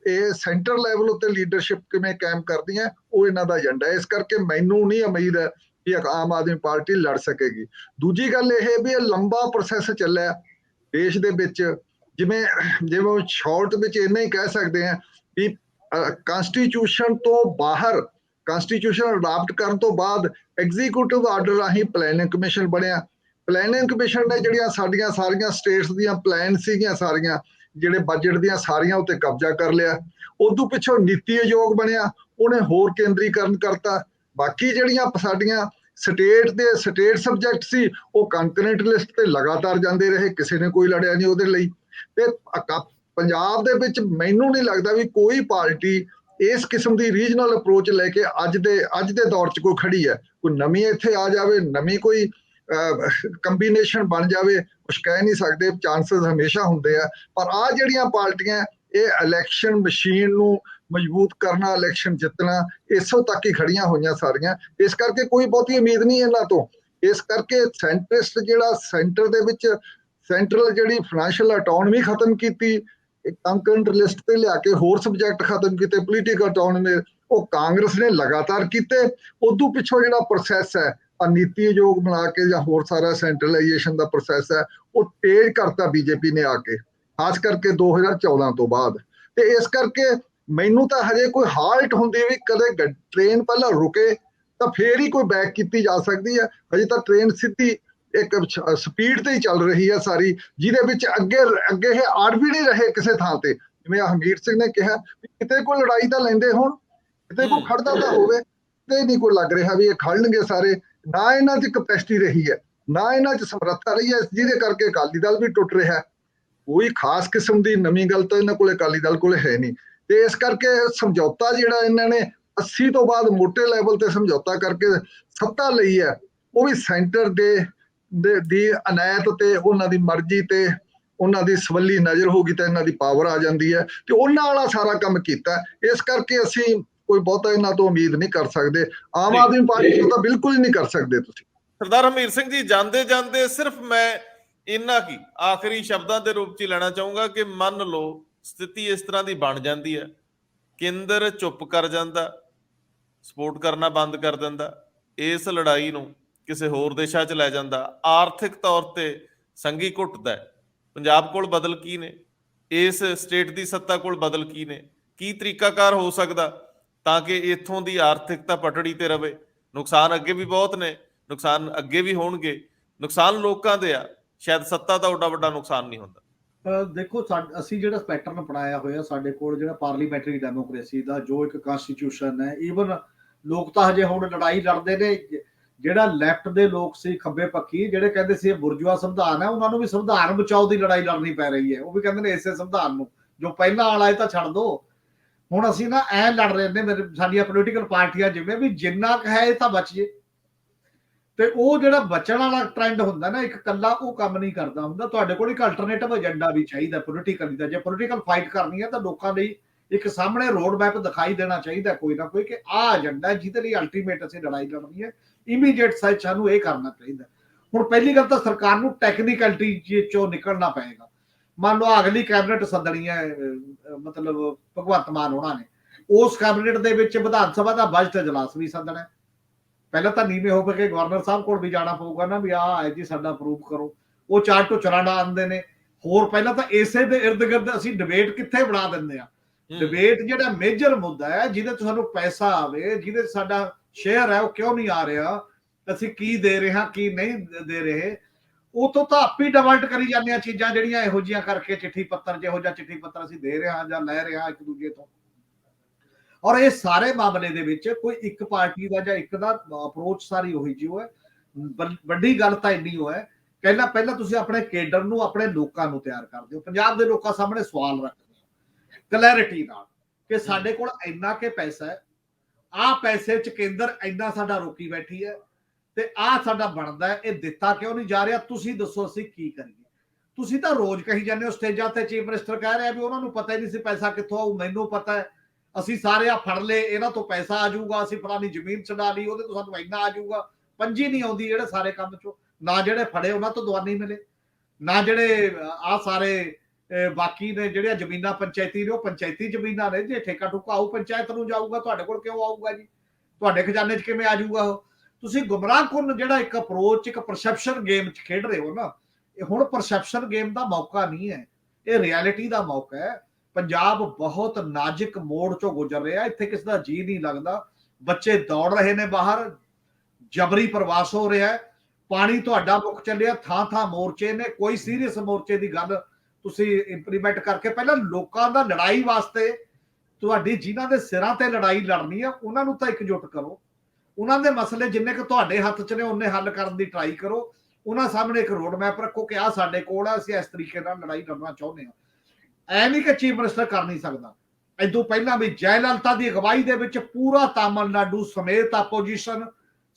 ਇਹ ਸੈਂਟਰ ਲੈਵਲ ਉੱਤੇ ਲੀਡਰਸ਼ਿਪ ਕਿਵੇਂ ਕਾਇਮ ਕਰਦੀਆਂ, ਉਹ ਇਹਨਾਂ ਦਾ ਏਜੰਡਾ ਹੈ। ਇਸ ਕਰਕੇ ਮੈਨੂੰ ਨਹੀਂ ਉਮੀਦ ਹੈ ਕਿ ਆਮ ਆਦਮੀ ਪਾਰਟੀ ਲੜ ਸਕੇਗੀ। ਦੂਜੀ ਗੱਲ ਇਹ ਵੀ ਇਹ ਲੰਬਾ ਪ੍ਰੋਸੈਸ ਚੱਲਿਆ ਦੇਸ਼ ਦੇ ਵਿੱਚ। ਜਿਵੇਂ ਸ਼ਾਰਟ ਵਿੱਚ ਇੰਨਾ ਹੀ ਕਹਿ ਸਕਦੇ ਹਾਂ ਵੀ ਕਨਸਟੀਟਿਊਸ਼ਨ ਤੋਂ ਬਾਹਰ, ਕਨਸਟੀਟਿਊਸ਼ਨ ਅਡਾਪਟ ਕਰਨ ਤੋਂ ਬਾਅਦ ਐਗਜ਼ੀਕਿਊਟਿਵ ਆਰਡਰ ਰਾਹੀਂ ਪਲੈਨਿੰਗ ਕਮਿਸ਼ਨ ਬਣਿਆ। ਪਲੈਨਿੰਗ ਕਮਿਸ਼ਨ ਨੇ ਜਿਹੜੀਆਂ ਸਾਡੀਆਂ ਸਾਰੀਆਂ ਸਟੇਟਸ ਦੀਆਂ ਪਲਾਨ ਸੀਗੀਆਂ, ਸਾਰੀਆਂ ਜਿਹੜੇ ਬਜਟ ਦੀਆਂ ਸਾਰੀਆਂ ਉੱਤੇ ਕਬਜ਼ਾ ਕਰ ਲਿਆ। ਉਦੋਂ ਪਿੱਛੋਂ ਨੀਤੀ ਆਯੋਗ ਬਣਿਆ, ਉਹਨੇ ਹੋਰ ਕੇਂਦਰੀਕਰਨ ਕਰਤਾ। ਬਾਕੀ ਜਿਹੜੀਆਂ ਸਾਡੀਆਂ ਸਟੇਟ ਸਬਜੈਕਟ ਸੀ ਉਹ ਕੰਕਰੈਂਟ ਲਿਸਟ ਤੇ ਲਗਾਤਾਰ ਜਾਂਦੇ ਰਹੇ, ਕਿਸੇ ਨੇ ਕੋਈ ਲੜਿਆ ਨਹੀਂ ਉਹਦੇ ਲਈ। ਤੇ ਪੰਜਾਬ ਦੇ ਵਿੱਚ ਮੈਨੂੰ ਨਹੀਂ ਲੱਗਦਾ ਵੀ ਕੋਈ ਪਾਰਟੀ ਇਸ ਕਿਸਮ ਦੀ ਰੀਜਨਲ ਅਪਰੋਚ ਲੈ ਕੇ ਅੱਜ ਦੇ ਦੌਰ 'ਚ ਕੋਈ ਖੜੀ ਹੈ। ਕੋਈ ਨਵੀਂ ਇੱਥੇ ਆ ਜਾਵੇ, ਨਵੀਂ ਕੋਈ ਕੰਬੀਨੇਸ਼ਨ ਬਣ ਜਾਵੇ, ਕੁਛ ਕਹਿ ਨਹੀਂ ਸਕਦੇ, ਚਾਂਸਸ ਹਮੇਸ਼ਾ ਹੁੰਦੇ ਆ। ਪਰ ਆਹ ਜਿਹੜੀਆਂ ਪਾਰਟੀਆਂ ਇਹ ਇਲੈਕਸ਼ਨ ਮਸ਼ੀਨ ਨੂੰ ਮਜ਼ਬੂਤ ਕਰਨਾ, ਇਲੈਕਸ਼ਨ ਜਿੱਤਣਾ, ਇਸੋਂ ਤੱਕ ਹੀ ਖੜੀਆਂ ਹੋਈਆਂ ਸਾਰੀਆਂ। ਇਸ ਕਰਕੇ ਕੋਈ ਬਹੁਤੀ ਉਮੀਦ ਨਹੀਂ ਇਹਨਾਂ ਤੋਂ। ਇਸ ਕਰਕੇ ਸੈਂਟਰਿਸਟ ਜਿਹੜਾ ਸੈਂਟਰ ਦੇ ਵਿੱਚ ਸੈਂਟਰਲ ਜਿਹੜੀ ਫਾਈਨੈਂਸ਼ੀਅਲ ਆਟੋਨਮੀ ਖਤਮ ਕੀਤੀ, ਕੰਕਰੈਂਟ ਲਿਸਟ ਤੇ ਲਿਆ ਕੇ ਹੋਰ ਸਬਜੈਕਟ ਖਤਮ ਕੀਤੇ, ਪੋਲੀਟੀਕਲ ਆਟੋਨਮੀ ਉਹ ਕਾਂਗਰਸ ਨੇ ਲਗਾਤਾਰ ਕੀਤੇ। ਉਦੋਂ ਪਿੱਛੋਂ ਜਿਹੜਾ ਪ੍ਰੋਸੈਸ ਹੈ ਨੀਤੀ ਆਯੋਗ ਬਣਾ ਕੇ ਜਾਂ ਹੋਰ ਸਾਰਾ ਸੈਂਟਰਲਾਈਜੇਸ਼ਨ ਦਾ ਪ੍ਰੋਸੈਸ ਹੈ ਉਹ ਤੇਜ਼ ਕਰਤਾ ਬੀਜੇਪੀ ਨੇ ਆ ਕੇ, ਖਾਸ ਕਰਕੇ 2014 ਤੋਂ ਬਾਅਦ। ਤੇ ਇਸ ਕਰਕੇ ਮੈਨੂੰ ਤਾਂ ਹਜੇ ਕੋਈ ਹਾਲਟ ਹੁੰਦੀ ਵੀ ਕਦੇ ਟ੍ਰੇਨ ਪਹਿਲਾਂ ਰੁਕੇ ਤਾਂ ਫੇਰ ਹੀ ਕੋਈ ਬੈਕ ਕੀਤੀ ਜਾ ਸਕਦੀ ਹੈ। ਹਜੇ ਤਾਂ ਟ੍ਰੇਨ ਸਿੱਧੀ ਇੱਕ ਸਪੀਡ ਤੇ ਹੀ ਚੱਲ ਰਹੀ ਹੈ ਸਾਰੀ, ਜਿਹਦੇ ਵਿੱਚ ਅੱਗੇ ਇਹ ਅੜ ਵੀ ਨਹੀਂ ਰਹੇ ਕਿਸੇ ਥਾਂ ਤੇ। ਜਿਵੇਂ ਹਮੀਰ ਸਿੰਘ ਨੇ ਕਿਹਾ ਕਿਤੇ ਕੋਈ ਲੜਾਈ ਤਾਂ ਲੈਂਦੇ ਹੋਣ, ਕਿਤੇ ਕੋਈ ਖੜਦਾ ਤਾਂ ਹੋਵੇ, ਤੇ ਨਹੀਂ ਕੋਈ ਲੱਗ ਰਿਹਾ ਵੀ ਇਹ ਖੜਨਗੇ ਸਾਰੇ। ਨਾ ਇਹਨਾਂ 'ਚ ਕਪੈਸਿਟੀ ਰਹੀ ਹੈ, ਨਾ ਇਹਨਾਂ 'ਚ ਸਮਰੱਥਾ ਰਹੀ ਹੈ, ਜਿਹਦੇ ਕਰਕੇ ਅਕਾਲੀ ਦਲ ਵੀ ਟੁੱਟ ਰਿਹਾ। ਕੋਈ ਖਾਸ ਕਿਸਮ ਦੀ ਨਵੀਂ ਗੱਲ ਤਾਂ ਇਹਨਾਂ ਕੋਲੇ ਅਕਾਲੀ ਦਲ ਕੋਲੇ ਹੈ ਨਹੀਂ। ਤੇ ਇਸ ਕਰਕੇ ਸਮਝੌਤਾ ਜਿਹੜਾ ਇਹਨਾਂ ਨੇ 80 ਤੋਂ ਬਾਅਦ ਮੋਟੇ ਲੈਵਲ ਤੇ ਸਮਝੌਤਾ ਕਰਕੇ ਸੱਤਾ ਲਈ ਹੈ, ਉਹ ਵੀ ਸੈਂਟਰ ਦੀ ਅਨਾਇਤ ਤੇ ਉਹਨਾਂ ਦੀ ਮਰਜ਼ੀ ਤੇ ਉਹਨਾਂ ਦੀ ਸਵੱਲੀ ਨਜ਼ਰ ਹੋਗੀ ਤਾਂ ਇਹਨਾਂ ਦੀ ਪਾਵਰ ਆ ਜਾਂਦੀ ਹੈ, ਤੇ ਉਹਨਾਂ ਵਾਲਾ ਸਾਰਾ ਕੰਮ ਕੀਤਾ। ਇਸ ਕਰਕੇ ਅਸੀਂ ਕੋਈ ਬਹੁਤਾ ਇਹਨਾਂ ਤੋਂ ਉਮੀਦ ਨਹੀਂ ਕਰ ਸਕਦੇ। ਆਮ ਆਦਮੀ ਪਾਰਟੀ ਤੋਂ ਤਾਂ ਬਿਲਕੁਲ ਹੀ ਨਹੀਂ ਕਰ ਸਕਦੇ ਤੁਸੀਂ। ਸਰਦਾਰ ਹਮੀਰ ਸਿੰਘ ਜੀ, ਜਾਂਦੇ ਜਾਂਦੇ ਸਿਰਫ ਮੈਂ ਇੰਨਾ ਕੀ ਆਖਰੀ ਸ਼ਬਦਾਂ ਦੇ ਰੂਪ ਚ ਹੀ ਲੈਣਾ ਚਾਹੂੰਗਾ ਕਿ ਮੰਨ ਲਓ ਸਥਿਤੀ ਇਸ ਤਰ੍ਹਾਂ ਦੀ ਬਣ ਜਾਂਦੀ ਹੈ, ਕੇਂਦਰ ਚੁੱਪ ਕਰ ਜਾਂਦਾ, ਸਪੋਰਟ ਕਰਨਾ ਬੰਦ ਕਰ ਦਿੰਦਾ, ਇਸ ਲੜਾਈ ਨੂੰ ਕਿਸੇ ਹੋਰ ਦਿਸ਼ਾ 'ਚ ਲੈ ਜਾਂਦਾ, ਆਰਥਿਕ ਤੌਰ ਤੇ ਸੰਗੀ ਘੁੱਟਦਾ, ਪੰਜਾਬ ਕੋਲ ਬਦਲ ਕੀ ਨੇ, ਇਸ ਸਟੇਟ ਦੀ ਸੱਤਾ ਕੋਲ ਬਦਲ ਕੀ ਨੇ, ਕੀ ਤਰੀਕਾਕਾਰ ਹੋ ਸਕਦਾ ਤਾਂ ਕਿ ਇੱਥੋਂ ਦੀ ਆਰਥਿਕਤਾ ਪਟੜੀ ਤੇ ਰਵੇ। ਨੁਕਸਾਨ ਅੱਗੇ ਵੀ ਬਹੁਤ ਨੇ, ਨੁਕਸਾਨ ਅੱਗੇ ਵੀ ਹੋਣਗੇ, ਨੁਕਸਾਨ ਲੋਕਾਂ ਦੇ ਆ, ਸ਼ਾਇਦ ਸੱਤਾ ਦਾ ਓਡਾ ਵੱਡਾ ਨੁਕਸਾਨ ਨਹੀਂ ਹੁੰਦਾ। ਦੇਖੋ ਅਸੀਂ ਜਿਹੜਾ ਪੈਟਰਨ ਅਪਣਾਇਆ ਹੋਇਆ ਸਾਡੇ ਕੋਲ, ਜਿਹੜਾ ਪਾਰਲੀਮੈਂਟਰੀ ਡੈਮੋਕ੍ਰੇਸੀ ਦਾ ਜੋ ਇੱਕ ਕਨਸਟੀਟਿਊਸ਼ਨ ਹੈ, ਈਵਨ ਲੋਕ ਤਾਂ ਹਜੇ ਹੁਣ ਲੜਾਈ ਲੜਦੇ ਨੇ। ਜਿਹੜਾ ਲੈਫਟ ਦੇ ਲੋਕ ਸੀ, ਖੱਬੇ ਪੱਖੀ, ਜਿਹੜੇ ਕਹਿੰਦੇ ਸੀ ਇਹ ਬੁਰਜੂਆ ਸੰਵਿਧਾਨ ਹੈ, ਉਹਨਾਂ ਨੂੰ ਵੀ ਸੰਵਿਧਾਨ ਬਚਾਓ ਦੀ ਲੜਾਈ ਲੜਨੀ ਪੈ ਰਹੀ ਹੈ। ਉਹ ਵੀ ਕਹਿੰਦੇ ਨੇ ਇਸੇ ਸੰਵਿਧਾਨ ਨੂੰ, ਜੋ ਪਹਿਲਾਂ ਵਾਲਾ ਇਹ ਤਾਂ ਛੱਡ ਦੋ। ਹੁਣ ਅਸੀਂ ਨਾ ਐ ਲੜ ਰਹੇ ਨੇ ਸਾਡੀਆਂ ਪੋਲੀਟੀਕਲ ਪਾਰਟੀਆਂ ਜਿਵੇਂ ਵੀ ਜਿੰਨਾ ਕੁ ਹੈ ਇਹ ਤਾਂ ਬਚ ਜੇ। ਤੇ ਉਹ ਜਿਹੜਾ ਬਚਣ ਵਾਲਾ ਟ੍ਰੈਂਡ ਹੁੰਦਾ ਨਾ, ਇੱਕ ਕੱਲਾ ਉਹ ਕੰਮ ਨਹੀਂ ਕਰਦਾ ਹੁੰਦਾ। ਤੁਹਾਡੇ ਕੋਲ ਇੱਕ ਅਲਟਰਨੇਟਿਵ ਏਜੰਡਾ ਵੀ ਚਾਹੀਦਾ ਪੋਲੀਟੀਕਲੀ ਦਾ। ਜੇ ਪੋਲੀਟੀਕਲ ਫਾਈਟ ਕਰਨੀ ਹੈ ਤਾਂ ਲੋਕਾਂ ਲਈ ਇੱਕ ਸਾਹਮਣੇ ਰੋਡ ਮੈਪ ਦਿਖਾਈ ਦੇਣਾ ਚਾਹੀਦਾ ਕੋਈ ਨਾ ਕੋਈ, ਕਿ ਆਹ ਏਜੰਡਾ ਜਿਹਦੇ ਲਈ ਅਲਟੀਮੇਟ ਅਸੀਂ ਲੜਾਈ ਲੜਨੀ ਹੈ, ਇਮੀਡੀਏਟ ਸਾਈਡ ਸਾਨੂੰ ਇਹ ਕਰਨਾ ਚਾਹੀਦਾ। ਹੁਣ ਪਹਿਲੀ ਗੱਲ ਤਾਂ ਸਰਕਾਰ ਨੂੰ ਟੈਕਨੀਕਲਿਟੀ ਚੋਂ ਨਿਕਲਣਾ ਪਏਗਾ। ਮੰਨ ਲਓ ਅਗਲੀ ਕੈਬਨਿਟ ਸੱਦਣੀ ਹੈ, ਮਤਲਬ ਭਗਵੰਤ ਮਾਨ ਹੋਣਾ ਨੇ, ਉਸ ਕੈਬਨਿਟ ਦੇ ਵਿੱਚ ਵਿਧਾਨ ਸਭਾ ਦਾ ਬਜਟ ਇਜਲਾਸ ਵੀ ਸੱਦਣਾ। ਪਹਿਲਾਂ ਤਾਂ ਨੀਵੇਂ ਹੋ ਕੇ ਗਵਰਨਰ ਸਾਹਿਬ ਕੋਲ ਵੀ ਜਾਣਾ ਪਊਗਾ ਨਾ, ਵੀ ਆਹ ਹੈ ਜੀ ਸਾਡਾ ਅਪਰੂਵ ਕਰੋ। ਉਹ ਚਾਰ ਢੁੱਚਰਾਂ ਡਾਲਦੇ ਨੇ। ਹੋਰ ਪਹਿਲਾਂ ਤਾਂ ਇਸੇ ਦੇ ਇਰਦ ਗਿਰਦ ਅਸੀਂ ਡਿਬੇਟ ਕਿੱਥੇ ਬਣਾ ਦਿੰਦੇ ਆ। ਡਿਬੇਟ ਜਿਹੜਾ ਮੇਜਰ ਮੁੱਦਾ ਹੈ, ਜਿਹਦੇ ਤੋਂ ਸਾਨੂੰ ਪੈਸਾ ਆਵੇ, ਜਿਹਦੇ ਸਾਡਾ ਸ਼ੇਅਰ ਹੈ, ਉਹ ਕਿਉਂ ਨਹੀਂ ਆ ਰਿਹਾ, ਅਸੀਂ ਕੀ ਦੇ ਰਹੇ ਹਾਂ ਕੀ ਨਹੀਂ ਦੇ ਰਹੇ, ਉਹ ਤੋਂ ਤਾਂ ਆਪੇ ਡਿਵਰਟ ਕਰੀ ਜਾਂਦੇ ਆ ਚੀਜ਼ਾਂ ਜਿਹੜੀਆਂ ਇਹੋ ਜਿਹੀਆਂ ਕਰਕੇ, ਚਿੱਠੀ ਪੱਤਰ ਜਿਹੋ ਜਿਹਾ ਚਿੱਠੀ ਪੱਤਰ ਅਸੀਂ ਦੇ ਰਹੇ ਹਾਂ ਜਾਂ ਲੈ ਰਹੇ ਹਾਂ ਇੱਕ ਦੂਜੇ ਤੋਂ। ਔਰ ਇਹ ਸਾਰੇ ਮਾਮਲੇ ਦੇ ਵਿੱਚ ਕੋਈ ਇੱਕ ਪਾਰਟੀ ਦਾ ਜਾਂ ਇੱਕ ਦਾ ਅਪਰੋਚ ਸਾਰੀ ਉਹੀ ਜਿਹੀ ਹੈ। ਵੱਡੀ ਗੱਲ ਤਾਂ ਇੰਨੀ ਹੋ ਹੈ, ਪਹਿਲਾਂ ਤੁਸੀਂ ਆਪਣੇ ਕੇਡਰ ਨੂੰ, ਆਪਣੇ ਲੋਕਾਂ ਨੂੰ ਤਿਆਰ ਕਰਦੇ ਹੋ, ਪੰਜਾਬ ਦੇ ਲੋਕਾਂ ਸਾਹਮਣੇ ਸਵਾਲ ਰੱਖਦੇ ਹੋ ਕਲੈਰਿਟੀ ਨਾਲ ਕਿ ਸਾਡੇ ਕੋਲ ਇੰਨਾ ਕੇ ਪੈਸਾ ਹੈ, ਆਹ ਪੈਸੇ ਚ ਕੇਂਦਰ ਇੰਨਾ ਸਾਡਾ ਰੋਕੀ ਬੈਠੀ ਹੈ, ਤੇ ਆਹ ਸਾਡਾ ਬਣਦਾ ਹੈ, ਇਹ ਦਿੱਤਾ ਕਿਉਂ ਨਹੀਂ ਜਾ ਰਿਹਾ, ਤੁਸੀਂ ਦੱਸੋ ਅਸੀਂ ਕੀ ਕਰੀਏ। ਤੁਸੀਂ ਤਾਂ ਰੋਜ਼ ਕਹੀ ਜਾਂਦੇ ਹੋ ਸਟੇਜਾਂ ਤੇ, ਚੀਫ ਮਿਨਿਸਟਰ ਕਹਿ ਰਿਹਾ ਵੀ ਉਹਨਾਂ ਨੂੰ ਪਤਾ ਹੀ ਨਹੀਂ ਸੀ ਪੈਸਾ ਕਿੱਥੋਂ ਆਊ, ਮੈਨੂੰ ਪਤਾ ਹੈ, ਅਸੀਂ ਸਾਰੇ ਆ ਫੜ ਲਏ, ਇਹਨਾਂ ਤੋਂ ਪੈਸਾ ਆ ਜਾਊਗਾ, ਅਸੀਂ ਫਲਾਨੀ ਜ਼ਮੀਨ ਛਡਾ ਲਈ, ਉਹਦੇ ਤੋਂ ਸਾਨੂੰ ਇੰਨਾ ਆ ਜਾਊਗਾ। ਪੰਜੀ ਨਹੀਂ ਆਉਂਦੀ ਜਿਹੜੇ ਸਾਰੇ ਕੰਮ ਚੋਂ, ਨਾ ਜਿਹੜੇ ਫੜੇ ਉਹਨਾਂ ਤੋਂ ਦਵਾਨੀ ਮਿਲੇ, ਨਾ ਜਿਹੜੇ ਆ ਸਾਰੇ ਬਾਕੀ ਨੇ ਜਿਹੜੀਆਂ ਜ਼ਮੀਨਾਂ ਪੰਚਾਇਤੀ ਨੇ, ਉਹ ਪੰਚਾਇਤੀ ਜ਼ਮੀਨਾਂ ਨੇ। ਜੇ ਠੇਕਾ ਠੁਕਾ ਆਊ ਪੰਚਾਇਤ ਨੂੰ ਜਾਊਗਾ, ਤੁਹਾਡੇ ਕੋਲ ਕਿਉਂ ਆਊਗਾ ਜੀ, ਤੁਹਾਡੇ ਖਜ਼ਾਨੇ 'ਚ ਕਿਵੇਂ ਆ ਜਾਊਗਾ ਉਹ। ਤੁਸੀਂ ਗੁੰਮਰਾਹਕੁੰਨ ਜਿਹੜਾ ਇੱਕ ਅਪਰੋਚ, ਇੱਕ ਪਰਸੈਪਸ਼ਨ ਗੇਮ 'ਚ ਖੇਡ ਰਹੇ ਹੋ ਨਾ, ਇਹ ਹੁਣ ਪਰਸੈਪਸ਼ਨ ਗੇਮ ਦਾ ਮੌਕਾ ਨਹੀਂ ਹੈ, ਇਹ ਰਿਐਲਿਟੀ ਦਾ ਮੌਕਾ ਹੈ। ਪੰਜਾਬ ਬਹੁਤ ਨਾਜ਼ੁਕ ਮੋੜ ਚੋਂ ਗੁਜ਼ਰ ਰਿਹਾ, ਇੱਥੇ ਕਿਸੇ ਦਾ ਜੀ ਨਹੀਂ ਲੱਗਦਾ, ਬੱਚੇ ਦੌੜ ਰਹੇ ਨੇ ਬਾਹਰ, ਜਬਰੀ ਪ੍ਰਵਾਸ ਹੋ ਰਿਹਾ ਹੈ, ਪਾਣੀ ਤੁਹਾਡਾ ਮੁੱਕ ਚੱਲਿਆ, ਥਾਂ ਮੋਰਚੇ ਨੇ, ਕੋਈ ਸੀਰੀਅਸ ਮੋਰਚੇ ਦੀ ਗੱਲ ਤੁਸੀਂ ਇੰਪਲੀਮੈਂਟ ਕਰਕੇ ਪਹਿਲਾਂ ਲੋਕਾਂ ਦਾ ਲੜਾਈ ਵਾਸਤੇ ਤੁਹਾਡੀ ਜਿਨ੍ਹਾਂ ਦੇ ਸਿਰਾਂ ਤੇ ਲੜਾਈ ਲੜਨੀ ਆ ਉਹਨਾਂ ਨੂੰ ਤਾਂ ਇਕਜੁੱਟ ਕਰੋ, ਉਹਨਾਂ ਦੇ ਮਸਲੇ ਜਿੰਨੇ ਕੁ ਤੁਹਾਡੇ ਹੱਥ 'ਚ ਨੇ ਉਹਨੇ ਹੱਲ ਕਰਨ ਦੀ ਟਰਾਈ ਕਰੋ, ਉਹਨਾਂ ਸਾਹਮਣੇ ਇੱਕ ਰੋਡ ਮੈਪ ਰੱਖੋ ਕਿ ਆਹ ਸਾਡੇ ਕੋਲ ਆ, ਅਸੀਂ ਇਸ ਤਰੀਕੇ ਨਾਲ ਲੜਾਈ ਲੜਨਾ ਚਾਹੁੰਦੇ ਹਾਂ। ਐ ਨਹੀਂ ਕਿ ਚੀਫ ਮਿਨਿਸਟਰ ਕਰ ਨਹੀਂ ਸਕਦਾ। ਇਦੋਂ ਪਹਿਲਾਂ ਵੀ ਜੈਲਲਿਤਾ ਦੀ ਅਗਵਾਈ ਦੇ ਵਿੱਚ ਪੂਰਾ ਤਾਮਿਲਨਾਡੂ ਸਮੇਤ ਆਪੋਜੀਸ਼ਨ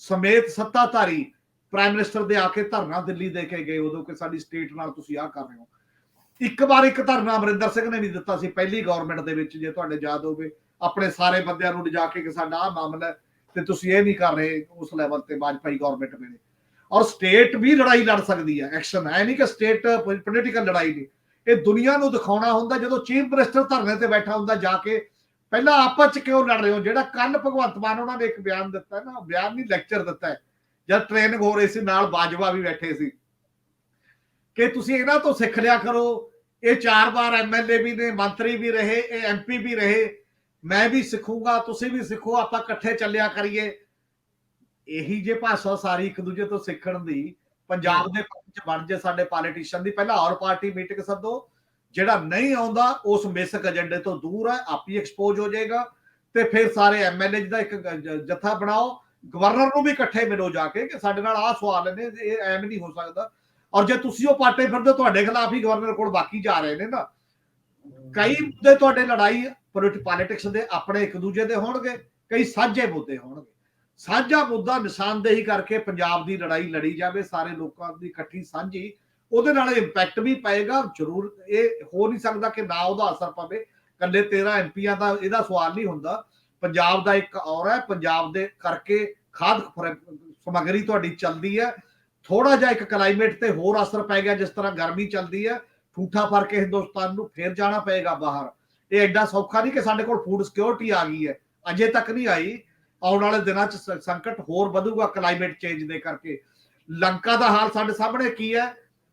ਸਮੇਤ ਸੱਤਾਧਾਰੀ ਪ੍ਰਾਈਮ ਮਿਨਿਸਟਰ ਦੇ ਆ ਕੇ ਧਰਨਾ ਦਿੱਲੀ ਦੇ ਕੇ ਗਏ ਉਦੋਂ ਕਿ ਸਾਡੀ ਸਟੇਟ ਨਾਲ ਤੁਸੀਂ ਆਹ ਕਰ ਰਹੇ ਹੋ। ਇੱਕ ਵਾਰ ਇੱਕ ਧਰਨਾ ਅਮਰਿੰਦਰ ਸਿੰਘ ਨੇ ਵੀ ਦਿੱਤਾ ਸੀ ਪਹਿਲੀ ਗਵਰਨਮੈਂਟ ਦੇ ਵਿੱਚ, ਜੇ ਤੁਹਾਡੇ ਯਾਦ ਹੋਵੇ, ਆਪਣੇ ਸਾਰੇ ਬੰਦਿਆਂ ਨੂੰ ਲਿਜਾ ਕੇ ਕਿ ਸਾਡਾ ਆਹ ਮਾਮਲਾ ਹੈ ਤੇ ਤੁਸੀਂ ਇਹ ਨਹੀਂ ਕਰ ਰਹੇ ਉਸ ਲੈਵਲ ਤੇ ਵਾਜਪਾਈ ਗਵਰਨਮੈਂਟ ਵੇਲੇ। ਔਰ ਸਟੇਟ ਵੀ ਲੜਾਈ ਲੜ ਸਕਦੀ ਹੈ, ਐਕਸ਼ਨ ਹੈ ਨਹੀਂ ਕਿ ਸਟੇਟ ਪੋਲੀਟੀਕਲ ਲੜਾਈ ਨਹੀਂ। ਇਹ ਦੁਨੀਆ ਨੂੰ ਦਿਖਾਉਣਾ ਹੁੰਦਾ, ਜਦੋਂ ਚੀਫ ਮਿਨਿਸਟਰ ਧਰਨੇ ਤੇ ਬੈਠਾ ਹੁੰਦਾ ਜਾ ਕੇ ਪਹਿਲਾਂ ਆਪਸ ਚ ਕਿਉਂ ਲੜ ਰਹੇ ਹੋ। ਜਿਹੜਾ ਕੱਲ ਭਗਵੰਤ ਮਾਨ ਉਹਨਾਂ ਨੇ ਇੱਕ ਬਿਆਨ ਦਿੱਤਾ ਨਾ, ਬਿਆਨ ਨਹੀਂ ਲੈਕਚਰ ਦਿੱਤਾ ਹੈ, ਜਦ ਟ੍ਰੇਨਿੰਗ ਹੋ ਰਹੀ ਸੀ ਨਾਲ ਬਾਜਵਾ ਵੀ ਬੈਠੇ ਸੀ, ਕਿ ਤੁਸੀਂ ਇਹਨਾਂ ਤੋਂ ਸਿੱਖ ਲਿਆ ਕਰੋ। ਇਹ 4 ਵਾਰ ਐਮਐਲਏ ਵੀ ਨੇ, ਮੰਤਰੀ ਵੀ ਰਹੇ, ਇਹ ਐਮਪੀ ਵੀ ਰਹੇ, ਮੈਂ ਵੀ ਸਿੱਖੂਗਾ, ਤੁਸੀਂ ਵੀ ਸਿੱਖੋ, ਆਪਾਂ ਇਕੱਠੇ ਚੱਲਿਆ ਕਰੀਏ। ਇਹੀ ਜੇ ਭਾਸ਼ਾ ਸਾਰੀ ਇੱਕ ਦੂਜੇ ਤੋਂ ਸਿੱਖਣ ਦੀ ਪੰਜਾਬ ਦੇ ਚ ਬਣ ਜੇ ਸਾਡੇ ਪੋਲੀਟੀਸ਼ੀਅਨ ਦੀ। ਪਹਿਲਾਂ ਔਰ ਪਾਰਟੀ ਮੀਟਿੰਗ ਸੱਦੋ, ਜਿਹੜਾ ਨਹੀਂ ਆਉਂਦਾ ਉਸ ਬੇਸਿਕ ਏਜੰਡੇ ਤੋਂ ਦੂਰ ਹੈ, ਆਪ ਹੀ ਐਕਸਪੋਜ਼ ਹੋ ਜਾਏਗਾ। ਤੇ ਫਿਰ ਸਾਰੇ ਐਮਐਲਏ ਦਾ ਇੱਕ ਜੱਥਾ ਬਣਾਓ, ਗਵਰਨਰ ਨੂੰ ਵੀ ਇਕੱਠੇ ਮਿਲੋ ਜਾ ਕੇ ਕਿ ਸਾਡੇ ਨਾਲ ਆਹ ਸਵਾਲ ਨੇ, ਇਹ ਐਵੇਂ ਨਹੀਂ ਹੋ ਸਕਦਾ। ਔਰ ਜੇ ਤੁਸੀਂ ਉਹ ਪਾਟੇ ਫਿਰਦੇ ਤੁਹਾਡੇ ਖਿਲਾਫ ਹੀ ਗਵਰਨਰ ਕੋਲ ਬਾਕੀ ਜਾ ਰਹੇ ਨੇ ਨਾ। ਕਈ ਮੁੱਦੇ ਤੁਹਾਡੇ ਲੜਾਈ ਪੋਲੀਟਿਕਸ ਦੇ ਆਪਣੇ ਇੱਕ ਦੂਜੇ ਦੇ ਹੋਣਗੇ, ਕਈ ਸਾਂਝੇ ਮੁੱਦੇ ਹੋਣਗੇ। ਸਾਂਝਾ ਮੁੱਦਾ ਨਿਸ਼ਾਨਦੇਹੀ ਕਰਕੇ ਪੰਜਾਬ ਦੀ ਲੜਾਈ ਲੜੀ ਜਾਵੇ, ਸਾਰੇ ਲੋਕਾਂ ਦੀ ਇਕੱਠੀ ਸਾਂਝੀ, ਉਹਦੇ ਨਾਲ ਇੰਪੈਕਟ ਵੀ ਪਏਗਾ ਜ਼ਰੂਰ। ਇਹ ਹੋ ਨਹੀਂ ਸਕਦਾ ਕਿ ਨਾ ਉਹਦਾ ਅਸਰ ਪਵੇ। ਕੱਲੇ 13 ਐਮਪੀਆਂ ਦਾ ਇਹਦਾ ਸਵਾਲ ਨਹੀਂ ਹੁੰਦਾ, ਪੰਜਾਬ ਦਾ ਇੱਕ ਔਰ ਹੈ, ਪੰਜਾਬ ਦੇ ਕਰਕੇ ਖਾਦ ਸਮੱਗਰੀ ਤੁਹਾਡੀ ਚੱਲਦੀ ਹੈ। ਥੋੜਾ ਜਿਹਾ ਇੱਕ ਕਲਾਈਮੇਟ ਤੇ ਹੋਰ ਅਸਰ ਪੈ ਗਿਆ, ਜਿਸ ਤਰ੍ਹਾਂ ਗਰਮੀ ਚੱਲਦੀ ਹੈ, ਠੂਠਾ ਫੜ ਕੇ ਹਿੰਦੁਸਤਾਨ ਨੂੰ ਫੇਰ ਜਾਣਾ ਪਏਗਾ ਬਾਹਰ। ਇਹ ਐਡਾ ਸੌਖਾ ਨਹੀਂ ਕਿ ਸਾਡੇ ਕੋਲ ਫੂਡ ਸਿਕਿਉਰਿਟੀ ਆ ਗਈ ਹੈ, ਅਜੇ ਤੱਕ ਨਹੀਂ ਆਈ। ਆਉਣ ਵਾਲੇ ਦਿਨਾਂ 'ਚ ਸੰਕਟ ਹੋਰ ਵਧੂਗਾ ਕਲਾਈਮੇਟ ਚੇਂਜ ਦੇ ਕਰਕੇ। ਲੰਕਾ ਦਾ ਹਾਲ ਸਾਡੇ ਸਾਹਮਣੇ ਕੀ ਹੈ,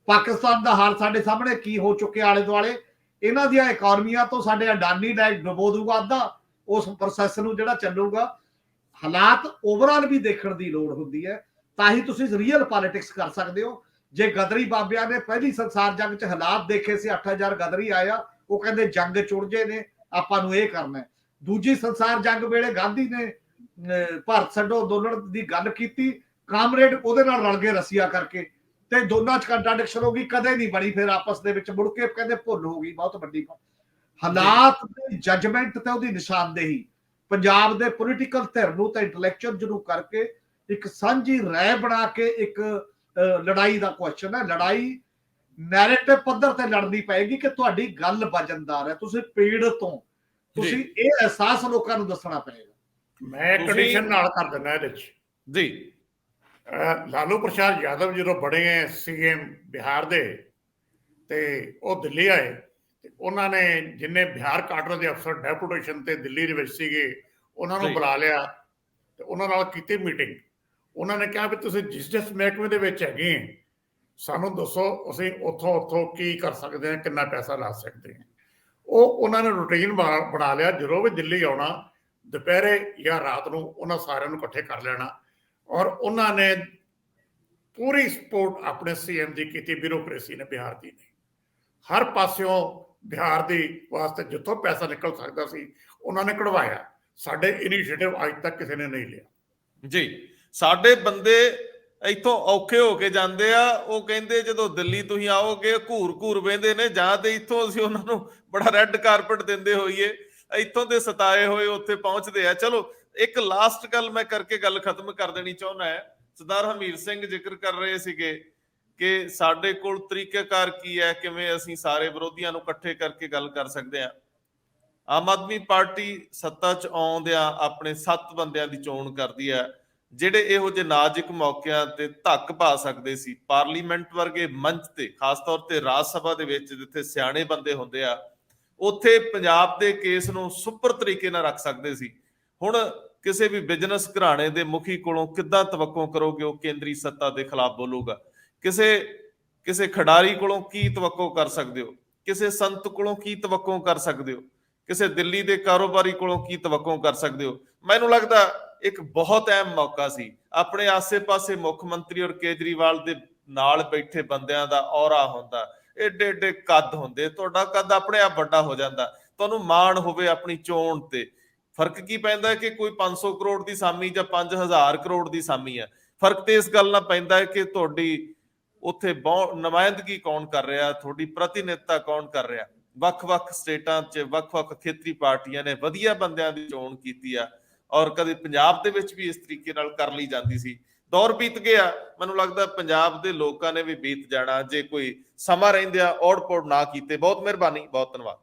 ਪਾਕਿਸਤਾਨ ਦਾ ਹਾਲ ਸਾਡੇ ਸਾਹਮਣੇ ਕੀ ਹੋ ਚੁੱਕਿਆ ਆਲੇ ਦੁਆਲੇ। ਇਹਨਾਂ ਦੀਆਂ ਇਕਨੋਮੀਆਂ ਤੋਂ ਸਾਡੇ ਅਡਾਨੀ ਡਾਇਰੈਕਟ ਡੁਬੋ ਦੂਗਾ ਅੱਧਾ ਉਸ ਪ੍ਰੋਸੈਸ ਨੂੰ ਜਿਹੜਾ ਚੱਲੂਗਾ। ਹਾਲਾਤ ਓਵਰਆਲ ਵੀ ਦੇਖਣ ਦੀ ਲੋੜ ਹੁੰਦੀ ਹੈ, ਤਾਂ ਹੀ ਤੁਸੀਂ ਰੀਅਲ ਪੋਲਿਟਿਕਸ ਕਰ ਸਕਦੇ ਹੋ। ਜੇ ਗਦਰੀ ਬਾਬਿਆਂ ਨੇ ਪਹਿਲੀ ਸੰਸਾਰ ਜੰਗ 'ਚ ਹਾਲਾਤ ਦੇਖੇ ਸੀ, 8000 ਗਦਰੀ ਆਇਆ, ਉਹ ਕਹਿੰਦੇ ਜੰਗ ਚੁੜ ਨੇ, ਆਪਾਂ ਨੂੰ ਇਹ ਕਰਨਾ ਹੈ। ਦੂਜੀ ਸੰਸਾਰ ਜੰਗ ਵੇਲੇ ਗਾਂਧੀ ਨੇ ਭਾਰਤ ਛੱਡੋ ਅੰਦੋਲਨ ਦੀ ਗੱਲ ਕੀਤੀ, ਕਾਮਰੇਡ ਉਹਦੇ ਨਾਲ ਰਲ ਗਏ ਰਸੀਆ ਕਰਕੇ, ਤੇ ਦੋਨਾਂ 'ਚ ਕੰਟਰਾਡਿਕਸ਼ਨ ਹੋ ਗਈ, ਕਦੇ ਨਹੀਂ ਬਣੀ ਫਿਰ ਆਪਸ ਦੇ ਵਿੱਚ। ਮੁੜ ਕੇ ਕਹਿੰਦੇ ਭੁੱਲ ਹੋ ਗਈ ਬਹੁਤ ਵੱਡੀ। ਹਾਲਾਤ ਦੀ ਜਜਮੈਂਟ ਤੇ ਉਹਦੀ ਨਿਸ਼ਾਨਦੇਹੀ ਪੰਜਾਬ ਦੇ ਪੋਲੀਟੀਕਲ ਧਿਰ ਨੂੰ ਤੇ ਇੰਟੈਲੈਕਚੁਅਲ ਜਿਹਨੂੰ ਕਰਕੇ ਇੱਕ ਸਾਂਝੀ ਰਾਏ ਬਣਾ ਕੇ ਇੱਕ ਲੜਾਈ ਦਾ ਕੁਐਸਚਨ ਹੈ। ਲੜਾਈ ਨੈਰੇਟਿਵ ਪੱਧਰ ਤੇ ਲੜਨੀ ਪਏਗੀ ਕਿ ਤੁਹਾਡੀ ਗੱਲ ਵਜਨਦਾਰ ਹੈ, ਤੁਸੀਂ ਪੀੜ ਤੋਂ, ਤੁਸੀਂ ਇਹ ਅਹਿਸਾਸ ਲੋਕਾਂ ਨੂੰ ਦੱਸਣਾ ਪਏਗਾ। ਮੈਂ ਕੰਡੀਸ਼ਨ ਨਾਲ ਕਰ ਦਿੰਦਾ ਇਹਦੇ ਚ ਜੀ। ਲਾਲੂ ਪ੍ਰਸਾਦ ਯਾਦਵ ਜਦੋਂ ਬਣੇ ਸੀਐਮ ਬਿਹਾਰ ਦੇ, ਤੇ ਉਹ ਦਿੱਲੀ ਆਏ, ਤੇ ਉਹਨਾਂ ਨੇ ਜਿੰਨੇ ਬਿਹਾਰ ਕਾਡਰ ਦੇ ਅਫਸਰ ਡੈਪੂਟੇਸ਼ਨ ਤੇ ਦਿੱਲੀ ਦੇ ਵਿੱਚ ਸੀਗੇ, ਉਹਨਾਂ ਨੂੰ ਬੁਲਾ ਲਿਆ ਤੇ ਉਹਨਾਂ ਨਾਲ ਕੀਤੀ ਮੀਟਿੰਗ। ਉਹਨਾਂ ਨੇ ਕਿਹਾ ਵੀ ਤੁਸੀਂ ਜਿਸ ਮਹਿਕਮੇ ਦੇ ਵਿੱਚ ਹੈਗੇ, ਸਾਨੂੰ ਦੱਸੋ, ਅਸੀਂ ਉੱਥੋਂ ਕੀ ਕਰ ਸਕਦੇ ਹਾਂ, ਕਿੰਨਾ ਪੈਸਾ ਲਾ ਸਕਦੇ ਹਾਂ। ਉਹ ਉਹਨਾਂ ਨੇ ਰੂਟੀਨ ਬਣਾ ਲਿਆ, ਜਦੋਂ ਵੀ ਦਿੱਲੀ ਆਉਣਾ ਦੁਪਹਿਰੇ ਜਾਂ ਰਾਤ ਨੂੰ ਉਹਨਾਂ ਸਾਰਿਆਂ ਨੂੰ ਇਕੱਠੇ ਕਰ ਲੈਣਾ। ਔਰ ਉਹਨਾਂ ਨੇ ਪੂਰੀ ਸਪੋਰਟ ਆਪਣੇ ਸੀਐਮ ਦੀ ਕੀਤੀ, ਬਿਊਰੋਕ੍ਰੇਸੀ ਨੇ, ਬਿਹਾਰ ਦੀ ਨੇ, ਹਰ ਪਾਸਿਓਂ ਬਿਹਾਰ ਦੀ ਵਾਸਤੇ ਜਿੱਥੋਂ ਪੈਸਾ ਨਿਕਲ ਸਕਦਾ ਸੀ ਉਹਨਾਂ ਨੇ ਕਢਵਾਇਆ। ਸਾਡੇ ਇਨੀਸ਼ੀਏਟਿਵ ਅੱਜ ਤੱਕ ਕਿਸੇ ਨੇ ਨਹੀਂ ਲਿਆ ਜੀ। ਸਾਡੇ ਬੰਦੇ ਇੱਥੋਂ ਔਖੇ ਹੋ ਕੇ ਜਾਂਦੇ ਆ, ਉਹ ਕਹਿੰਦੇ ਜਦੋਂ ਦਿੱਲੀ ਤੁਸੀਂ ਆਓਗੇ ਘੂਰ ਵਹਿੰਦੇ ਨੇ, ਜਾਂ ਤੇ ਇੱਥੋਂ ਅਸੀਂ ਉਹਨਾਂ ਨੂੰ ਬੜਾ ਰੈੱਡ ਕਾਰਪਟ ਦਿੰਦੇ ਹੋਈਏ, ਇੱਥੋਂ ਦੇ ਸਤਾਏ ਹੋਏ ਉੱਥੇ ਪਹੁੰਚਦੇ ਆ। ਚਲੋ ਇੱਕ ਲਾਸਟ ਗੱਲ ਮੈਂ ਕਰਕੇ ਗੱਲ ਖਤਮ ਕਰ ਦੇਣੀ ਚਾਹੁੰਦਾ ਹੈ। ਸਰਦਾਰ ਹਮੀਰ ਸਿੰਘ ਜ਼ਿਕਰ ਕਰ ਰਹੇ ਸੀਗੇ ਕਿ ਸਾਡੇ ਕੋਲ ਤਰੀਕਾਕਾਰ ਕੀ ਹੈ, ਕਿਵੇਂ ਅਸੀਂ ਸਾਰੇ ਵਿਰੋਧੀਆਂ ਨੂੰ ਇਕੱਠੇ ਕਰਕੇ ਗੱਲ ਕਰ ਸਕਦੇ ਹਾਂ। ਆਮ ਆਦਮੀ ਪਾਰਟੀ ਸੱਤਾ 'ਚ ਆਉਂਦਿਆਂ ਆਪਣੇ 7 ਬੰਦਿਆਂ ਦੀ ਚੋਣ ਕਰਦੀ ਹੈ, ਜਿਹੜੇ ਇਹੋ ਜਿਹੇ ਨਾਜ਼ੁਕ ਮੌਕਿਆਂ ਤੇ ਧੱਕ ਪਾ ਸਕਦੇ ਸੀ। ਪਾਰਲੀਮੈਂਟ ਵਰਗੇ ਮੰਚ ਤੇ, ਖਾਸ ਤੌਰ ਤੇ ਰਾਜ ਸਭਾ ਦੇ ਵਿੱਚ ਜਿੱਥੇ ਸਿਆਣੇ ਬੰਦੇ ਹੁੰਦੇ ਆ, ਉੱਥੇ ਪੰਜਾਬ ਦੇ ਕੇਸ ਨੂੰ ਸੁਪਰ ਤਰੀਕੇ ਨਾਲ ਰੱਖ ਸਕਦੇ ਸੀ। ਹੁਣ ਕਿਸੇ ਵੀ ਬਿਜ਼ਨਸ ਘਰਾਣੇ ਦੇ ਮੁਖੀ ਕੋਲੋਂ ਕਿੱਦਾਂ ਤਵੱਕੋ ਕਰੋਗੇ ਉਹ ਕੇਂਦਰੀ ਸੱਤਾ ਦੇ ਖਿਲਾਫ ਬੋਲੂਗਾ? ਕਿਸੇ ਖਿਡਾਰੀ ਕੋਲੋਂ ਕੀ ਤਵੱਕੋ ਕਰ ਸਕਦੇ ਹੋ? ਕਿਸੇ ਸੰਤ ਕੋਲੋਂ ਕੀ ਤਵੱਕੋ ਕਰ ਸਕਦੇ ਹੋ? ਕਿਸੇ ਦਿੱਲੀ ਦੇ ਕਾਰੋਬਾਰੀ ਕੋਲੋਂ ਕੀ ਤਵੱਕੋ ਕਰ ਸਕਦੇ ਹੋ? ਮੈਨੂੰ ਲੱਗਦਾ ਇੱਕ ਬਹੁਤ ਅਹਿਮ ਮੌਕਾ ਸੀ। ਆਪਣੇ ਆਸੇ-ਪਾਸੇ ਮੁੱਖ ਮੰਤਰੀ ਔਰ ਕੇਜਰੀਵਾਲ ਦੇ ਨਾਲ ਬੈਠੇ ਬੰਦਿਆਂ ਦਾ ਔਰਾ ਹੁੰਦਾ, ਏਡੇ ਏਡੇ ਕੱਦ ਹੁੰਦੇ, ਤੁਹਾਡਾ ਕੱਦ ਆਪਣੇ ਆਪ ਵੱਡਾ ਹੋ ਜਾਂਦਾ, ਤੁਹਾਨੂੰ ਮਾਣ ਹੋਵੇ ਆਪਣੀ ਚੋਣ ਤੇ। ਫਰਕ ਕੀ ਪੈਂਦਾ ਹੈ ਕਿ ਕੋਈ 500 ਕਰੋੜ ਦੀ ਸਾਮੀ ਜਾਂ 5000 ਕਰੋੜ ਦੀ ਸਾਮੀ ਹੈ। ਫਰਕ ਤੇ ਇਸ ਗੱਲ ਨਾਲ ਪੈਂਦਾ ਹੈ ਕਿ ਤੁਹਾਡੀ ਉੱਥੇ ਨੁਮਾਇੰਦਗੀ ਕੌਣ ਕਰ ਰਿਹਾ, ਤੁਹਾਡੀ ਪ੍ਰਤੀਨਿਧਤਾ ਕੌਣ ਕਰ ਰਿਹਾ। ਵੱਖ-ਵੱਖ ਸਟੇਟਾਂ 'ਚ ਵੱਖ-ਵੱਖ ਖੇਤਰੀ ਪਾਰਟੀਆਂ ਨੇ ਵਧੀਆ ਬੰਦਿਆਂ ਦੀ ਚੋਣ ਕੀਤੀ ਆ, ਔਰ ਕਦੇ ਪੰਜਾਬ ਦੇ ਵਿੱਚ ਵੀ ਇਸ ਤਰੀਕੇ ਨਾਲ ਕਰ ਲਈ ਜਾਂਦੀ ਸੀ। ਦੌਰ ਬੀਤ ਗਿਆ, ਮੈਨੂੰ ਲੱਗਦਾ ਪੰਜਾਬ ਦੇ ਲੋਕਾਂ ਨੇ ਵੀ ਬੀਤ ਜਾਣਾ ਜੇ ਕੋਈ ਸਮਾਂ ਰਹਿੰਦਿਆਂ ਔੜ-ਪੌੜ ਨਾ ਕੀਤੇ। ਬਹੁਤ ਮਿਹਰਬਾਨੀ, ਬਹੁਤ ਧੰਨਵਾਦ।